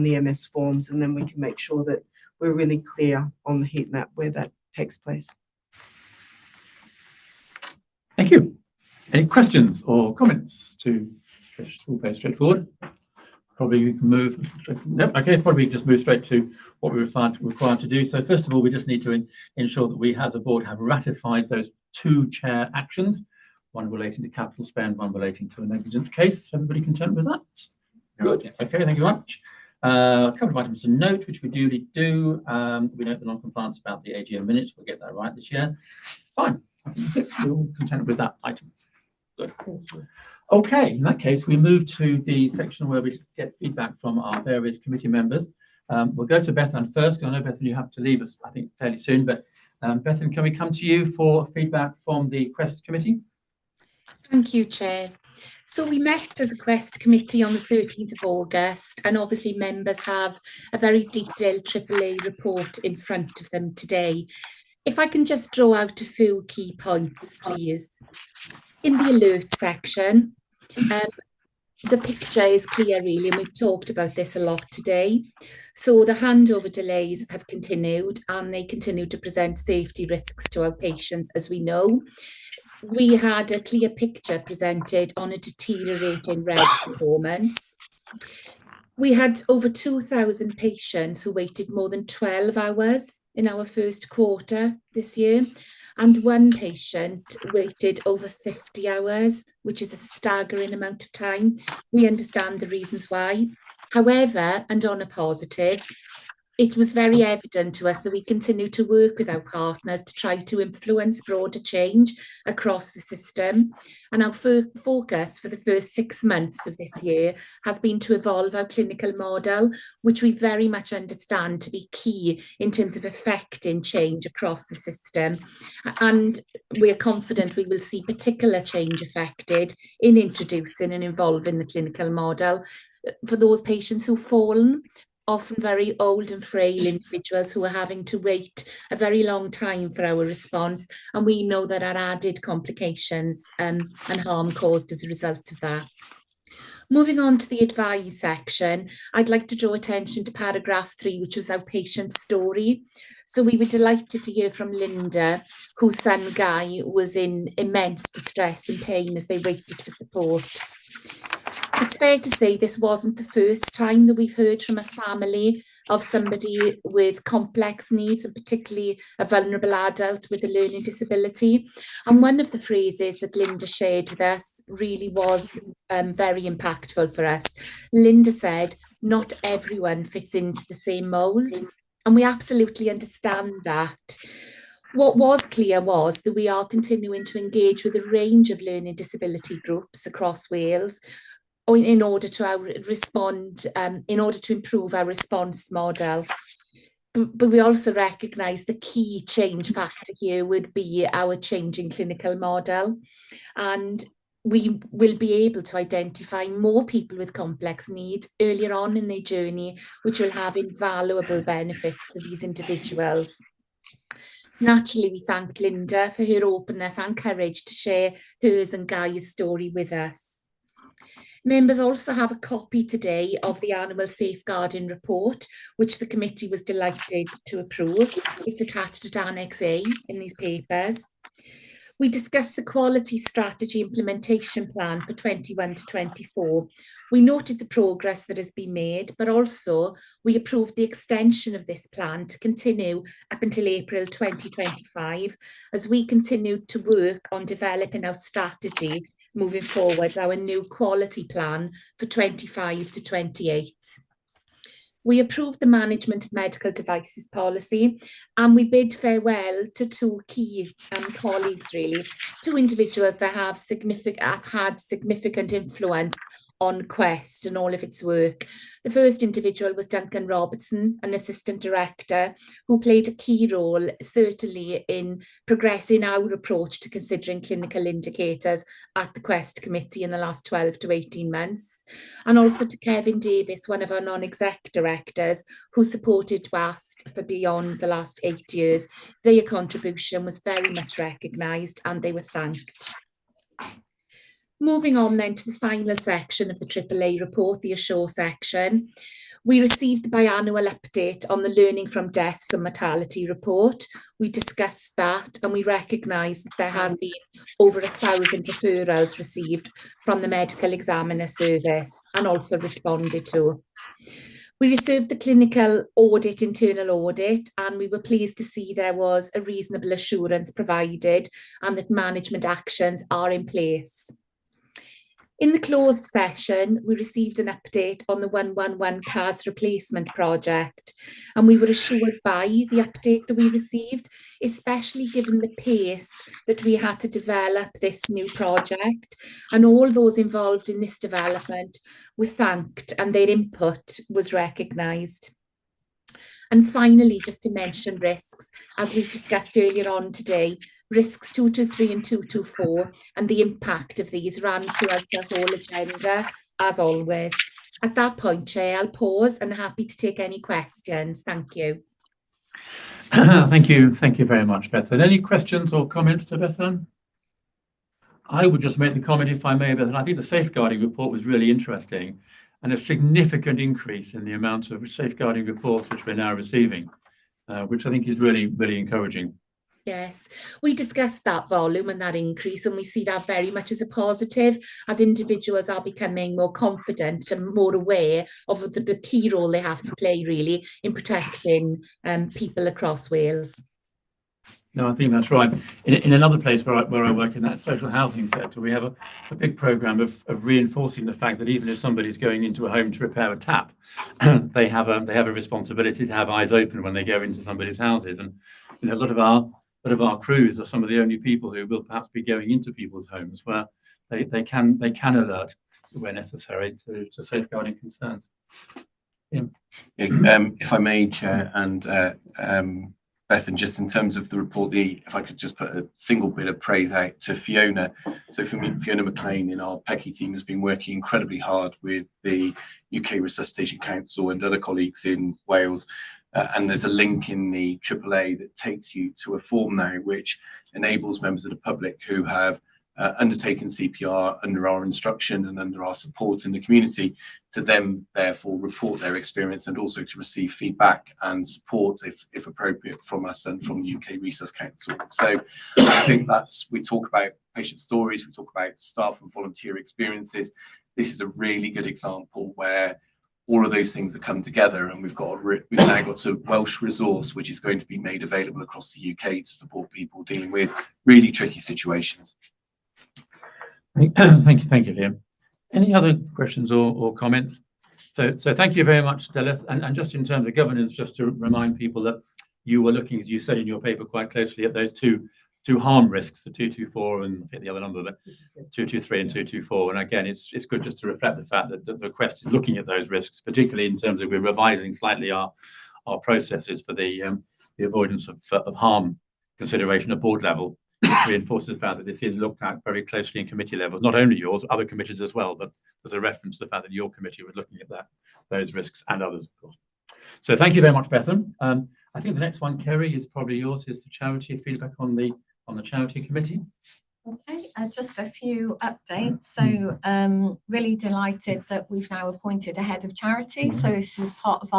the MS forms, and then we can make sure that we're really clear on the heat map where that takes place. Thank you. Any questions or comments to Trish? All very straightforward. Probably we can move. Nope, okay, probably just move straight to what we're required to do. So first of all, we just need to ensure that we have the board have ratified those two chair actions, one relating to capital spend, one relating to a negligence case. Everybody content with that? Good. Okay, thank you very much. A couple of items to note, which we duly do. We note the non-compliance about the AGM minutes. We'll get that right this year. Fine. We're all content with that item. Good. Okay, in that case, we move to the section where we get feedback from our various committee members. We'll go to Bethan first, because I know, Bethan, you have to leave us, I think, fairly soon. But Bethan, can we come to you for feedback from the Quest committee? Thank you, Chair. So we met as a Quest committee on the 13th of August, and obviously members have a very detailed AAA report in front of them today. If I can just draw out a few key points, please. In the alert section, the picture is clear, really, and we've talked about this a lot today. So the handover delays have continued, and they continue to present safety risks to our patients, as we know. We had a clear picture presented on a deteriorating RED performance. We had over 2,000 patients who waited more than 12 hours in our first quarter this year, and one patient waited over 50 hours, which is a staggering amount of time. We understand the reasons why. However, and on a positive, it was very evident to us that we continue to work with our partners to try to influence broader change across the system. And our focus for the first 6 months of this year has been to evolve our clinical model, which we very much understand to be key in terms of affecting change across the system. And we are confident we will see particular change affected in introducing and involving the clinical model for those patients who've fallen, often very old and frail individuals who are having to wait a very long time for our response. And we know there are added complications and harm caused as a result of that. Moving on to the advice section, I'd like to draw attention to paragraph 3, which was our patient story. So we were delighted to hear from Linda, whose son Guy was in immense distress and pain as they waited for support. It's fair to say this wasn't the first time that we've heard from a family of somebody with complex needs, and particularly a vulnerable adult with a learning disability. And one of the phrases that Linda shared with us really was very impactful for us. Linda said, "Not everyone fits into the same mould," and we absolutely understand that. What was clear was that we are continuing to engage with a range of learning disability groups across Wales in order to improve our response model. But we also recognise the key change factor here would be our changing clinical model. And we will be able to identify more people with complex needs earlier on in their journey, which will have invaluable benefits for these individuals. Naturally, we thank Linda for her openness and courage to share hers and Guy's story with us. Members also have a copy today of the annual safeguarding report, which the committee was delighted to approve. It's attached at Annex A in these papers. We discussed the quality strategy implementation plan for 21 to 24. We noted the progress that has been made, but also we approved the extension of this plan to continue up until April 2025, as we continue to work on developing our strategy moving forward, our new quality plan for 25 to 28. We approved the management of medical devices policy, and we bid farewell to 2 key colleagues, really, 2 individuals that have had significant influence on Quest and all of its work. The first individual was Duncan Robertson, an assistant director, who played a key role, certainly in progressing our approach to considering clinical indicators at the Quest committee in the last 12 to 18 months. And also to Kevin Davis, one of our non-exec directors, who supported WAST for beyond the last 8 years. Their contribution was very much recognised and they were thanked. Moving on then to the final section of the AAA report, the Assure section. We received the biannual update on the learning from deaths and mortality report. We discussed that and we recognise that there has been over 1,000 referrals received from the medical examiner service and also responded to. We received the clinical audit, internal audit, and we were pleased to see there was a reasonable assurance provided and that management actions are in place. In the closed session, we received an update on the 111 CAS replacement project, and we were assured by the update that we received, especially given the pace that we had to develop this new project, and all those involved in this development were thanked and their input was recognised. And finally, just to mention risks, as we've discussed earlier on today, risks 223 and 224 and the impact of these ran throughout the whole agenda, as always. At that point, Chair, I'll pause and happy to take any questions. Thank you. Thank you very much, Bethan. Any questions or comments to Bethan? I would just make the comment, if I may, Bethan. I think the safeguarding report was really interesting and a significant increase in the amount of safeguarding reports which we're now receiving, which I think is really, really encouraging. Yes, we discussed that volume and that increase, and we see that very much as a positive as individuals are becoming more confident and more aware of the key role they have to play really in protecting people across Wales. No, I think that's right. In another place where I work in that social housing sector, we have a big program of reinforcing the fact that even if somebody's going into a home to repair a tap, they have a responsibility to have eyes open when they go into somebody's houses. And you know, a lot of our crews are some of the only people who will perhaps be going into people's homes where they can alert where necessary to safeguarding concerns. Yeah. If I may, Chair, and Beth, and just in terms of the report, if I could just put a single bit of praise out to Fiona. So for me, Fiona McLean in our PECI team has been working incredibly hard with the UK Resuscitation Council and other colleagues in Wales. And there's a link in the AAA that takes you to a form now which enables members of the public who have undertaken CPR under our instruction and under our support in the community to them therefore report their experience and also to receive feedback and support if appropriate from us and from the UK Resus Council. So I think we talk about patient stories, we talk about staff and volunteer experiences. This is a really good example where all of those things have come together, and we've now got a Welsh resource which is going to be made available across the UK to support people dealing with really tricky situations. Thank you, Liam. Any other questions or comments? So thank you very much, Stella. And just in terms of governance, just to remind people that you were looking, as you said in your paper, quite closely at those two harm risks, the 224 and I think the other number, but 223 and 224. And again, it's good just to reflect the fact that the Quest is looking at those risks, particularly in terms of we're revising slightly our processes for the avoidance of harm consideration at board level. Reinforces the fact that this is looked at very closely in committee levels, not only yours, other committees as well, but there's a reference to the fact that your committee was looking at those risks and others, of course. So thank you very much, Bethan. I think the next one, Kerry, is probably yours, is the charity feedback on the charity committee. Okay, just a few updates. So really delighted that we've now appointed a head of charity. So this is part of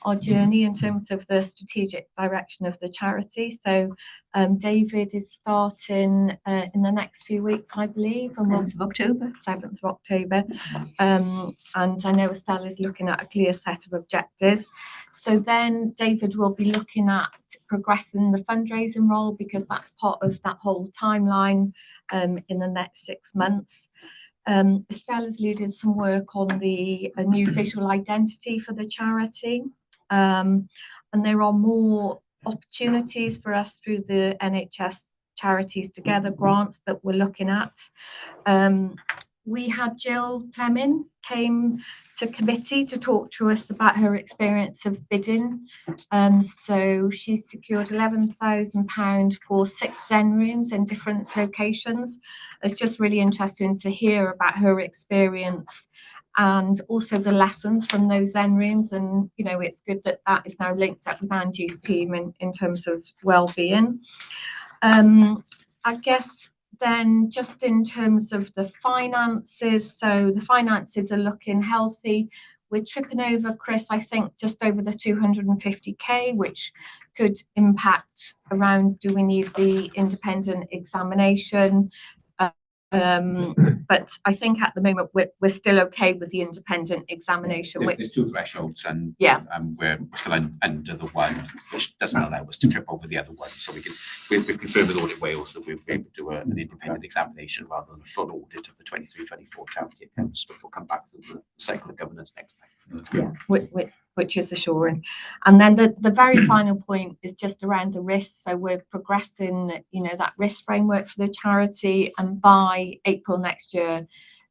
our journey in terms of the strategic direction of the charity. So David is starting in the next few weeks, I believe. 7th of October. 7th of October. And I know Estelle is looking at a clear set of objectives. So then David will be looking at progressing the fundraising role because that's part of that whole timeline in the next 6 months. Estelle is leading some work on a new visual identity for the charity. And there are more opportunities for us through the NHS Charities Together grants that we're looking at. We had Jill Clement came to committee to talk to us about her experience of bidding. So she secured £11,000 for 6 Zen rooms in different locations. It's just really interesting to hear about her experience and also the lessons from those Zen rooms. And, you know, it's good that that is now linked up with Angie's team in terms of well-being. I guess then just in terms of the finances, so the finances are looking healthy. We're tripping over, Chris, I think just over the 250k, which could impact around, do we need the independent examination? But I think at the moment we're still okay with the independent examination. There's 2 thresholds, and we're still under the one, which doesn't allow us to trip over the other one. So we've confirmed with Audit Wales that we'll be able to do an independent examination rather than a full audit of the 23-24 charity accounts, which will come back through the cycle of governance next month. Yeah, which is assuring. And then the very final point is just around the risks. So we're progressing, you know, that risk framework for the charity, and by April next year,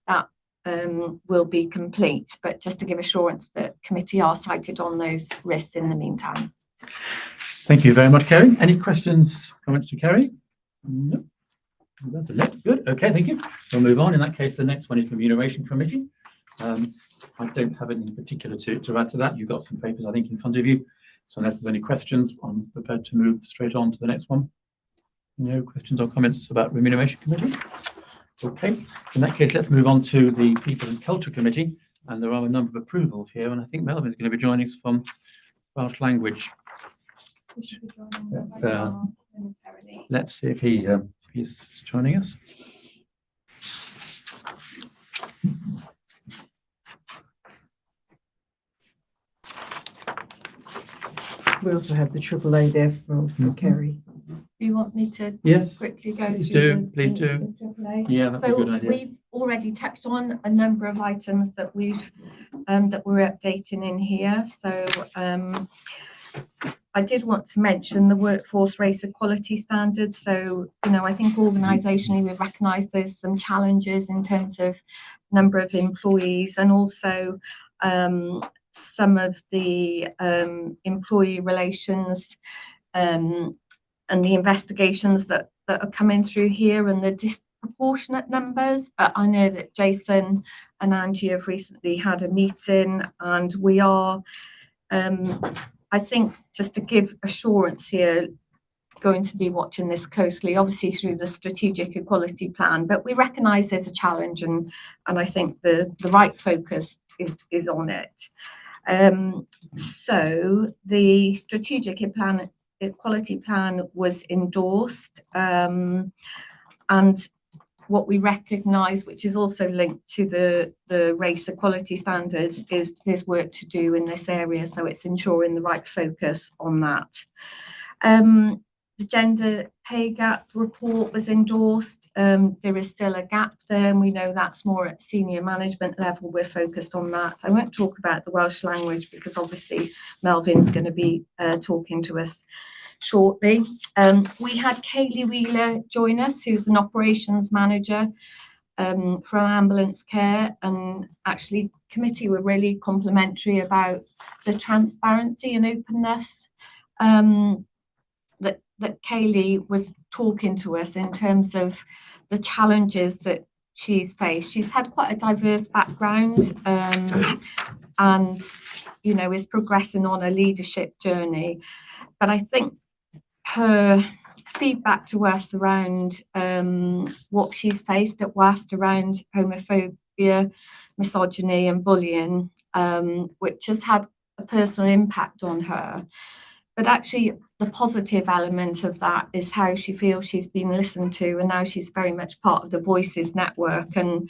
that will be complete. But just to give assurance that committee are cited on those risks in the meantime. Thank you very much, Kerry. Any questions, comments to Kerry? No. Good. Okay, thank you. We'll move on. In that case, the next one is the Remuneration Committee. I don't have anything particular to add to that. You've got some papers, I think, in front of you. So unless there's any questions, I'm prepared to move straight on to the next one. No questions or comments about Remuneration Committee? Okay. In that case, let's move on to the People and Culture Committee. And there are a number of approvals here. And I think Melvin is going to be joining us from Welsh language. momentarily. Let's see if he's joining us. We also have the AAA there from Kerry. Do you want me to Yes, quickly go please through do, please do. the AAA? Yeah, that'd be a good idea. We've already touched on a number of items that we've that we're updating in here. So I did want to mention the workforce race equality standards. So, you know, I think organisationally we recognise there's some challenges in terms of number of employees and also some of the employee relations and the investigations that are coming through here and the disproportionate numbers. But I know that Jason and Angie have recently had a meeting, and we are, I think, just to give assurance here, going to be watching this closely, obviously through the strategic equality plan, but we recognise there's a challenge, and I think the right focus is on it. So the strategic equality plan was endorsed, and what we recognise, which is also linked to the race equality standards, is there's work to do in this area, so it's ensuring the right focus on that. The gender pay gap report was endorsed. There is still a gap there, and we know that's more at senior management level. We're focused on that. I won't talk about the Welsh language because obviously Melvin's going to be talking to us shortly. We had Kaylee Wheeler join us, who's an operations manager from ambulance care, and actually committee were really complimentary about the transparency and openness that Kaylee was talking to us in terms of the challenges that she's faced. She's had quite a diverse background and, you know, is progressing on a leadership journey. But I think her feedback to us around what she's faced at WAST around homophobia, misogyny and bullying, which has had a personal impact on her. But actually, the positive element of that is how she feels she's been listened to, and now she's very much part of the Voices network and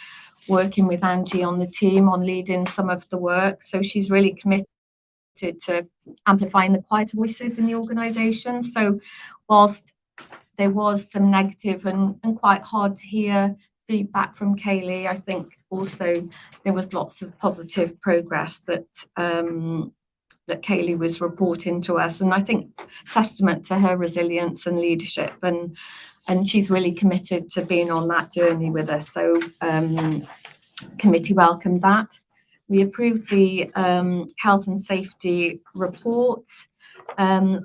working with Angie on the team on leading some of the work. So she's really committed to amplifying the quieter voices in the organisation. So whilst there was some negative and quite hard to hear feedback from Kaylee, I think also there was lots of positive progress that that Kaylee was reporting to us, and I think testament to her resilience and leadership, and she's really committed to being on that journey with us. So committee welcomed that. We approved the health and safety report.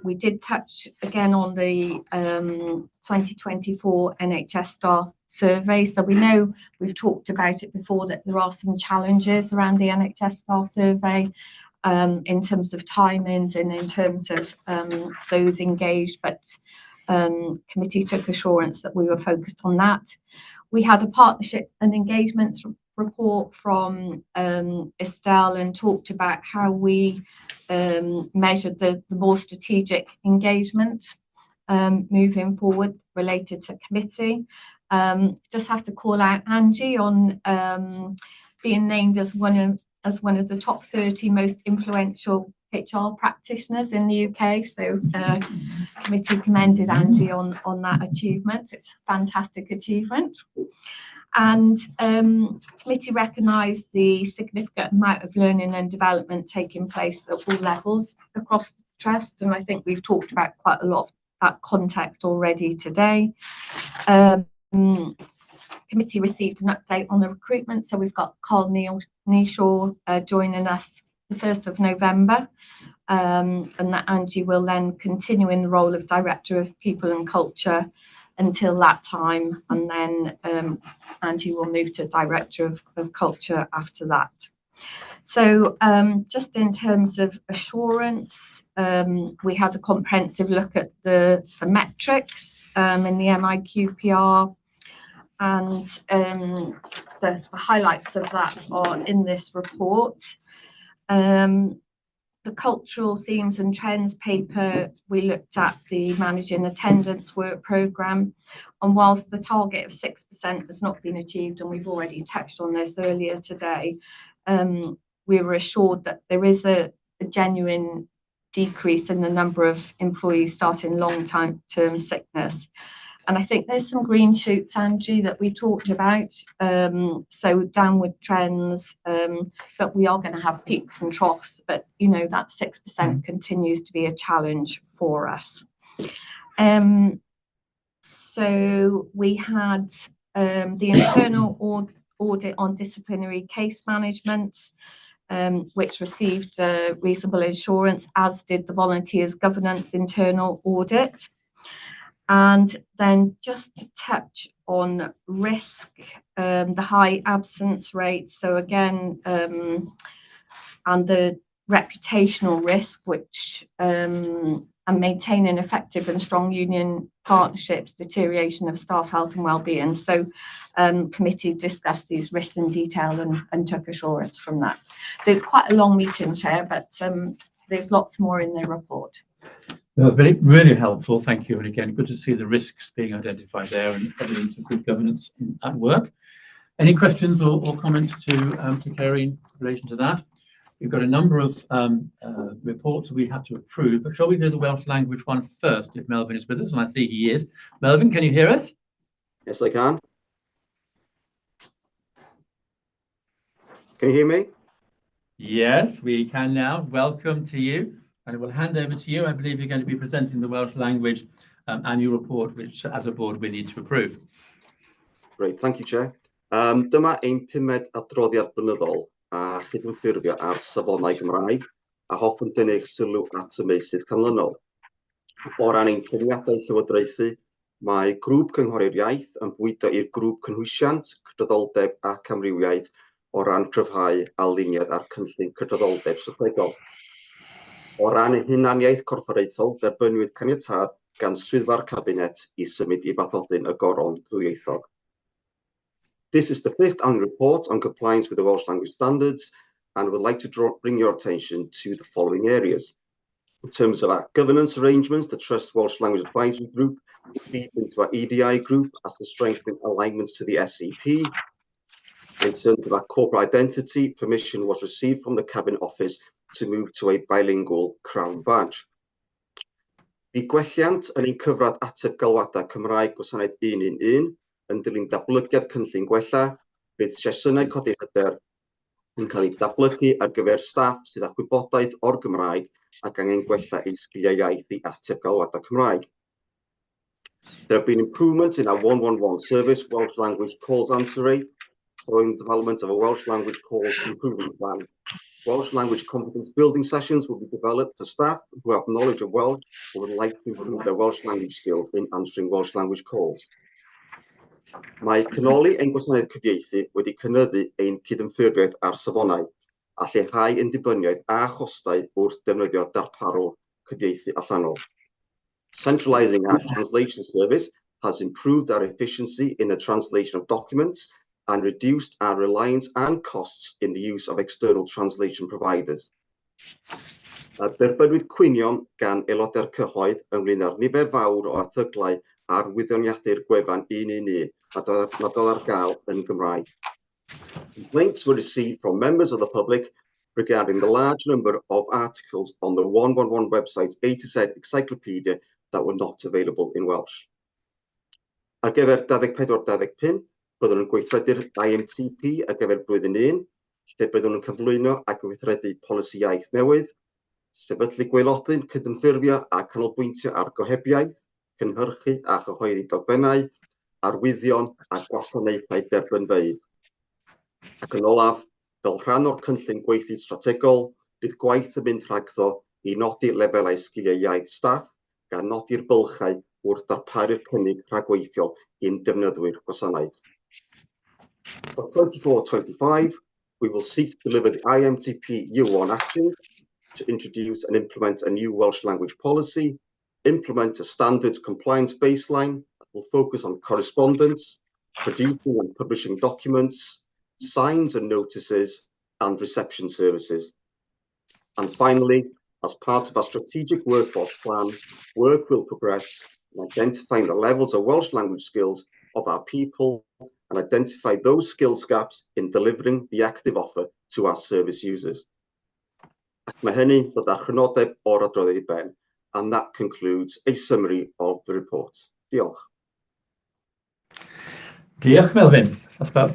We did touch again on the 2024 NHS staff survey. So we know, we've talked about it before, that there are some challenges around the NHS staff survey in terms of timings and in terms of those engaged, but committee took assurance that we were focused on that. We had a partnership and engagement report from Estelle and talked about how we measured the more strategic engagement moving forward related to committee. Just have to call out Angie on being named as one of the top 30 most influential HR practitioners in the UK. So committee commended Angie on that achievement. It's a fantastic achievement. And committee recognised the significant amount of learning and development taking place at all levels across the trust. And I think we've talked about quite a lot of that context already today. Committee received an update on the recruitment. So we've got Carl Neeshaw joining us the 1st of November. And that Angie will then continue in the role of Director of People and Culture until that time. And then Angie will move to Director of Culture after that. So just in terms of assurance, we had a comprehensive look at the metrics in the MIQPR. And the highlights of that are in this report. the cultural themes and trends paper, we looked at the managing attendance work programme, and whilst the target of 6% has not been achieved, and we've already touched on this earlier today, we were assured that there is a genuine decrease in the number of employees starting long-term sickness. And I think there's some green shoots, Angie, that we talked about. So downward trends, but we are going to have peaks and troughs. But, you know, that 6% continues to be a challenge for us. So we had the internal audit on disciplinary case management, which received reasonable assurance, as did the volunteers governance internal audit. And then just to touch on risk, the high absence rate. So again, and the reputational risk, which and maintaining effective and strong union partnerships, deterioration of staff health and well-being. So committee discussed these risks in detail and took assurance from that. So it's quite a long meeting, Chair, but there's lots more in the report. Really helpful, thank you. And again, good to see the risks being identified there and evidence of good governance at work. Any questions or comments to Kerry in relation to that? We've got a number of reports we have to approve, but shall we do the Welsh language one first, if Melvin is with us? And I see he is. Melvin, can you hear us? Yes, I can. Can you hear me? Yes, we can now. Welcome to you. And I will hand over to you. I believe you're going to be presenting the Welsh language annual report, which as a board we need to approve. Great, thank you, Chair. Dyma ein pumed adroddiad blynyddol a chydymffurfio ar safonau Gymraeg a hoffwn dynnu eich sylw at y meysydd canlynol. O ran ein trefniadau llywodraethu, mae grŵp cynghorio'r iaith yn bwydo i'r grŵp cynhwysiant, cydraddoldeb ac amrywiaeth o ran cryfhau aliniad ar cynllun cydraddoldeb strategol. O ran y hunaniaeth corfforaethol, derbynwyd caniatâd gan swyddfa'r cabinet i symud i bathodyn y goron ddwyieithog. This is the 5th annual report on compliance with the Welsh language standards, and would like to bring your attention to the following areas. In terms of our governance arrangements, the Trust Welsh Language Advisory Group feeds into our EDI group as to strengthen alignments to the SCP. In terms of our corporate identity, permission was received from the Cabinet Office to move to a bilingual crown badge. Bu gwelliant yn ein cyfrad ateb galwadau Cymraeg gwasanaeth 111 yn dilyn datblygiad cynllun gwella, bydd sesiynau codi hyder yn cael ei datblygu ar gyfer staff sydd â gwybodaeth o'r Gymraeg ac angen gwella eu sgiliau iaith i ateb galwadau Cymraeg. There have been improvements in our 111 service Welsh language calls answer rate, following development of a Welsh language calls improvement plan. Welsh language competence building sessions will be developed for staff who have knowledge of Welsh or would like to improve their Welsh language skills in answering Welsh language calls. Mae cynoli ein gwasanaeth cyfieithu wedi cynyddu ein cydymffurfiaeth ar safonau, a lleihau ein dibyniaeth a chostau wrth defnyddio darparol cyfieithu allanol. Centralising our translation service has improved our efficiency in the translation of documents and reduced our reliance and costs in the use of external translation providers. Derbynwyd cwynion gan aelodau'r cyhoedd ynglŷn â'r nifer fawr o erthyglau ar wyddoniadu'r gwefan 111 nad oedd ar gael yn Gymraeg. Complaints were received from members of the public regarding the large number of articles on the 111 website's A to Z encyclopedia that were not available in Welsh. Ar gyfer 24-25, byddwn yn gweithredu'r IMTP ar gyfer blwyddyn 1, lle byddwn yn cyflwyno a gweithredu polisi iaith newydd, sefydlu gwaelodyn cydymffurfio a canolbwyntio ar gohebiaeth, cynhyrchu a chyhoeddi dogfennau, arwyddion a gwasanaethau derbynfeydd. Ac yn olaf, fel rhan o'r cynllun gweithlu strategol, bydd gwaith yn mynd rhagddo i nodi lefelau sgiliau iaith staff, gan nodi'r bylchau wrth darparu'r cynnig rhagweithiol i'n defnyddwyr gwasanaeth. For 24-25, we will seek to deliver the IMTP U1 action to introduce and implement a new Welsh language policy, implement a standards compliance baseline that will focus on correspondence, producing and publishing documents, signs and notices, and reception services. And finally, as part of our strategic workforce plan, work will progress in identifying the levels of Welsh language skills of our people and identify those skills gaps in delivering the active offer to our service users. Ac mae hynny dod â chrynodeb o'r adroddiad I ben, and that concludes a summary of the report. Diolch. Diolch, Melvyn. That's about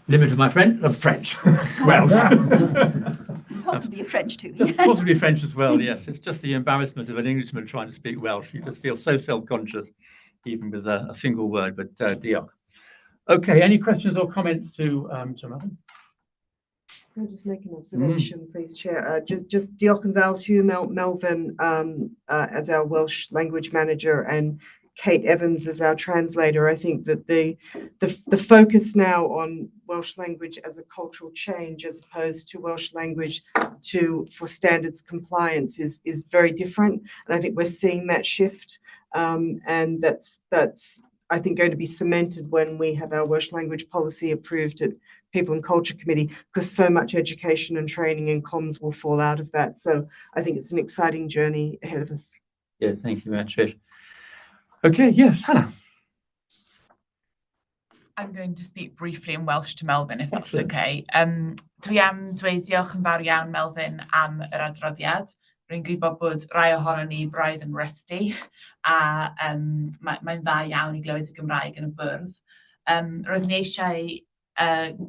limit of my French. Welsh. Possibly French too. Possibly French as well, yes. It's just the embarrassment of an Englishman trying to speak Welsh. You just feel so self-conscious, even with a single word, but diolch. Okay, any questions or comments to Melvyn? Can I just make an observation, please, Chair? Just diolch yn fawr to you, Melvyn, as our Welsh language manager, and Kate Evans as our translator. I think that the focus now on Welsh language as a cultural change, as opposed to Welsh language for standards compliance, is very different, and I think we're seeing that shift, and that's I think going to be cemented when we have our Welsh language policy approved at People and Culture Committee, because so much education and training and comms will fall out of that. So I think it's an exciting journey ahead of us. Yeah, thank you very much, Trish. Okay, yes, Hannah. I'm going to speak briefly in Welsh to Melvyn, if that's okay. Dwi am dweud diolch yn fawr iawn, Melvyn, am yr adroddiad. Rwy'n gwybod bod rai ohono ni braidd yn rusty, a mae'n dda iawn I glywed y Gymraeg yn y bwrdd. Roedd ni eisiau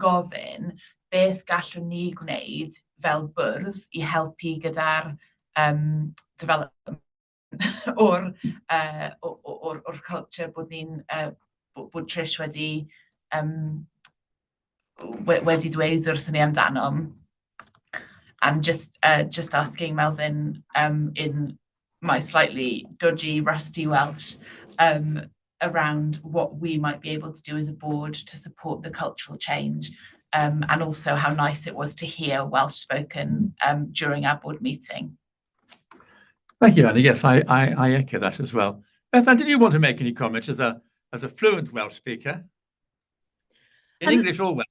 gofyn beth gallwn ni gwneud fel bwrdd I helpu gyda'r development o'r culture bod ni'n bod Trish wedi dweud wrthyn ni amdano. And just asking Melvyn in my slightly dodgy, rusty Welsh around what we might be able to do as a board to support the cultural change, and also how nice it was to hear Welsh spoken during our board meeting. Thank you, Anna. Yes, I echo that as well. Bethan, did you want to make any comments as a fluent Welsh speaker? In English or Welsh?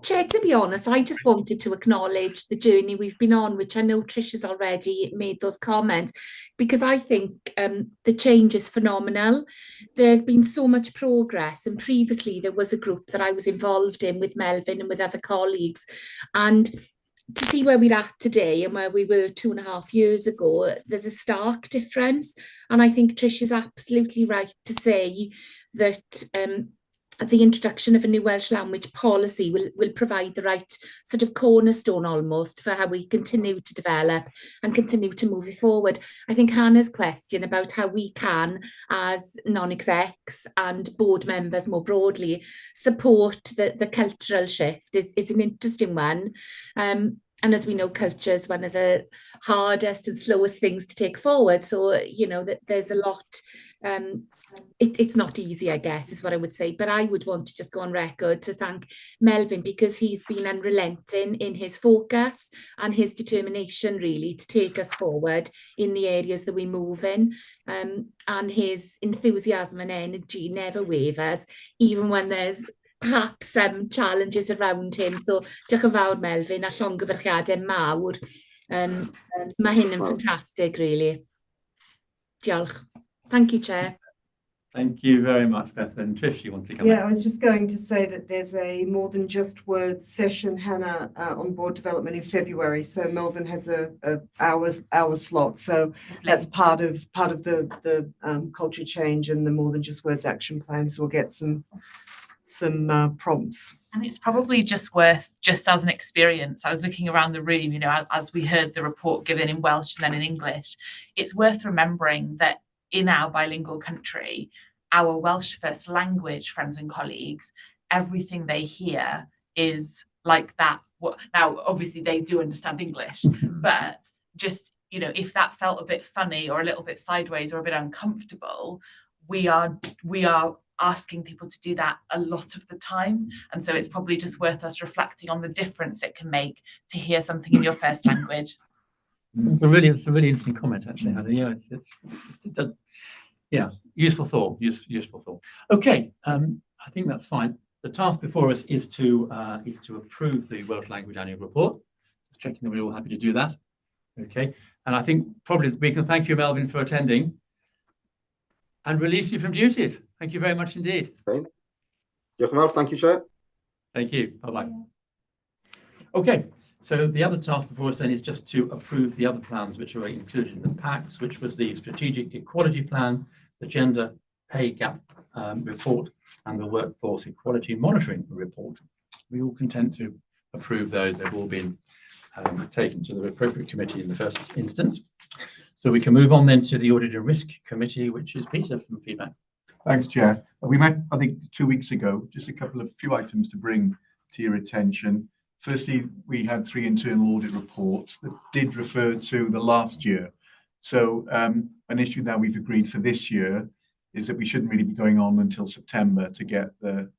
Chair, to be honest, I just wanted to acknowledge the journey we've been on, which I know Trish has already made those comments, because I think the change is phenomenal. There's been so much progress, and previously there was a group that I was involved in with Melvyn and with other colleagues, and to see where we're at today and where we were 2.5 years ago, there's a stark difference. And I think Trish is absolutely right to say that the introduction of a new Welsh language policy will provide the right sort of cornerstone almost for how we continue to develop and continue to move it forward. I think Hannah's question about how we can, as non-execs and board members more broadly, support the cultural shift is an interesting one. And as we know, culture is one of the hardest and slowest things to take forward. So, you know, that there's a lot. It's not easy, I guess, is what I would say. But I would want to just go on record to thank Melvyn, because he's been unrelenting in his focus and his determination, really, to take us forward in the areas that we move in. And his enthusiasm and energy never wavers, even when there's perhaps some challenges around him. So, diolch yn fawr, Melvyn, a llongyfarchiadau mawr. Mae hyn yn ffantastig, really. Diolch. Thank you, Chair. Thank you very much, Bethan. Trish, you want to come Yeah, I was just going to say that there's a more than just words session, Hannah, on board development in February. So Melvyn has a hour slot. So that's part of the culture change and the more than just words action plan. So we'll get some prompts. And it's probably just worth, just as an experience, I was looking around the room, you know, as we heard the report given in Welsh and then in English, it's worth remembering that in our bilingual country, our Welsh first language friends and colleagues, everything they hear is like that. Now, obviously they do understand English, but just, you know, if that felt a bit funny or a little bit sideways or a bit uncomfortable, we are asking people to do that a lot of the time. And so it's probably just worth us reflecting on the difference it can make to hear something in your first language. It's a really interesting comment, actually, Hannah. Yeah, yeah, useful thought. Useful thought. Okay, I think that's fine. The task before us is to approve the Welsh Language Annual Report, checking that we're all happy to do that. Okay, and I think probably we can thank you, Melvin, for attending and release you from duties. Thank you very much indeed. Okay. Diolch yn fawr. Thank you, Chair. Thank you. Bye-bye. Okay, so the other task before us then is just to approve the other plans which are included in the packs, which was the Strategic Equality Plan, the Gender Pay Gap Report, and the Workforce Equality Monitoring Report. We all content to approve those. They've all been taken to the appropriate committee in the first instance. So we can move on then to the Audit and Risk Committee, which is Peter from feedback. Thanks, Chair. We met, I think, 2 weeks ago, just a few items to bring to your attention. Firstly, we had 3 internal audit reports that did refer to the last year. So an issue that we've agreed for this year is that we shouldn't really be going on until September to get the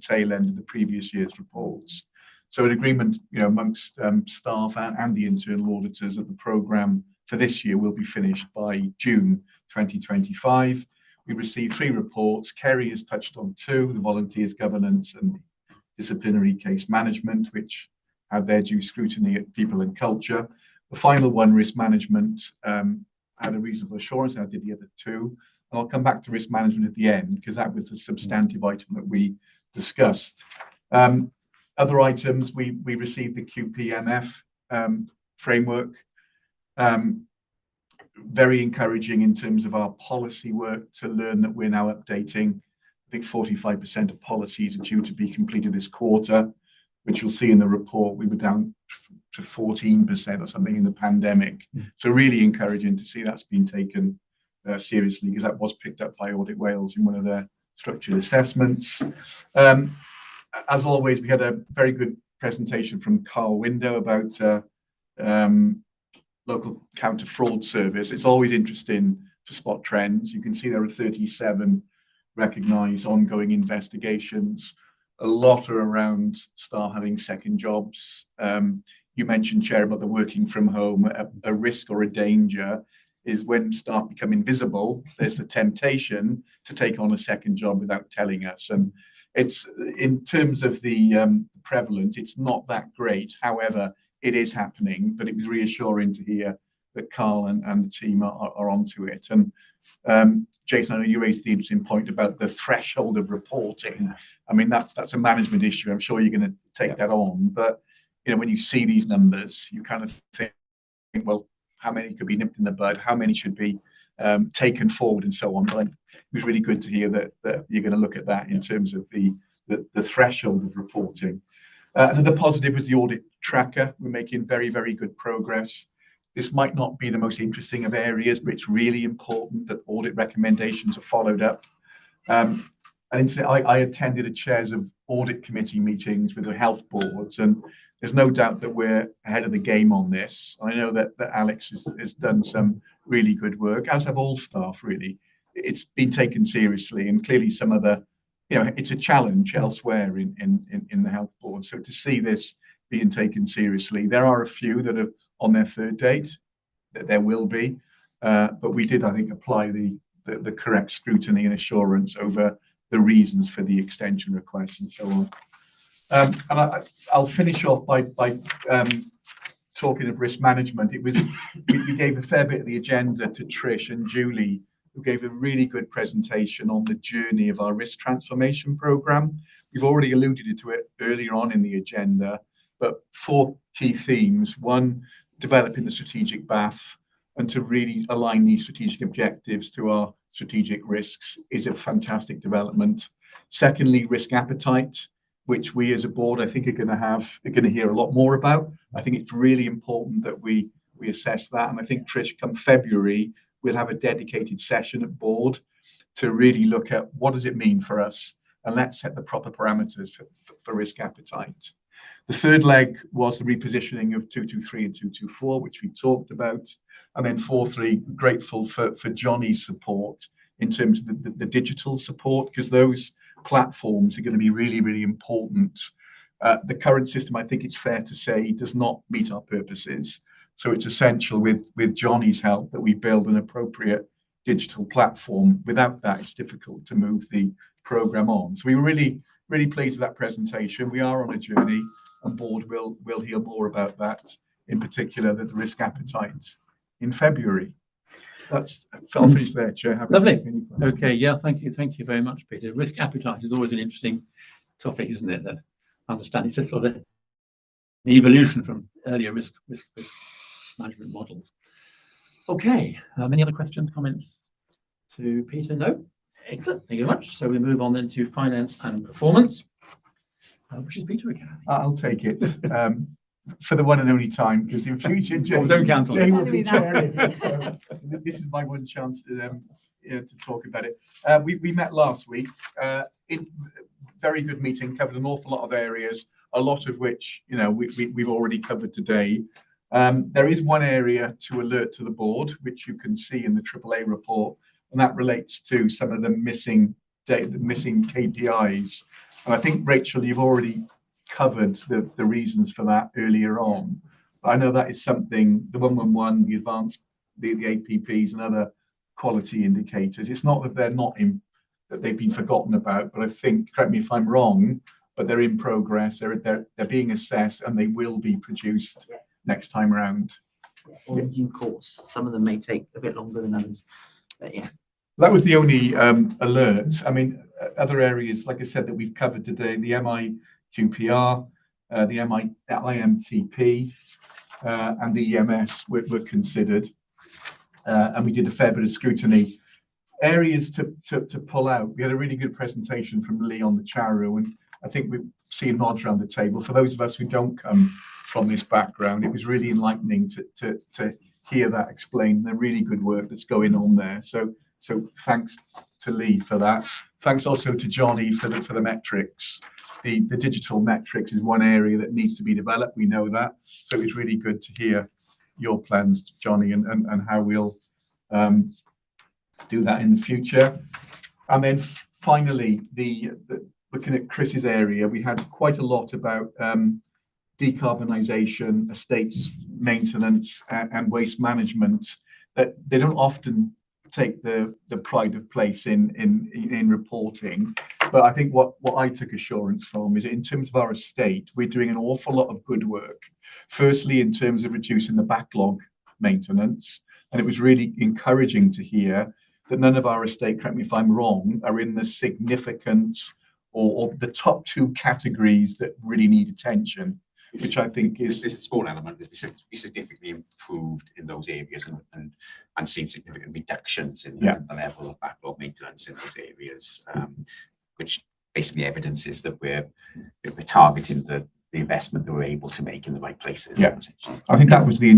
tail end of the previous year's reports. So an agreement, amongst staff and the internal auditors that the programme for this year will be finished by June 2025. We received 3 reports. Kerry has touched on 2, the volunteers governance and disciplinary case management, which had their due scrutiny at people and culture. The final one, risk management, had a reasonable assurance, I did the other 2. And I'll come back to risk management at the end, because that was the substantive item that we discussed. Other items, we received the QPMF framework. Very encouraging in terms of our policy work to learn that we're now updating. I think 45% of policies are due to be completed this quarter, which you'll see in the report. We were down to 14% or something in the pandemic. So really encouraging to see that's been taken seriously, because that was picked up by Audit Wales in one of their structured assessments. As always, we had a very good presentation from Carl Window about local counter fraud service. It's always interesting to spot trends. You can see there are 37 recognised ongoing investigations. A lot are around staff having second jobs. You mentioned, Chair, about the working from home. A risk or a danger is when staff become invisible, there's the temptation to take on a second job without telling us. And it's, in terms of the prevalence, it's not that great. However, it is happening, but it was reassuring to hear that Carl and the team are onto it. And Jason, I know you raised the interesting point about the threshold of reporting. I mean, that's a management issue. I'm sure you're going to take that on. But when you see these numbers, you kind of think, well, how many could be nipped in the bud? How many should be taken forward, and so on? But it was really good to hear that you're going to look at that in terms of the threshold of reporting. Another positive was the audit tracker. We're making very, very good progress. This might not be the most interesting of areas, but it's really important that audit recommendations are followed up. And I attended a chairs of audit committee meetings with the health boards, and there's no doubt that we're ahead of the game on this. I know that Alex has done some really good work, as have all staff, really. It's been taken seriously, and clearly some of the, it's a challenge elsewhere in the health board. So to see this being taken seriously, there are a few that are on their 3rd date, that there will be, but we did, I think, apply the correct scrutiny and assurance over the reasons for the extension requests and so on. And I'll finish off by talking of risk management. We gave a fair bit of the agenda to Trish and Julie, who gave a really good presentation on the journey of our risk transformation programme. We've already alluded to it earlier on in the agenda, but 4 key themes. 1, developing the strategic BAF, and to really align these strategic objectives to our strategic risks is a fantastic development. Secondly, risk appetite, which we as a board, I think, are going to hear a lot more about. I think it's really important that we assess that. And I think, Trish, come February, we'll have a dedicated session at board to really look at what does it mean for us, and let's set the proper parameters for risk appetite. The 3rd leg was the repositioning of 223 and 224, which we talked about. And then 4.3, grateful for Johnny's support in terms of the digital support, because those platforms are going to be really, really important. The current system, I think it's fair to say, does not meet our purposes. So it's essential with Johnny's help that we build an appropriate digital platform. Without that, it's difficult to move the programme on. So we were really, really pleased with that presentation. We are on a journey, and board will hear more about that in particular, the risk appetite in February. I'll finish there, Chair. Happy to Lovely. take any questions. Okay, yeah, thank you very much, Peter. Risk appetite is always an interesting topic, isn't it? That I understand it's a sort of the evolution from earlier risk management models. Okay, any other questions, comments to Peter? No? Excellent, thank you very much. So we move on then to finance and performance, which is Peter again. I'll take it for the one and only time, because in future, Jay, don't count on Jay it. will be chairing it. So this is my one chance to talk about it. We met last week. In very good meeting, covered an awful lot of areas, a lot of which we've already covered today. There is one area to alert to the board, which you can see in the AAA report, and that relates to some of the missing KPIs. And I think, Rachel, you've already covered the reasons for that earlier on. But I know that is something, the 111, the advanced, the APPs and other quality indicators. It's not that that they've been forgotten about, but I think, correct me if I'm wrong, but they're in progress. They're being assessed, and they will be produced next time around. Or in due course. Some of them may take a bit longer than others, but yeah. That was the only alert. I mean, other areas, like I said, that we've covered today, the MIQPR, the IMTP, and the EMS were considered, and we did a fair bit of scrutiny. Areas to pull out. We had a really good presentation from Lee on the Charu, and I think we see a nod around the table. For those of us who don't come from this background, it was really enlightening to hear that explained, the really good work that's going on there. So thanks to Lee for that. Thanks also to Johnny for the metrics. The digital metrics is one area that needs to be developed. We know that. So it was really good to hear your plans, Johnny, and how we'll do that in the future. And then finally, looking at Chris's area, we had quite a lot about decarbonisation, estates maintenance, and waste management, that they don't often take the pride of place in reporting. But I think what I took assurance from is, in terms of our estate, we're doing an awful lot of good work. Firstly, in terms of reducing the backlog maintenance, and it was really encouraging to hear that none of our estate, correct me if I'm wrong, are in the significant or the top two categories that really need attention, which I think is... There's a small element that we significantly improved in those areas and seen significant reductions in the level of backlog maintenance in those areas, which basically evidences that we're targeting the investment that we're able to make in the right places. Yeah, I think that was the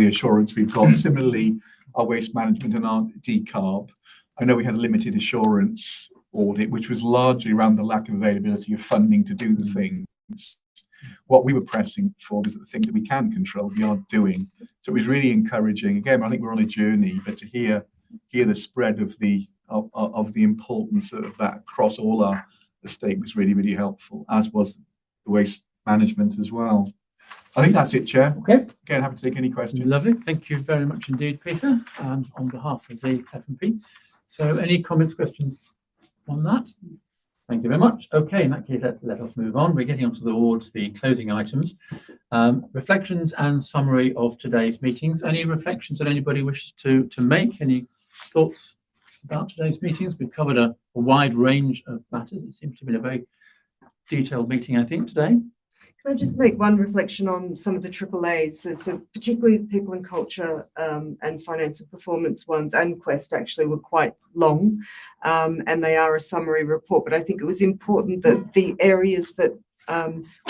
assurance we've got. Similarly, our waste management and our decarb, I know we had a limited assurance audit, which was largely around the lack of availability of funding to do the things. What we were pressing for was the things that we can control, we are doing. So it was really encouraging. Again, I think we're on a journey, but to hear the spread of the importance of that across all our estate was really, really helpful, as was the waste management as well. I think that's it, Chair. Okay. Again, happy to take any questions. Lovely. Thank you very much indeed, Peter, on behalf of the F&P. So any comments, questions on that? Thank you very much. Okay, in that case, let us move on. We're getting on towards the closing items. Reflections and summary of today's meetings. Any reflections that anybody wishes to make? Any thoughts about today's meetings? We've covered a wide range of matters. It seems to be a very detailed meeting, I think, today. Can I just make one reflection on some of the AAAs? So particularly the people and culture and finance and performance ones, and Quest actually were quite long, and they are a summary report. But I think it was important that the areas that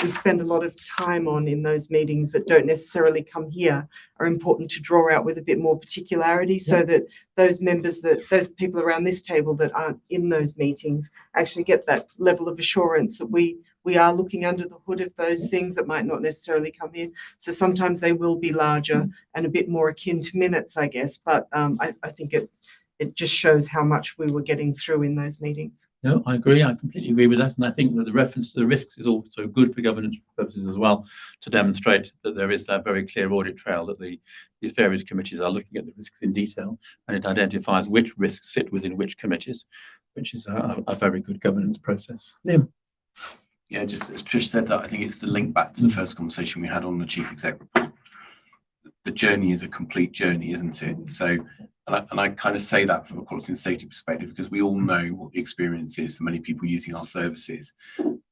we spend a lot of time on in those meetings that don't necessarily come here are important to draw out with a bit more particularity, so that those people around this table that aren't in those meetings actually get that level of assurance that we are looking under the hood of those things that might not necessarily come in. So sometimes they will be larger and a bit more akin to minutes, I guess, but I think it just shows how much we were getting through in those meetings. No, I agree. I completely agree with that. And I think that the reference to the risks is also good for governance purposes as well, to demonstrate that there is that very clear audit trail, that these various committees are looking at the risks in detail, and it identifies which risks sit within which committees, which is a very good governance process. Liam. Yeah, just as Trish said that, I think it's the link back to the first conversation we had on the Chief Exec report. the journey is a complete journey, isn't it? So, and I kind of say that from a quality and safety perspective, because we all know what the experience is for many people using our services.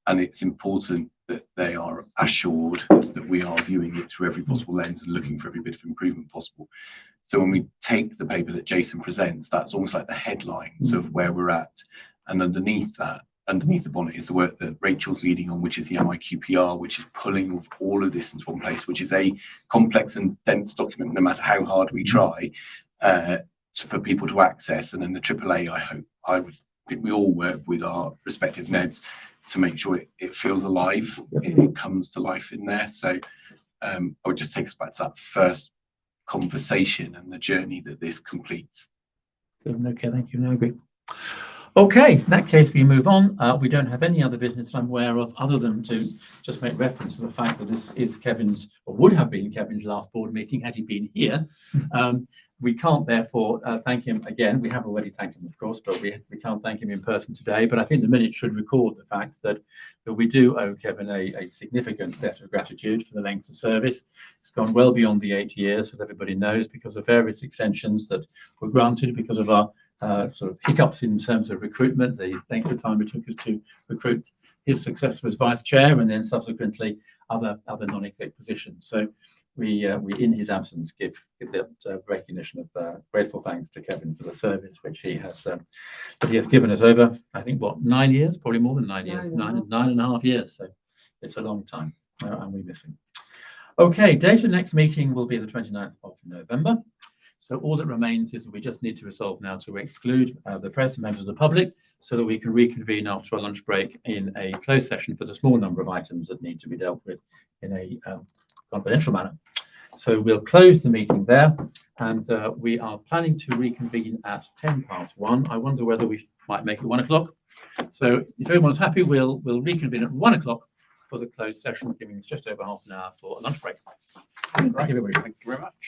And it's important that they are assured that we are viewing it through every possible lens and looking for every bit of improvement possible. So when we take the paper that Jason presents, that's almost like the headlines of where we're at. And underneath that, underneath the bonnet, is the work that Rachel's leading on, which is the MIQPR, which is pulling all of this into one place, which is a complex and dense document, no matter how hard we try, for people to access. And then the AAA, I would think we all work with our respective NEDs to make sure it feels alive, it comes to life in there. So I would just take us back to that first conversation and the journey that this completes. Okay, thank you. No, I agree. Okay, in that case, we move on. We don't have any other business I'm aware of other than to just make reference to the fact that this is Kevin's, or would have been Kevin's last board meeting had he been here. We can't therefore thank him again. We have already thanked him, of course, but we can't thank him in person today. But I think the minute should record the fact that we do owe Kevin a significant debt of gratitude for the length of service. It's gone well beyond the 8 years, as everybody knows, because of various extensions that were granted because of our sort of hiccups in terms of recruitment, the length of time it took us to recruit his successor as vice chair, and then subsequently other non-exec positions. So we in his absence give that recognition of grateful thanks to Kevin for the service which he has given us over, I think, what, 9 years, probably more than 9 years, nine and a half years. So it's a long time, and we miss him. Okay, date of next meeting will be the 29th of November. So all that remains is that we just need to resolve now to exclude the press and members of the public so that we can reconvene after a lunch break in a closed session for the small number of items that need to be dealt with in a confidential manner. So we'll close the meeting there, and we are planning to reconvene at 1:10. I wonder whether we might make it 1 o'clock. So if everyone's happy, we'll reconvene at 1 o'clock for the closed session, giving us just over half an hour for a lunch break. Thank you, everybody. Thank you very much.